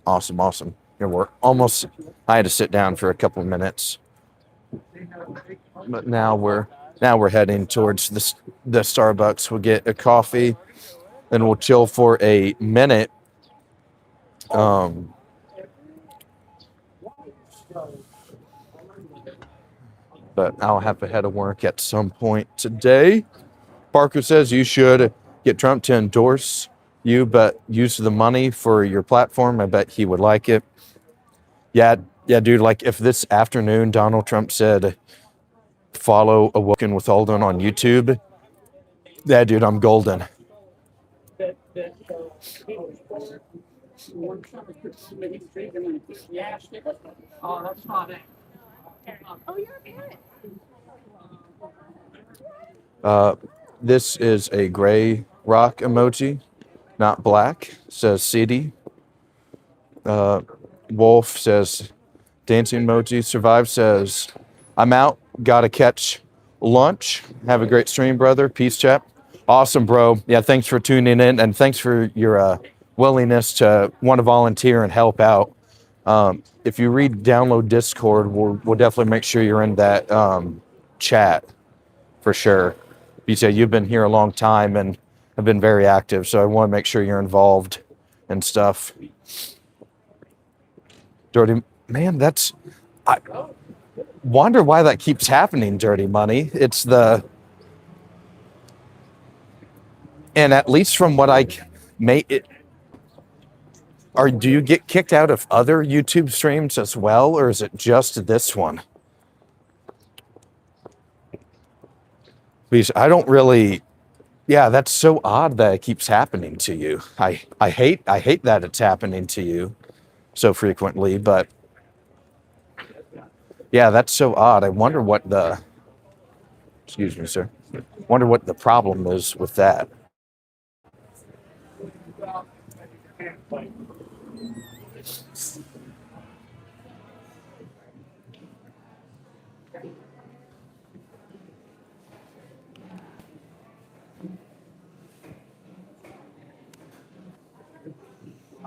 Awesome. Yeah, we're almost, I had to sit down for a couple of minutes. But now we're heading towards the Starbucks. We'll get a coffee, then we'll chill for a minute. But I'll have to head to work at some point today. Parker says you should get Trump to endorse you, but use the money for your platform. I bet he would like it. Yeah, dude, like if this afternoon Donald Trump said, follow Awoken with Aulden on YouTube, yeah, dude, I'm golden. This is a gray Rock emoji, not black, says CD. Wolf says dancing emoji. Survive says, I'm out. Gotta catch lunch. Have a great stream, brother. Peace, chap. Awesome, bro. Yeah, thanks for tuning in, and thanks for your willingness to want to volunteer and help out. If you download Discord, we'll definitely make sure you're in that chat for sure. You say you've been here a long time and have been very active, so I want to make sure you're involved and stuff. Dirty man, I wonder why that keeps happening. Dirty money. And at least from what I may it. Do you get kicked out of other YouTube streams as well, or is it just this one? Because I don't really. Yeah, that's so odd that it keeps happening to you. I hate that it's happening to you so frequently, but yeah, that's so odd. I wonder what the. Excuse me, sir. Wonder what the problem is with that.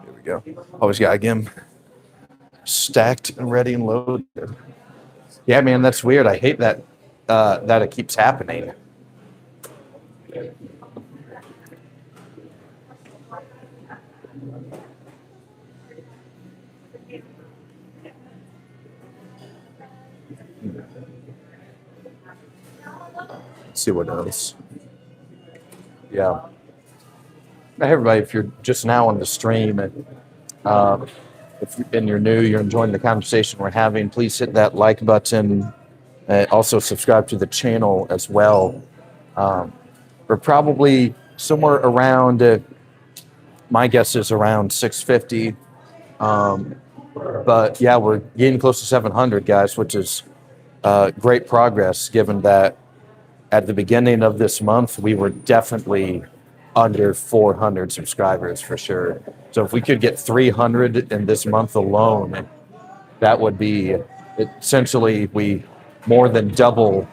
Here we go. Always got to get them stacked and ready and loaded. Yeah, man, that's weird. I hate that that it keeps happening. Let's see what else. Yeah. Hey, everybody, if you're just now on the stream and you're new, you're enjoying the conversation we're having, please hit that like button. Also subscribe to the channel as well. We're probably somewhere around, my guess is around 650. But yeah, we're getting close to 700, guys, which is great progress given that at the beginning of this month, we were definitely under 400 subscribers for sure. So if we could get 300 in this month alone, that would be essentially we more than double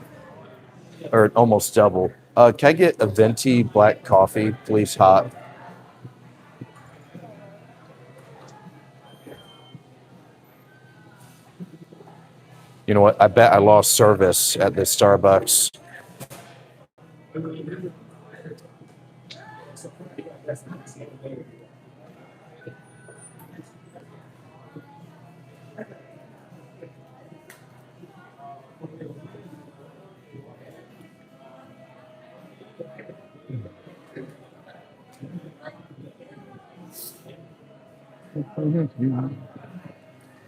or almost double. Can I get a venti black coffee, please, hot? You know what? I bet I lost service at this Starbucks.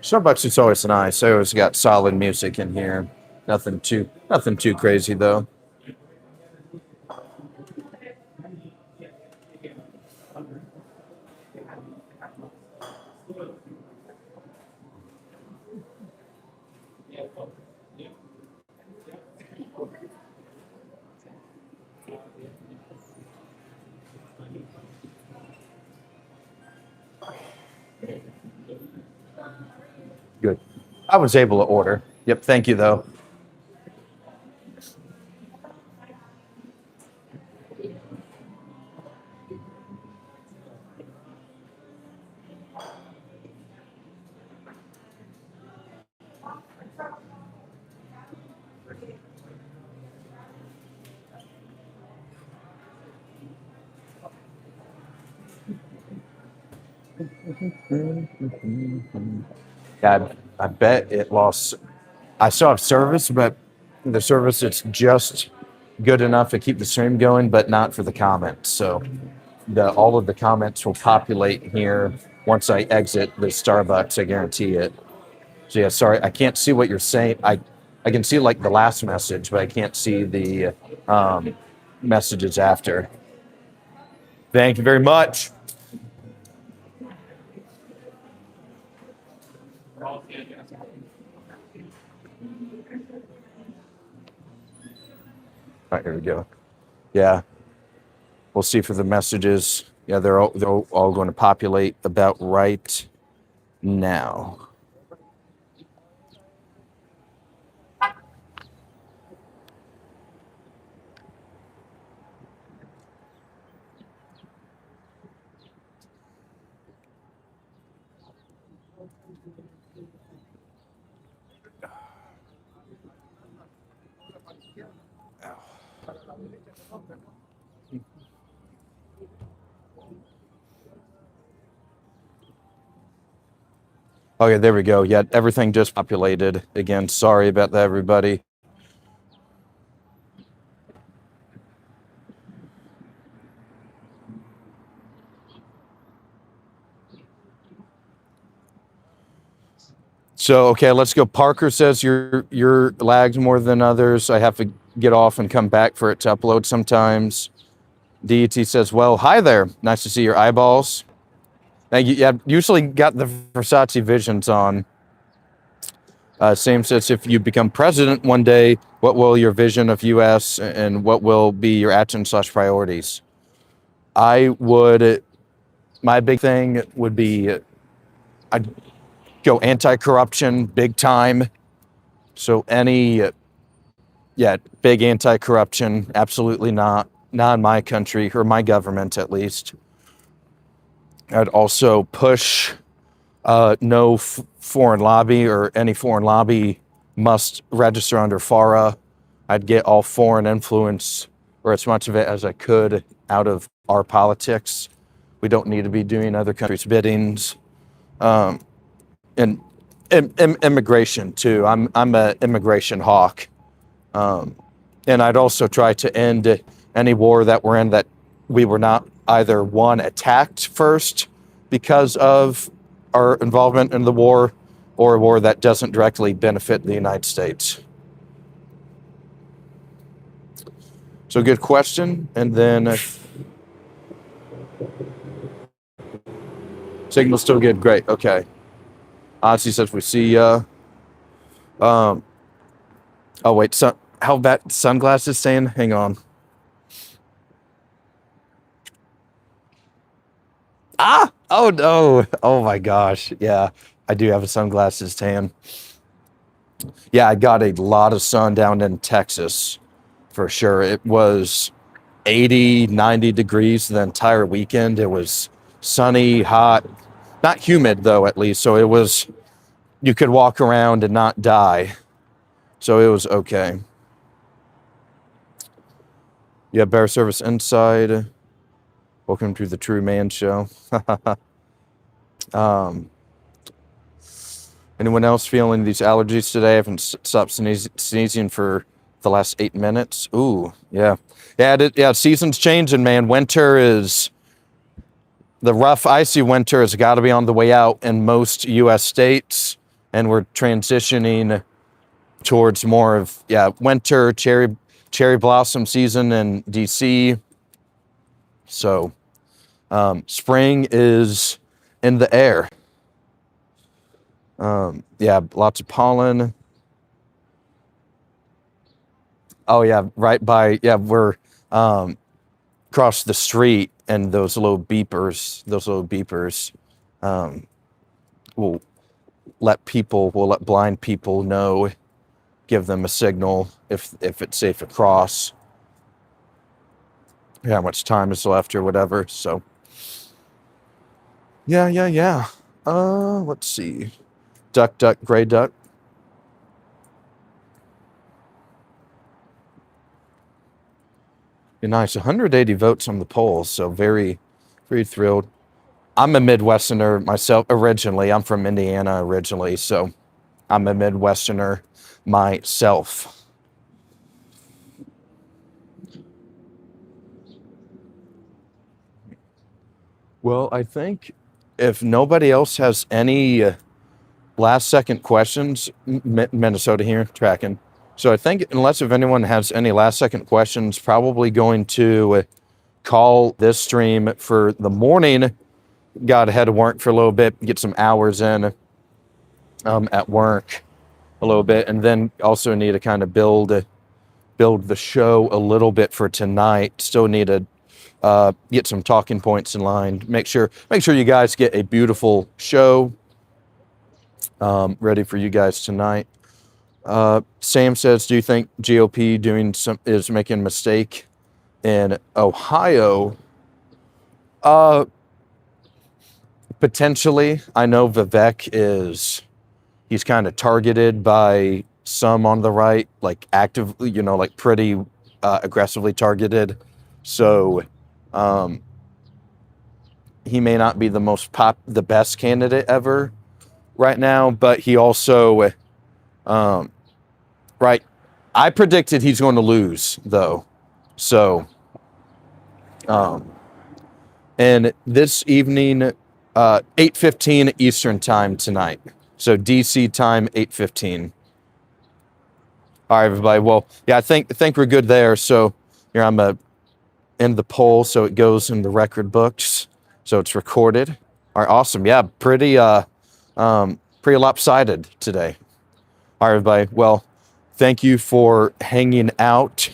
Starbucks is always nice. I always got solid music in here. Nothing too crazy though. Good. I was able to order. Yep. Thank you though. Yeah, I bet it lost. I still have service, but the service it's just good enough to keep the stream going, but not for the comments. So all of the comments will populate here once I exit the Starbucks. I guarantee it. So yeah, sorry, I can't see what you're saying. I can see like the last message, but I can't see the messages after. Thank you very much. All right, here we go. Yeah. We'll see for the messages. Yeah, they're all going to populate about right now. Okay, there we go. Yeah, everything just populated again. Sorry about that, everybody. So, okay, let's go. Parker says you're lagged more than others. I have to get off and come back for it to upload sometimes. DET says, well, hi there. Nice to see your eyeballs. Thank you. Yeah, usually got the Versace visions on. Sam says, if you become president one day, what will your vision of U.S. and what will be your action/priorities? My big thing would be, I'd go anti-corruption big time. So big anti-corruption, absolutely not in my country or my government at least. I'd also push no foreign lobby, or any foreign lobby must register under FARA. I'd get all foreign influence, or as much of it as I could, out of our politics. We don't need to be doing other countries' biddings. And immigration too. I'm an immigration hawk. And I'd also try to end any war that we're in that we were not either one, attacked first because of our involvement in the war, or a war that doesn't directly benefit the United States. So good question. And then signal's still good. Great. Okay. Ozzy says we see ya. Oh wait, how about sunglasses saying? Hang on. Ah! Oh no! Oh my gosh! Yeah, I do have a sunglasses tan. Yeah, I got a lot of sun down in Texas, for sure. It was 80, 90 degrees the entire weekend. It was sunny, hot, not humid though, at least. So it was, you could walk around and not die. So it was okay. Yeah, bear service inside. Welcome to the True Man Show. Anyone else feeling these allergies today? I haven't stopped sneezing for the last 8 minutes. Ooh, yeah. Yeah, season's changing, man. The rough, icy winter has got to be on the way out in most U.S. states, and we're transitioning towards more of, winter, cherry blossom season in D.C. So spring is in the air. Lots of pollen. Oh yeah, we're across the street, and those little beepers will let blind people know, give them a signal if it's safe to cross, how much time is left or whatever. So yeah. Let's see. Duck, gray duck. Nice. 180 votes on the poll, so very, very thrilled. I'm a Midwesterner myself originally. I'm from Indiana originally, so I'm a Midwesterner myself. Well, I think if nobody else has any last second questions, Minnesota here, tracking. So I think unless if anyone has any last second questions, probably going to call this stream for the morning. Got ahead of work for a little bit, get some hours in at work a little bit, and then also need to kind of build the show a little bit for tonight. Still need to get some talking points in line. Make sure you guys get a beautiful show ready for you guys tonight. Sam says, do you think GOP is making a mistake in Ohio? Potentially. I know he's kind of targeted by some on the right, like actively, like pretty aggressively targeted. So he may not be the best candidate ever right now, but he also, right. I predicted he's going to lose though. So, and this evening, 8:15 Eastern time tonight. So DC time, 8:15. All right, everybody. Well, yeah, I think we're good there. So here I'm gonna end the poll so it goes in the record books. So it's recorded. All right, awesome. Yeah, pretty lopsided today. All right, everybody. Well, thank you for hanging out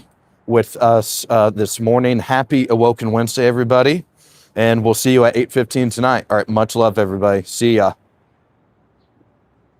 with us this morning. Happy Awoken Wednesday, everybody. And we'll see you at 8:15 tonight. All right, much love, everybody. See ya.